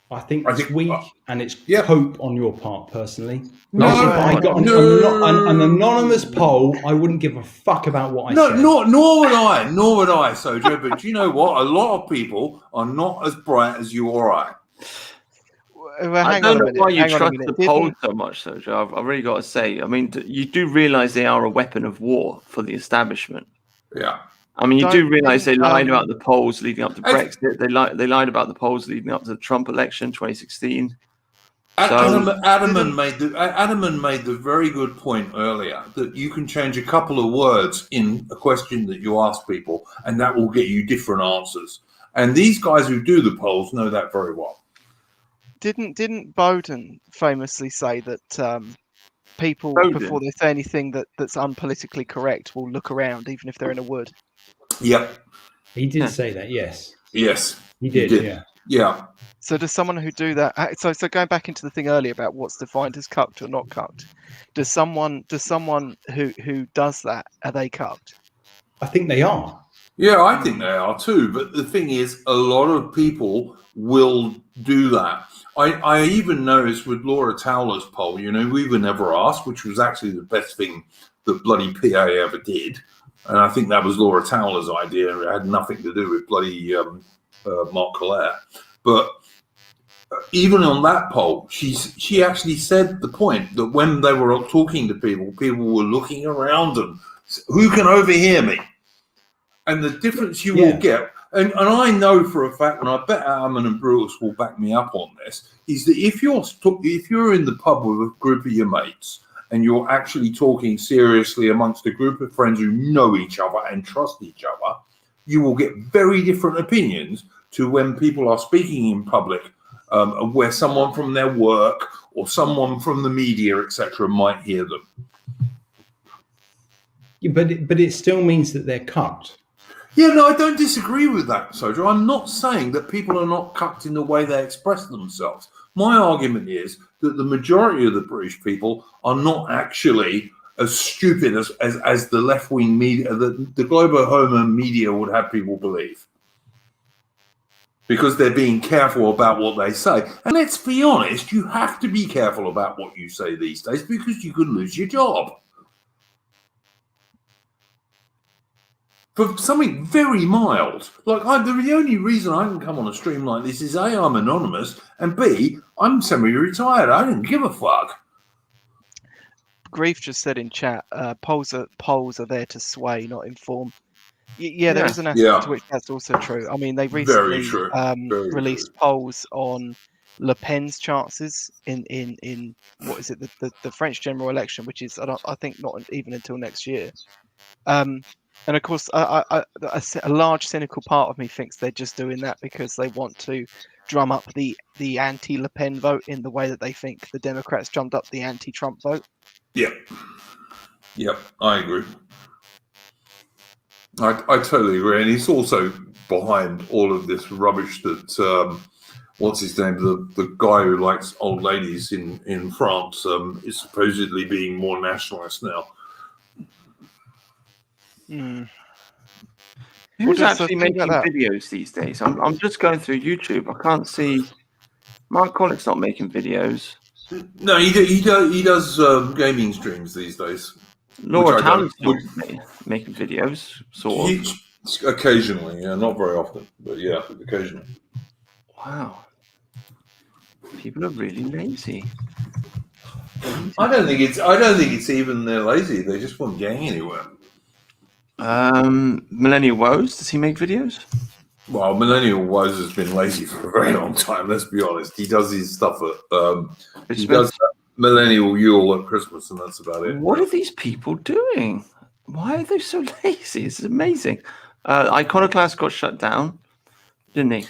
I think it's weak and it's cope on your part, personally. No, if I got an anonymous poll, I wouldn't give a fuck about what I said. Nor would I, Sojo. But you know what? A lot of people are not as bright as you or I. Well, I don't know why you trust the polls so much, Sojo. I've really got to say. I mean, you do realise they are a weapon of war for the establishment. Yeah. I mean, you do realise they lied about the polls leading up to Brexit. They lied about the polls leading up to the Trump election 2016. Adamman made the very good point earlier that you can change a couple of words in a question that you ask people, and that will get you different answers. And these guys who do the polls know that very well. Didn't Bowden famously say that people, before they say anything that's unpolitically correct, will look around even if they're in a wood? Yep. He did say that, yes. Yes. He did. Yeah. So does someone who do that? So going back into the thing earlier about what's defined as cucked or not cucked, does someone who does that, are they cucked? I think they are. Yeah, I think they are too. But the thing is, a lot of people will do that. I even noticed with Laura Towler's poll, we were never asked, which was actually the best thing that bloody PA ever did. And I think that was Laura Towler's idea. It had nothing to do with bloody Mark Collette. But even on that poll, she actually said the point that when they were talking to people, people were looking around them. Who can overhear me? And the difference you will get, and I know for a fact, and I bet Armin and Bruce will back me up on this, is that if you're in the pub with a group of your mates and you're actually talking seriously amongst a group of friends who know each other and trust each other, you will get very different opinions to when people are speaking in public, where someone from their work or someone from the media, etc., might hear them. Yeah, but it still means that they're cucked. Yeah, no, I don't disagree with that, Sojo. I'm not saying that people are not cucked in the way they express themselves. My argument is that the majority of the British people are not actually as stupid as the left-wing media, the global homo media would have people believe. Because they're being careful about what they say. And let's be honest, you have to be careful about what you say these days because you could lose your job. for something very mild. Like, the only reason I can come on a stream like this is A, I'm anonymous, and B, I'm semi-retired. I don't give a fuck. Grief just said in chat, polls are there to sway, not inform. Yeah, there is an aspect to which that's also true. I mean, they recently released polls on Le Pen's chances in what is it, the French general election, which is I think not even until next year. And of course, a large cynical part of me thinks they're just doing that because they want to drum up the anti-Le Pen vote in the way that they think the Democrats drummed up the anti-Trump vote. Yep, I agree. I totally agree, and he's also behind all of this rubbish that what's his name, the guy who likes old ladies in France is supposedly being more nationalist now. Who's actually making videos these days? I'm just going through YouTube. I can't see. Mark Connick's not making videos. No, he does gaming streams these days. Laura Talon's making videos, sort of. Occasionally, yeah, not very often, but yeah, occasionally. Wow, people are really lazy. I don't think it's even they're lazy. They just won't gang anywhere. Millennial Woes, does he make videos? Well, Millennial Woes has been lazy for a very long time. Let's be honest. He does his stuff at he does Millennial Yule at Christmas, and that's about it. What are these people doing? Why are they so lazy? It's amazing. Iconoclast got shut down, didn't he?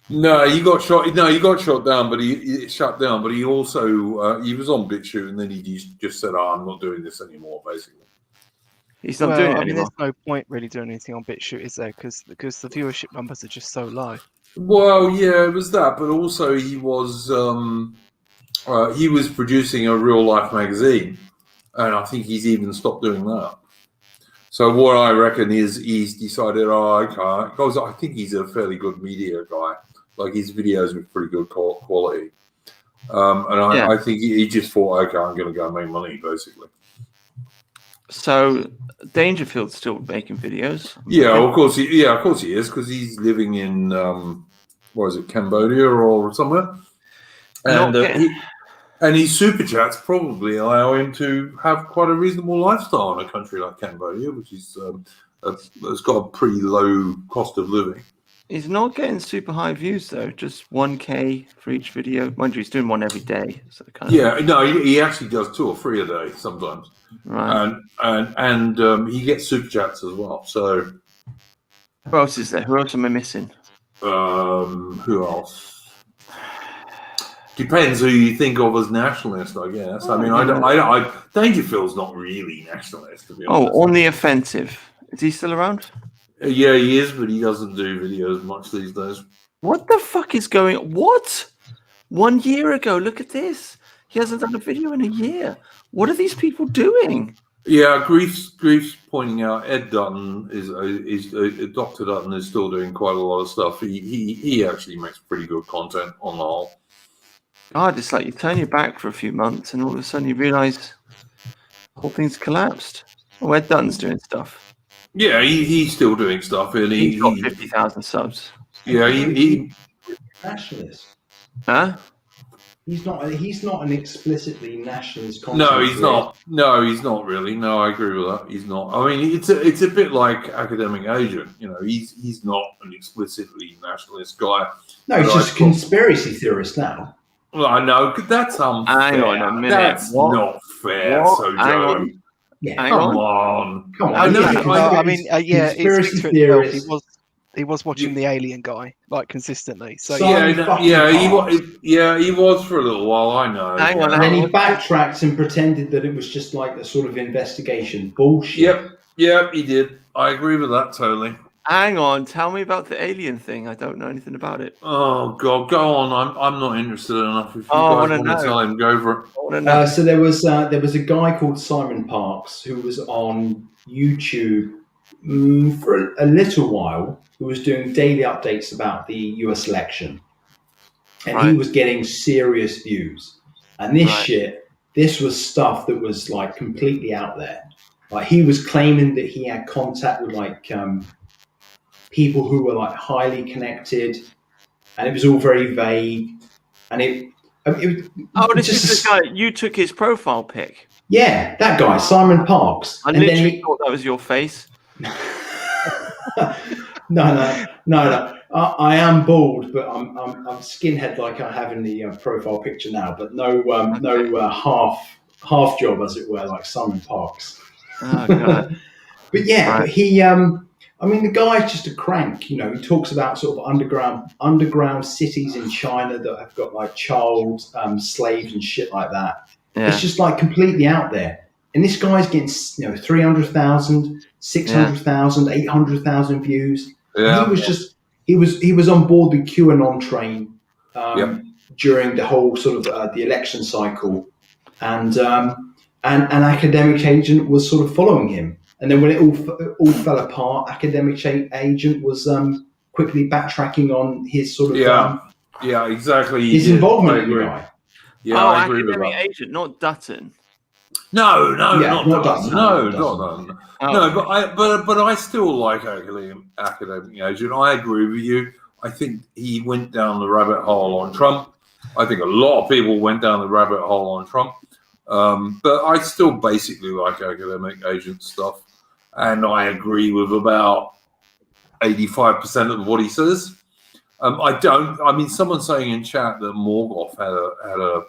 No, he got shot. No, he got shot down, but he shut down. But he also he was on BitChute, and then he just said, "Oh, I'm not doing this anymore." Basically, he's not doing it anymore. There's no point really doing anything on BitChute, is there? Because the viewership numbers are just so low. Well, yeah, it was that, but also he was producing a real life magazine, and I think he's even stopped doing that. So what I reckon is he's decided, okay, because I think he's a fairly good media guy. Like his videos are pretty good quality, I think he just thought, okay, I'm going to go make money, basically. So Dangerfield's still making videos. Yeah, of course he is, because he's living in Cambodia or somewhere, and his super chats probably allow him to have quite a reasonable lifestyle in a country like Cambodia, which is has got a pretty low cost of living. He's not getting super high views though, just 1K for each video. Mind you, he's doing one every day. So he actually does 2 or 3 a day sometimes. Right. And he gets super chats as well. So who else is there? Who else am I missing? Who else? Depends who you think of as nationalist, I guess. Dangerfield's not really nationalist, to be honest. Oh, On the Offensive. Is he still around? Yeah, he is, but he doesn't do videos much these days. What the fuck is going on? What? 1 year ago, look at this. He hasn't done a video in a year. What are these people doing? Yeah, Grief's pointing out Ed Dutton is Dr. Dutton is still doing quite a lot of stuff. He actually makes pretty good content on the whole. God, it's like you turn your back for a few months and all of a sudden you realise the whole thing's collapsed. Oh, Ed Dutton's doing stuff. Yeah, he's still doing stuff, and he's got 50,000 subs. Yeah, he nationalist. Huh? He's not an explicitly nationalist. No, he's not. No, he's not really. No, I agree with that. He's not. I mean, it's a bit like Academic Agent. You know, he's not an explicitly nationalist guy. No, he's just a conspiracy theorist now. Well, I know that's unfair. Hang on a minute. That's not fair. What? So, Joe. Yeah, come on. I mean, yeah, conspiracy it's theorist. He was watching the Alien guy like consistently. So he was for a little while. I know. Hang on, and then he backtracked and pretended that it was just like a sort of investigation. Bullshit. Yep, he did. I agree with that totally. Hang on, tell me about the alien thing. I don't know anything about it. Oh God, go on. I'm not interested enough. If you guys want to tell him, go for it. So there was a guy called Simon Parks who was on YouTube for a little while, who was doing daily updates about the US election, and he was getting serious views. And this was stuff that was like completely out there. Like he was claiming that he had contact with like people who were like highly connected, and it was all very vague. And it This just is the guy. You took his profile pic. yeah, that guy Simon Parks. I And then literally thought that was your face. No. I am bald, but I'm skinhead like I have in the profile picture now. But no half job, as it were, like Simon Parks. Oh god. But yeah, Right. but he, I mean, the guy's just a crank. You know, he talks about sort of underground cities in China that have got like child slaves and shit like that. Yeah. It's just like completely out there. And this guy's getting 300,000, 600,000, 800,000 views. Yeah. He was just he was on board the QAnon train during the whole sort of the election cycle, and an academic agent was sort of following him. And then when it all fell apart, academic agent was quickly backtracking on his sort of exactly. his involvement in the guy. Yeah, I agree with academic that. agent, not Dutton. No, Yeah, not Dutton. No, Dutton. not Dutton. Oh, No, but I still like academic agent. I agree with you. I think he went down the rabbit hole on Trump. I think a lot of people went down the rabbit hole on Trump. But I still basically like academic agent stuff, and I agree with about 85% of what he says. I don't. I mean, someone's saying in chat that Morgoth had a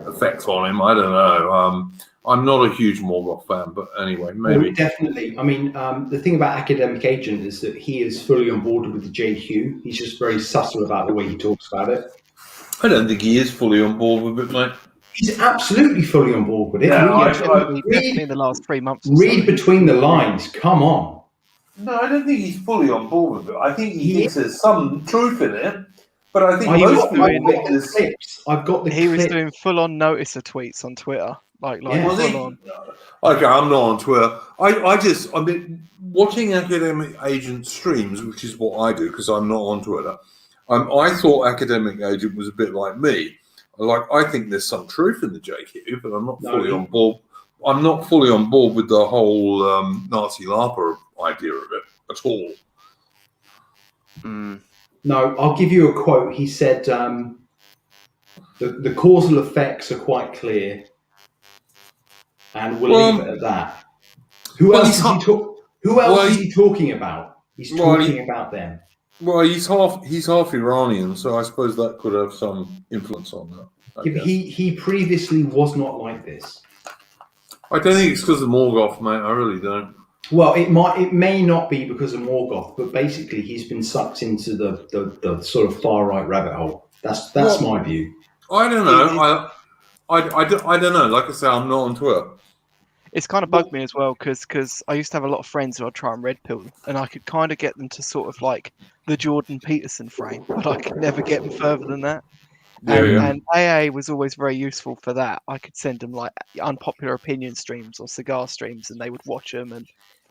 effect on him. I don't know. I'm not a huge Morgoth fan, but anyway, maybe. Well, definitely. I mean, the thing about academic agent is that he is fully on board with the JQ. He's just very subtle about the way he talks about it. I don't think he is fully on board with it, mate. He's absolutely fully on board with it. Yeah, definitely in the last 3 months. Read between the lines. Come on. No, I don't think he's fully on board with it. I think he thinks there's some truth in it, but I think most people think there's. I've got the He was clip. doing full-on noticer tweets on Twitter, like Yeah. full-on. Okay, I'm not on Twitter. I mean, watching academic agent streams, which is what I do because I'm not on Twitter. I thought academic agent was a bit like me. I think there's some truth in the JQ, but I'm not fully on board. I'm not fully on board with the whole Nazi LARPer idea of it at all. No, I'll give you a quote. He said, the causal effects are quite clear, and we'll leave it at that. Who else is he talking about? He's talking about them. Well, he's half Iranian, so I suppose that could have some influence on that. He previously was not like this. I don't think it's because of Morgoth, mate. I really don't. Well, it may not be because of Morgoth, but basically he's been sucked into the sort of far right rabbit hole. That's my view. I don't know. I don't know. Like I say, I'm not on Twitter. It's kind of bugged me as well because I used to have a lot of friends who I'd try and red pill, and I could kind of get them to sort of like the Jordan Peterson frame, but I could never get them further than that. And AA was always very useful for that. I could send them like unpopular opinion streams or cigar streams, and they would watch them,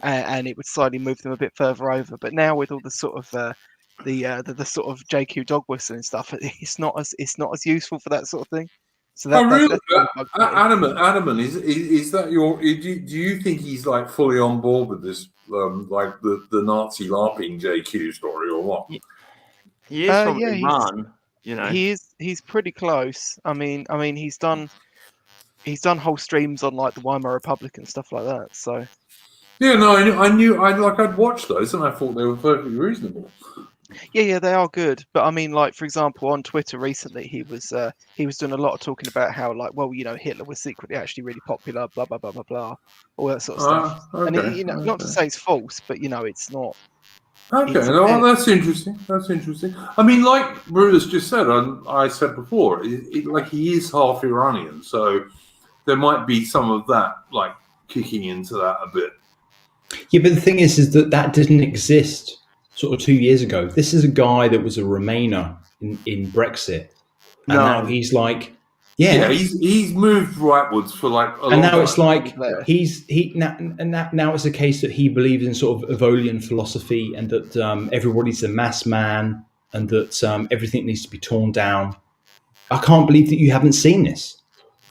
and it would slightly move them a bit further over. But now with all the sort of the sort of JQ dog whistle and stuff, it's not as useful for that sort of thing. So really? Adam, is that your? Do you think he's like fully on board with this, like the Nazi LARPing JQ story, or what? He is from Iran. You know, he's pretty close. I mean, he's done whole streams on like the Weimar Republic and stuff like that. So yeah, no, I'd watched those and I thought they were perfectly reasonable. Yeah, they are good. But I mean, like for example, on Twitter recently, he was doing a lot of talking about how like, well, Hitler was secretly actually really popular, blah blah blah blah blah, all that sort of stuff. Okay, and not to say it's false, but it's not. Okay, that's interesting. That's interesting. I mean, like Bruce just said, I said before, like he is half Iranian, so there might be some of that like kicking into that a bit. Yeah, but the thing is that didn't exist sort of 2 years ago. This is a guy that was a Remainer in Brexit, and now he's like, he's moved rightwards for like a and long now time. it's like now it's a case that he believes in sort of Evolian philosophy, and that everybody's a mass man, and that everything needs to be torn down. I can't believe that you haven't seen this.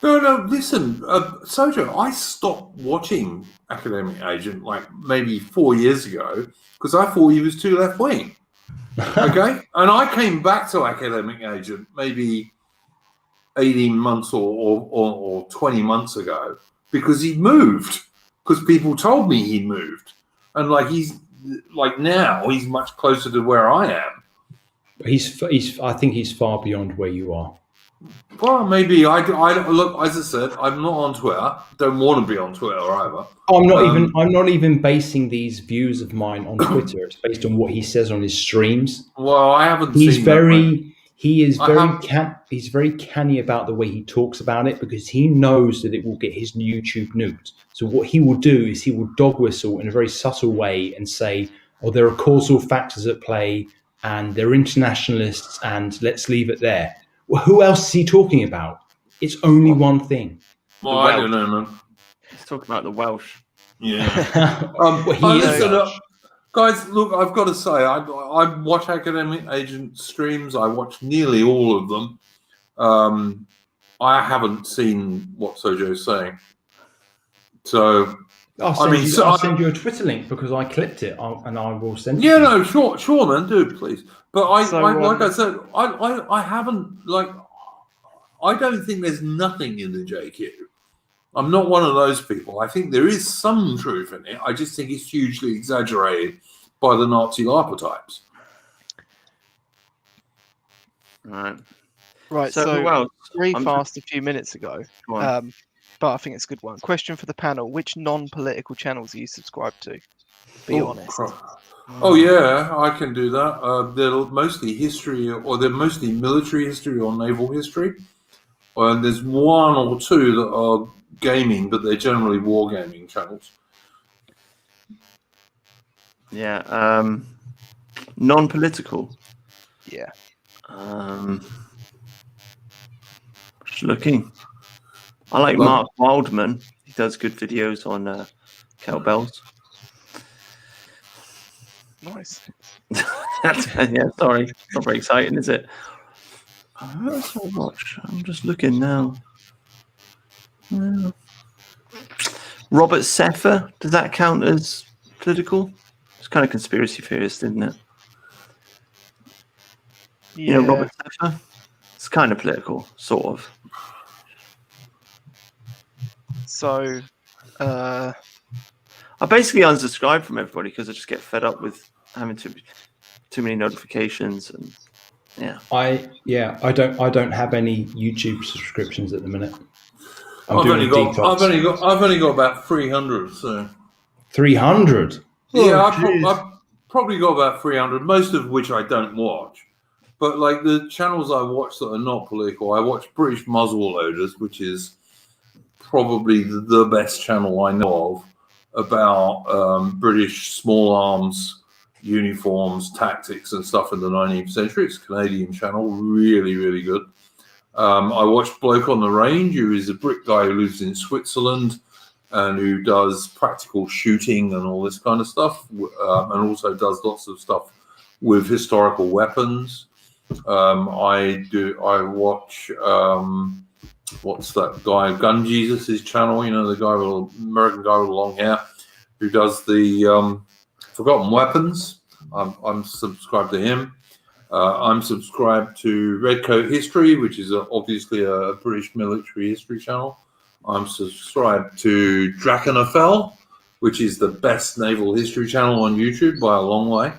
No. Listen, Sojo, I stopped watching Academic Agent like maybe 4 years ago because I thought he was too left wing. Okay, and I came back to Academic Agent maybe 18 months or 20 months ago because he moved. Because people told me he moved, and now he's much closer to where I am. I think he's far beyond where you are. Well, maybe I look. As I said, I'm not on Twitter. Don't want to be on Twitter either. I'm not even basing these views of mine on Twitter. It's based on what he says on his streams. Well, I haven't He's seen very he's very canny about the way he talks about it because he knows that it will get his YouTube nuked. So what he will do is he will dog whistle in a very subtle way and say, "Oh, there are causal factors at play, and they're internationalists, and let's leave it there." Well, who else is he talking about? It's only one thing. Well, I don't know, man. He's talking about the Welsh. Yeah. Guys, look, I've got to say, I watch Academic Agent streams. I watch nearly all of them. I haven't seen what Sojo's saying. So, I'll send you a Twitter link because I clipped it, and I will send it. Yeah, no, sure, man, do please. But like I said, I haven't I don't think there's nothing in the JQ. I'm not one of those people. I think there is some truth in it. I just think it's hugely exaggerated by the Nazi archetypes. Right. So very fast a few minutes ago, but I think it's a good one. Question for the panel: which non-political channels are you subscribed to? Be honest. Oh yeah, I can do that. They're mostly history, or they're mostly military history or naval history. And there's one or two that are gaming, but they're generally wargaming channels. Yeah. Non-political. Yeah. Just looking. I like Mark Wildman. He does good videos on kettlebells. Nice. Yeah, sorry. Not very exciting, is it? Not so much. I'm just looking now. Robert Seffer, does that count as political? It's kind of conspiracy theorist, isn't it? Yeah. You know, Robert Seffer? It's kind of political, sort of. So, I basically unsubscribe from everybody because I just get fed up with having too many notifications and yeah. I don't have any YouTube subscriptions at the minute. I've only got about 300. So 300. Yeah, I've probably got about 300, most of which I don't watch. But like the channels I watch that are not political, I watch British Muzzle Loaders, which is probably the best channel I know of about British small arms uniforms, tactics, and stuff in the 19th century. It's a Canadian channel, really, really good. I watched Bloke on the Range, who is a Brit guy who lives in Switzerland and who does practical shooting and all this kind of stuff, and also does lots of stuff with historical weapons. I watch what's that guy, Gun Jesus' channel, you know, the guy with American guy with long hair who does the Forgotten Weapons. I'm subscribed to him. I'm subscribed to Redcoat History, which is obviously a British military history channel. I'm subscribed to Drakenfell, which is the best naval history channel on YouTube by a long way.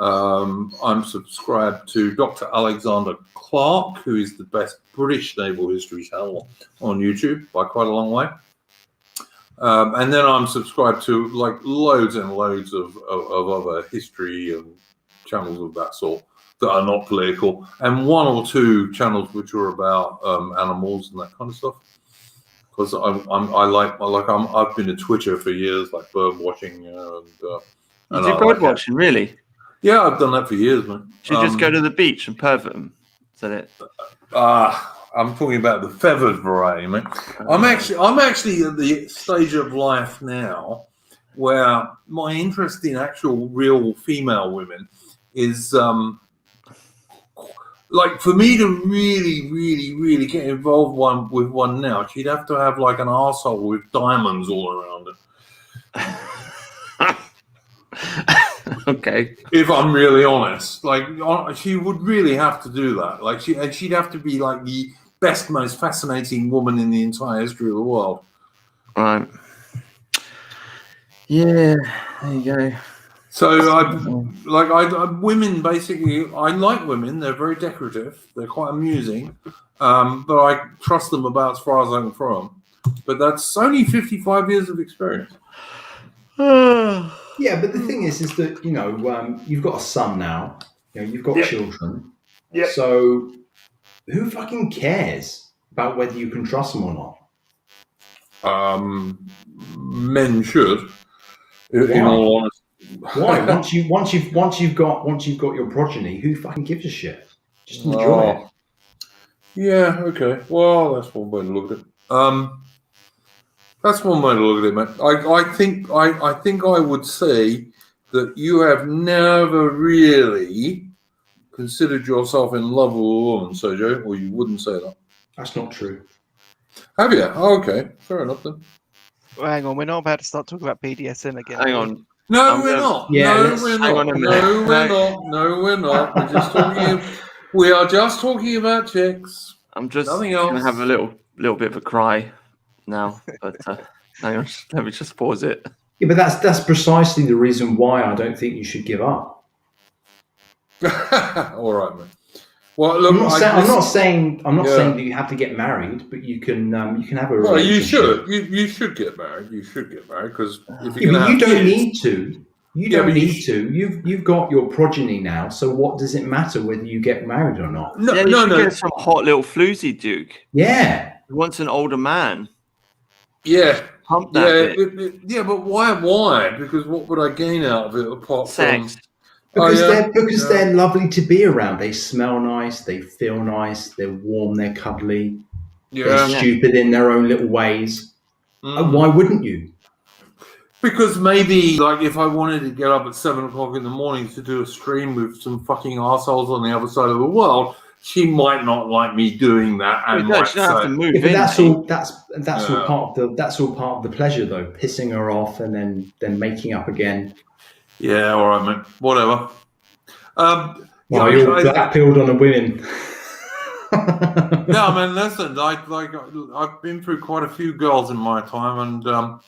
I'm subscribed to Dr. Alexander Clark, who is the best British naval history channel on YouTube by quite a long way. And then I'm subscribed to like loads and loads of other history and channels of that sort that are not political, and one or two channels which are about animals and that kind of stuff. Because I've been a Twitcher for years, like bird watching and you do bird watching, really? Yeah, I've done that for years, man. Should you just go to the beach and pervert them? Is that it? I'm talking about the feathered variety, man. I'm actually at the stage of life now where my interest in actual real female women is like for me to really get involved with one now, she'd have to have like an arsehole with diamonds all around it. Okay. If I'm really honest, like she would really have to do that. Like she'd have to be like the best, most fascinating woman in the entire history of the world. Right. Yeah. There you go. So women basically. I like women. They're very decorative. They're quite amusing, but I trust them about as far as I can throw them. But that's only 55 years of experience. Yeah, but the thing is that you've got a son now. You've got children. Yeah. So who fucking cares about whether you can trust them or not? Men should. In all honesty. Why? Once you've got your progeny, who fucking gives a shit? Just enjoy it. Yeah. Okay. Well, that's one way to look at it. That's one way to look at it, mate. I think I would say that you have never really considered yourself in love with a woman, Sergio, or you wouldn't say that. That's not true. Have you? Oh, okay. Fair enough then. Well, hang on, we're not about to start talking about BDSM again. Hang on. No, we're not. Yeah, No, we're hang not. on a minute. No, we're not. No, we're not. We're just talking. We are just talking about chicks. I'm just Nothing going to else. have a little bit of a cry now. But hang on, let me just pause it. Yeah, but that's precisely the reason why I don't think you should give up. All right, man. Well, look, I'm not saying that you have to get married, but you can have a relationship. Well, you should. You should get married. You should get married because if Yeah, but you don't need to. You Yeah, don't but need to. You've got your progeny now, so what does it matter whether you get married or not? No, Yeah, you no, should no. get some hot little floozy duke. Yeah. He wants an older man. Yeah. Pump that bit. Yeah, but why? Why? Because what would I gain out of it apart Sex. from They're lovely to be around. They smell nice, they feel nice, they're warm, they're cuddly, they're stupid in their own little ways. Why wouldn't you? Because maybe, like, if I wanted to get up at 7 o'clock in the morning to do a stream with some fucking assholes on the other side of the world, she might not like me doing that. And You don't have to move in. But that's Yeah. all part of the pleasure, though. Pissing her off and then making up again. Yeah, all right, man. Whatever. You're black-pilled on the women. No, man. Listen, I've been through quite a few girls in my time, and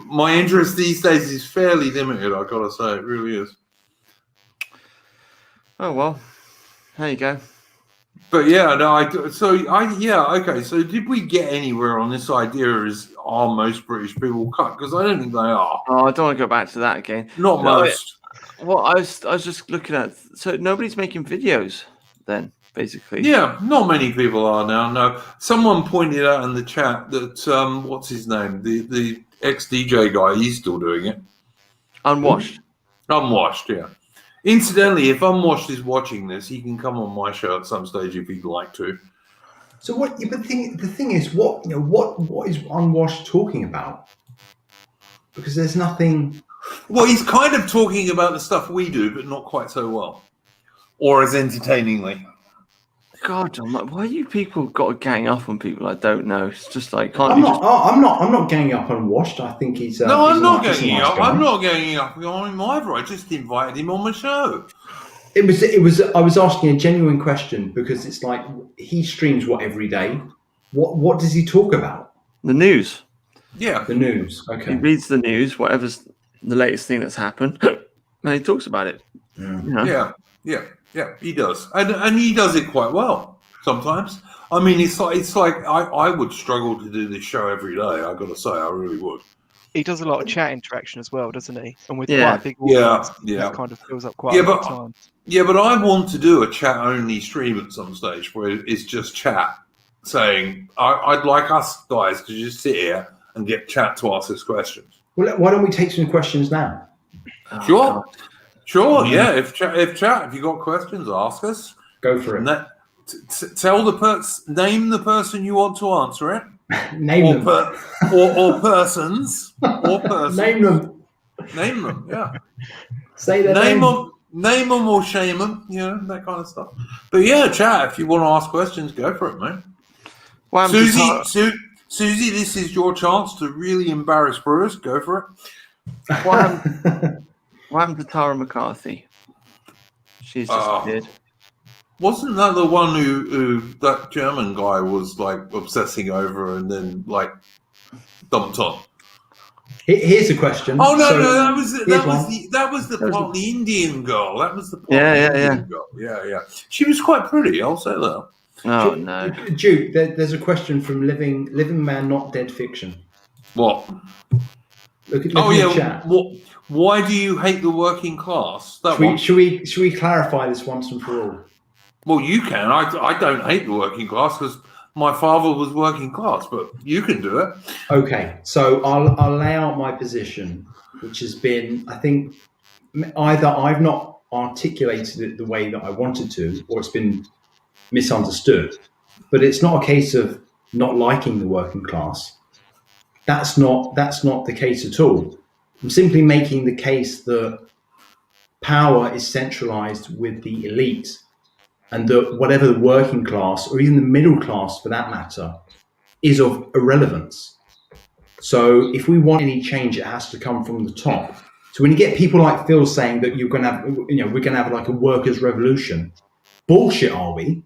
my interest these days is fairly limited. I gotta say, it really is. Oh well, there you go. But yeah, no. Okay. So did we get anywhere on this idea? Are most British people cut? Because I don't think they are. Oh, I don't want to go back to that again. Not most. Well, I was just looking at. So nobody's making videos then, basically. Yeah, not many people are now. No, someone pointed out in the chat that what's his name, the ex-DJ guy, he's still doing it. Unwashed. Unwashed, yeah. Incidentally, if Unwashed is watching this, he can come on my show at some stage if he'd like to. So what? But the thing is, what is Unwashed talking about? Because there's nothing. Well, he's kind of talking about the stuff we do, but not quite so well, or as entertainingly. God, I'm like, why you people got to gang up on people I don't know? It's just like, I'm not ganging up on Washed. I think he's. No, I'm not he's a ganging nice up. guy. I'm not ganging up on him either. I just invited him on my show. It was. I was asking a genuine question because it's like he streams every day. What does he talk about? The news. Yeah, The news. He Okay. reads the news, whatever's the latest thing that's happened, and he talks about it. Yeah. You know? Yeah, he does, and he does it quite well sometimes. I mean, it's like I would struggle to do this show every day. I got to say, I really would. He does a lot of chat interaction as well, doesn't he? And with Yeah. quite a big audience, Yeah. that kind of fills up quite a lot of time. Yeah, but I want to do a chat-only stream at some stage where it's just chat, saying I'd like us guys to just sit here and get chat to ask us questions. Well, why don't we take some questions now? Oh, Sure. God. Sure, yeah. If you got questions, ask us. Go for And it. that tell name the person you want to answer it, Name them. or persons, or persons. Name them. Name them. Yeah. Say their name. name them or shame them, that kind of stuff. But yeah, chat, if you want to ask questions, go for it, man. What happened to Susie, this is your chance to really embarrass Bruce. Go for it. what happened to Tara McCarthy? She's disappeared. Wasn't that the one who that German guy was like obsessing over and then like dumped on? Here's a question. Oh no, So, no, that was the Indian girl. That was the Indian girl. Yeah. She was quite pretty. I'll say that. Oh no, Duke. There's a question from Living Man Not Dead Fiction. What? Look at the chat. Why do you hate the working class? Should we clarify this once and for all? Well, you can. I don't hate the working class because my father was working class, but you can do it. Okay, so I'll lay out my position, which has been, I think, either I've not articulated it the way that I wanted to, or it's been misunderstood. But it's not a case of not liking the working class. That's not the case at all. I'm simply making the case that power is centralized with the elite, and that whatever the working class, or even the middle class for that matter, is of irrelevance. So if we want any change, it has to come from the top. So when you get people like Phil saying that we're going to have like a workers' revolution, bullshit, are we?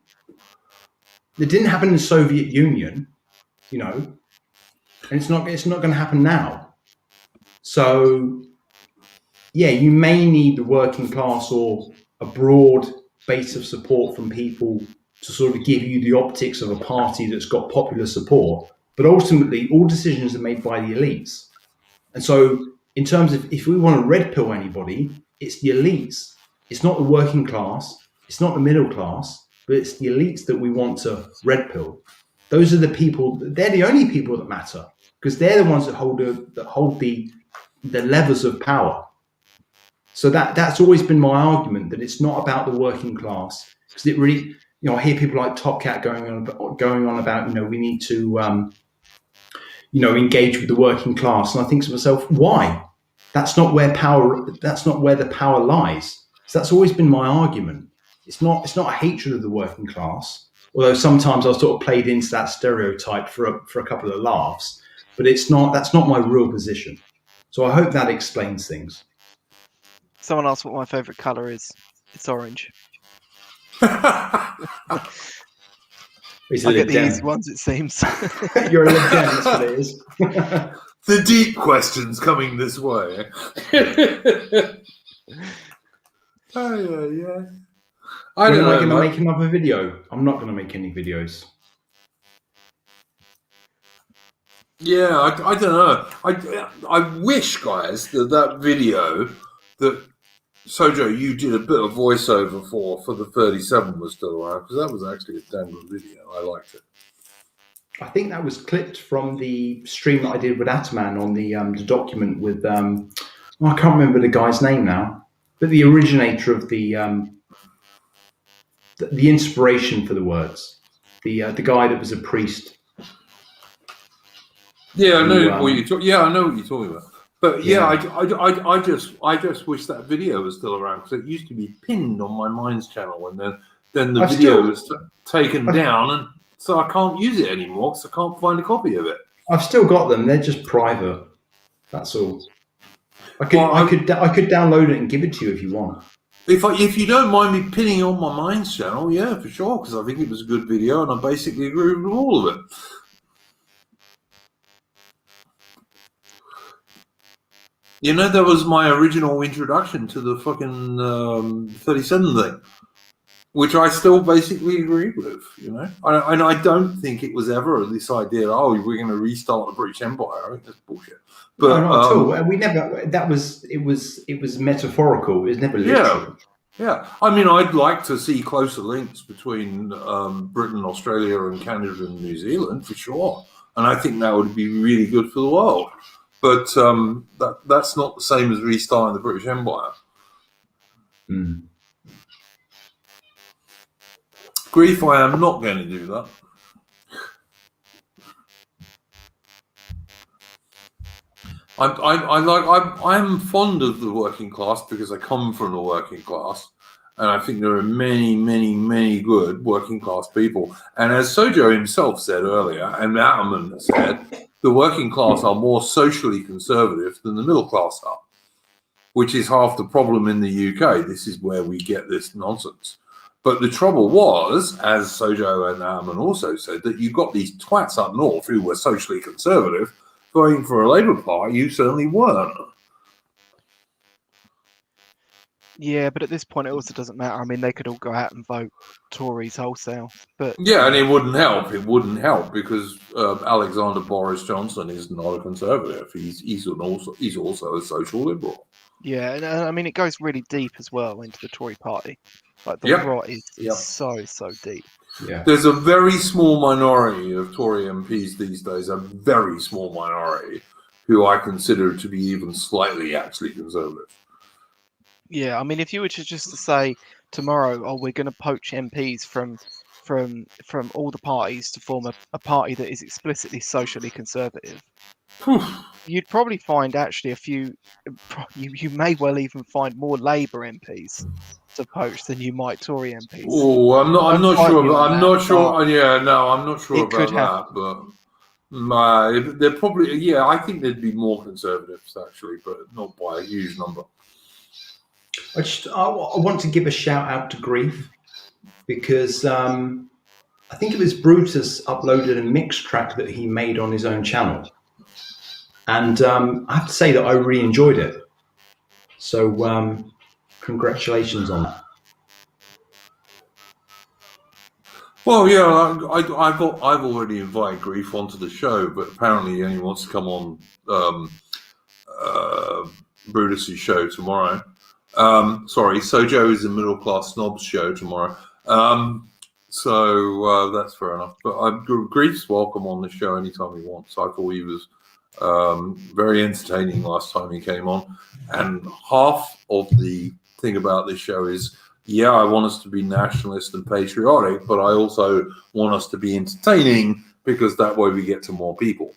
It didn't happen in the Soviet Union, and it's not going to happen now. So yeah, you may need the working class or a broad base of support from people to sort of give you the optics of a party that's got popular support. But ultimately, all decisions are made by the elites. And so in terms of if we want to red pill anybody, it's the elites. It's not the working class. It's not the middle class, but it's the elites that we want to red pill. Those are the people. They're the only people that matter because they're the ones that hold the levers of power. So that's always been my argument, that it's not about the working class, because it really, I hear people like Top Cat going on about we need to engage with the working class, and I think to myself, why? That's not where the power lies. So that's always been my argument. It's not a hatred of the working class, although sometimes I've sort of played into that stereotype for a couple of laughs, but that's not my real position. So I hope that explains things. Someone asked what my favourite colour is. It's orange. I get the easy ones, it seems. You're a Lib Dem, that's what it is. The deep questions coming this way. Yeah. I don't know. Am I going to make another video? I'm not going to make any videos. Yeah, I don't know. I wish, guys, that video that Sojo you did a bit of voiceover for the 37 was still around, because that was actually a damn good video. I liked it. I think that was clipped from the stream that I did with Ataman on the document with I can't remember the guy's name now, but the originator of the inspiration for the words, the guy that was a priest. Yeah, I know what you're talking. Yeah, I know what you're talking about. But yeah, I just wish that video was still around, because it used to be pinned on my Minds channel, and then the video was taken down, and so I can't use it anymore because I can't find a copy of it. I've still got them. They're just private. That's all. I could download it and give it to you if you want. If you don't mind me pinning on my Minds channel, yeah, for sure, because I think it was a good video, and I basically agree with all of it. That was my original introduction to the fucking 37 thing, which I still basically agree with, And I don't think it was ever this idea, we're going to restart the British Empire. I think that's bullshit. But, no, not at all. We never. It was metaphorical. It was never literal. Yeah. I mean, I'd like to see closer links between Britain, Australia, and Canada and New Zealand, for sure. And I think that would be really good for the world. But that's not the same as restarting the British Empire. Mm. Grief, I am not going to do that. I'm fond of the working class because I come from the working class, and I think there are many, many, many good working class people. And as Sojo himself said earlier, and Atterman said, the working class are more socially conservative than the middle class are, which is half the problem in the UK. This is where we get this nonsense. But the trouble was, as Sojo and Atterman also said, that you got these twats up north who were socially conservative voting for a Labour Party. You certainly weren't. Yeah, but at this point, it also doesn't matter. I mean, they could all go out and vote Tories wholesale. But Yeah, and it wouldn't help. It wouldn't help because Alexander Boris Johnson is not a conservative. He's also a social liberal. yeah, and I mean, it goes really deep as well into the Tory party. Like the Yep. rot is Yep. so deep. Yeah. There's a very small minority of Tory MPs these days, a very small minority, who I consider to be even slightly actually conservative. Yeah, I mean, if you were to just to say tomorrow, oh, we're going to poach MPs from all the parties to form a party that is explicitly socially conservative, you'd probably find actually a few. You may well even find more Labour MPs to poach than you might Tory MPs. Oh, I'm not sure. I'm not sure. Yeah, no, I'm not sure It could about that. But they're probably. Yeah, I think there'd be more conservatives actually, but not by a huge number. I want to give a shout out to Grief because I think it was Brutus uploaded a mix track that he made on his own channel. And I have to say that I really enjoyed it. So congratulations on that. Well, yeah, I've already invited Grief onto the show, but apparently he only wants to come on Brutus's show tomorrow. Sorry, Sojo is the Middle Class Snobs show tomorrow. So that's fair enough. But Grief's welcome on the show anytime he wants. I thought he was very entertaining last time he came on. And half of the thing about this show is, yeah, I want us to be nationalist and patriotic, but I also want us to be entertaining because that way we get to more people.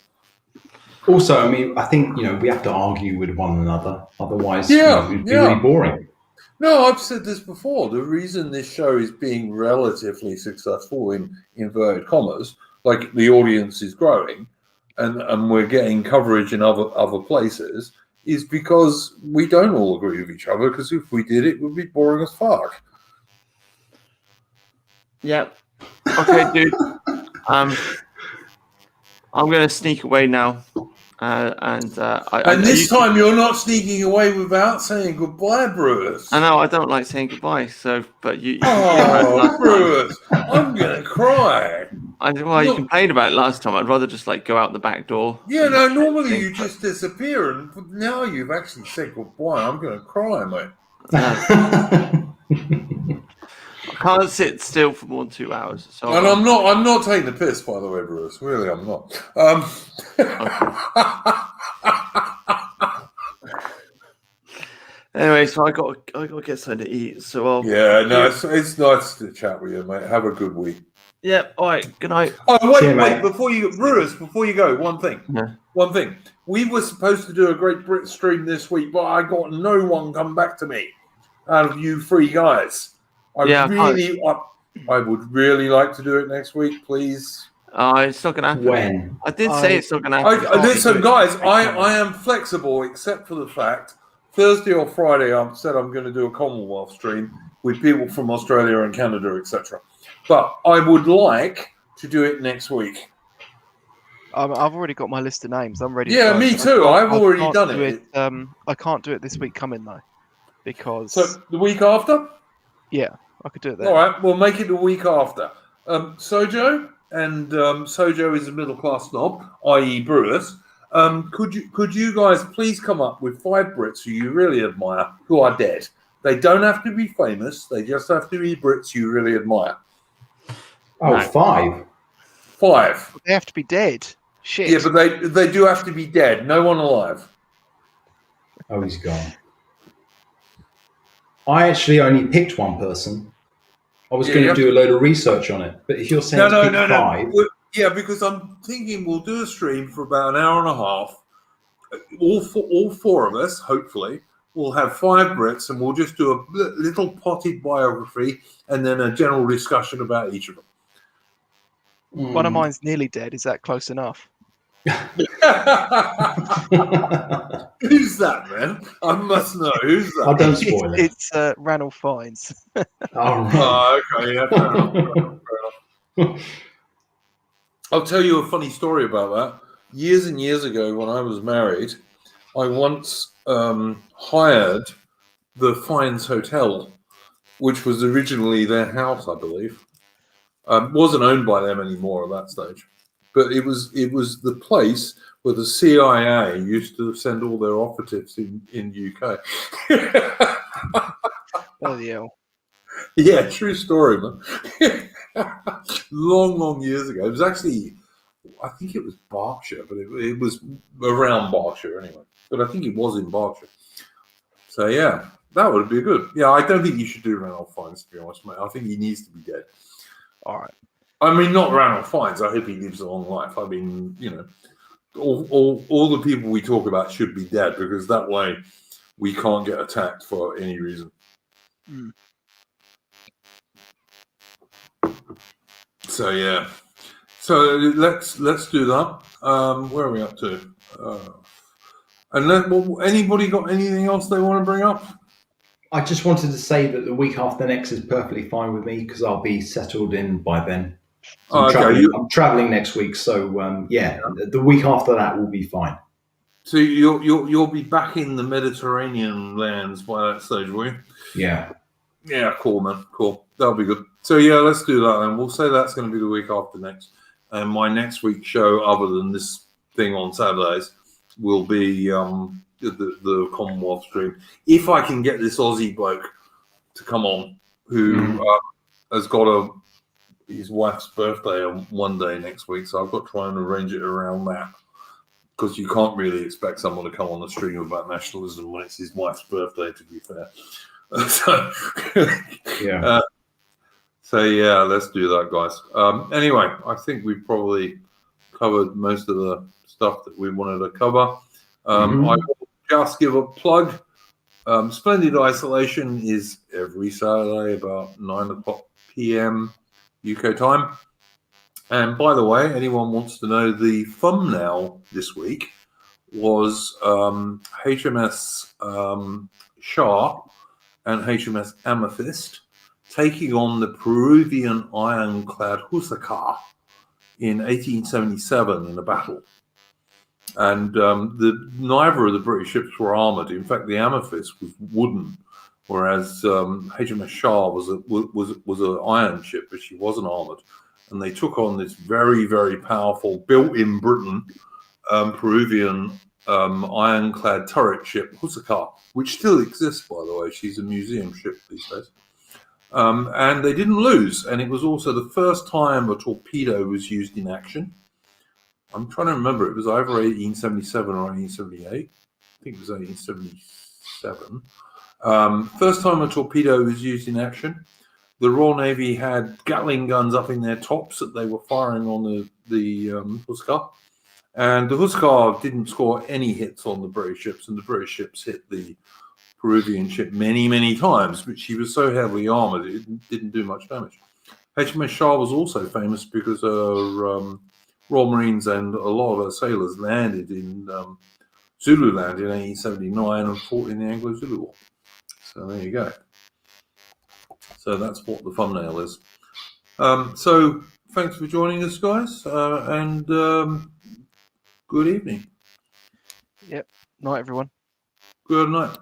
Also, I mean, I think, we have to argue with one another. Otherwise, it'd be yeah. really boring. No, I've said this before. The reason this show is being relatively successful in inverted commas, like the audience is growing and we're getting coverage in other places, is because we don't all agree with each other, because if we did, it would be boring as fuck. Yep. Okay, dude. I'm going to sneak away now. And this time you're not sneaking away without saying goodbye, Brewers. I know I don't like saying goodbye, so but you. Oh, Brewers! I'm gonna cry. You complained about it last time. I'd rather just go out the back door. Yeah, no. Normally you just disappear, and now you've actually said goodbye. I'm gonna cry, mate. I can't sit still for more than 2 hours. So and I'm not taking the piss, by the way, Bruce. Really, I'm not. Anyway, so I got to get something to eat. So it's nice to chat with you, mate. Have a good week. Yeah. All right. Good night. Oh wait, before you go, one thing. Yeah. One thing. We were supposed to do a Great Brit stream this week, but I got no one come back to me out of you three guys. I would really like to do it next week, please. It's not going to happen. When? I did say it's not going to happen. Listen, guys, I am flexible except for the fact Thursday or Friday I said I'm going to do a Commonwealth stream with people from Australia and Canada, etc. But I would like to do it next week. I've already got my list of names. I'm ready. Yeah, me too. I've already done it. I can't do it this week coming though, because so the week after. Yeah, I could do it then. All right, we'll make it the week after. Sojo, and Sojo is a middle class snob, i.e. Brewers. Could you guys please come up with 5 Brits who you really admire who are dead? They don't have to be famous. They just have to be Brits you really admire. Oh, 5? 5. They have to be dead. Shit. Yeah, but they do have to be dead. No one alive. Oh, he's gone. I actually only picked one person. I was going to do a load of research on it, but if you're saying 5, yeah, because I'm thinking we'll do a stream for about an hour and a half, all four of us, hopefully, will have 5 Brits, and we'll just do a little potted biography and then a general discussion about each of them. One of mine's nearly dead. Is that close enough? Who's that, man? I must know. Who's that? I don't spoil it. It's Ranulph Fiennes. Oh, Oh, okay, yeah, fair enough. Fair enough. I'll tell you a funny story about that. Years and years ago, when I was married, I once hired the Fiennes Hotel, which was originally their house, I believe. Wasn't owned by them anymore at that stage, but it was the place where the CIA used to send all their operatives in UK. Bloody hell. Yeah, true story, man. long years ago. It was actually, I think it was Berkshire, but it was around Berkshire anyway. But I think it was in Berkshire. So yeah, that would be good. Yeah, I don't think you should do Ranulph Fiennes, to be honest, mate. I think he needs to be dead. All right. I mean, not Ranulph Fiennes. I hope he lives a long life. I mean, you know, all the people we talk about should be dead, because that way we can't get attacked for any reason. Mm. So yeah, so let's do that. Where are we up to? And then, anybody got anything else they want to bring up? I just wanted to say that the week after next is perfectly fine with me, because I'll be settled in by then. So I'm traveling next week, so yeah, the week after that will be fine. So you'll be back in the Mediterranean lands by that stage, will you? Yeah. Yeah, cool, man. Cool. That'll be good. So yeah, let's do that, and we'll say that's going to be the week after next. And my next week's show, other than this thing on Saturdays, will be the Commonwealth stream. If I can get this Aussie bloke to come on, who has got his wife's birthday on one day next week, so I've got to try and arrange it around that, because you can't really expect someone to come on the stream about nationalism when it's his wife's birthday, to be fair. So yeah. So yeah, let's do that, guys. Anyway, I think we've probably covered most of the stuff that we wanted to cover. I will just give a plug. Splendid Isolation is every Saturday about 9:00 p.m. UK time. And by the way, anyone wants to know, the thumbnail this week was HMS Shah and HMS Amethyst taking on the Peruvian ironclad Husakar in 1877 in a battle. And neither of the British ships were armoured. In fact, the Amethyst was wooden, whereas HMS Shah was an iron ship, but she wasn't armoured. And they took on this very, very powerful, built in Britain, Peruvian ironclad turret ship, Husakar, which still exists, by the way. She's a museum ship these days. And they didn't lose. And it was also the first time a torpedo was used in action. I'm trying to remember. It was either 1877 or 1878. I think it was 1877. First time a torpedo was used in action. The Royal Navy had Gatling guns up in their tops that they were firing on the Husakar. And the Husakar didn't score any hits on the British ships, and the British ships hit the Peruvian ship many, many times, but she was so heavily armoured it didn't do much damage. HMS Shah was also famous because her Royal Marines and a lot of her sailors landed in Zululand in 1879 and fought in the Anglo-Zulu War. So there you go. So that's what the thumbnail is. So thanks for joining us, guys, and good evening. Yep. Night, everyone. Good night.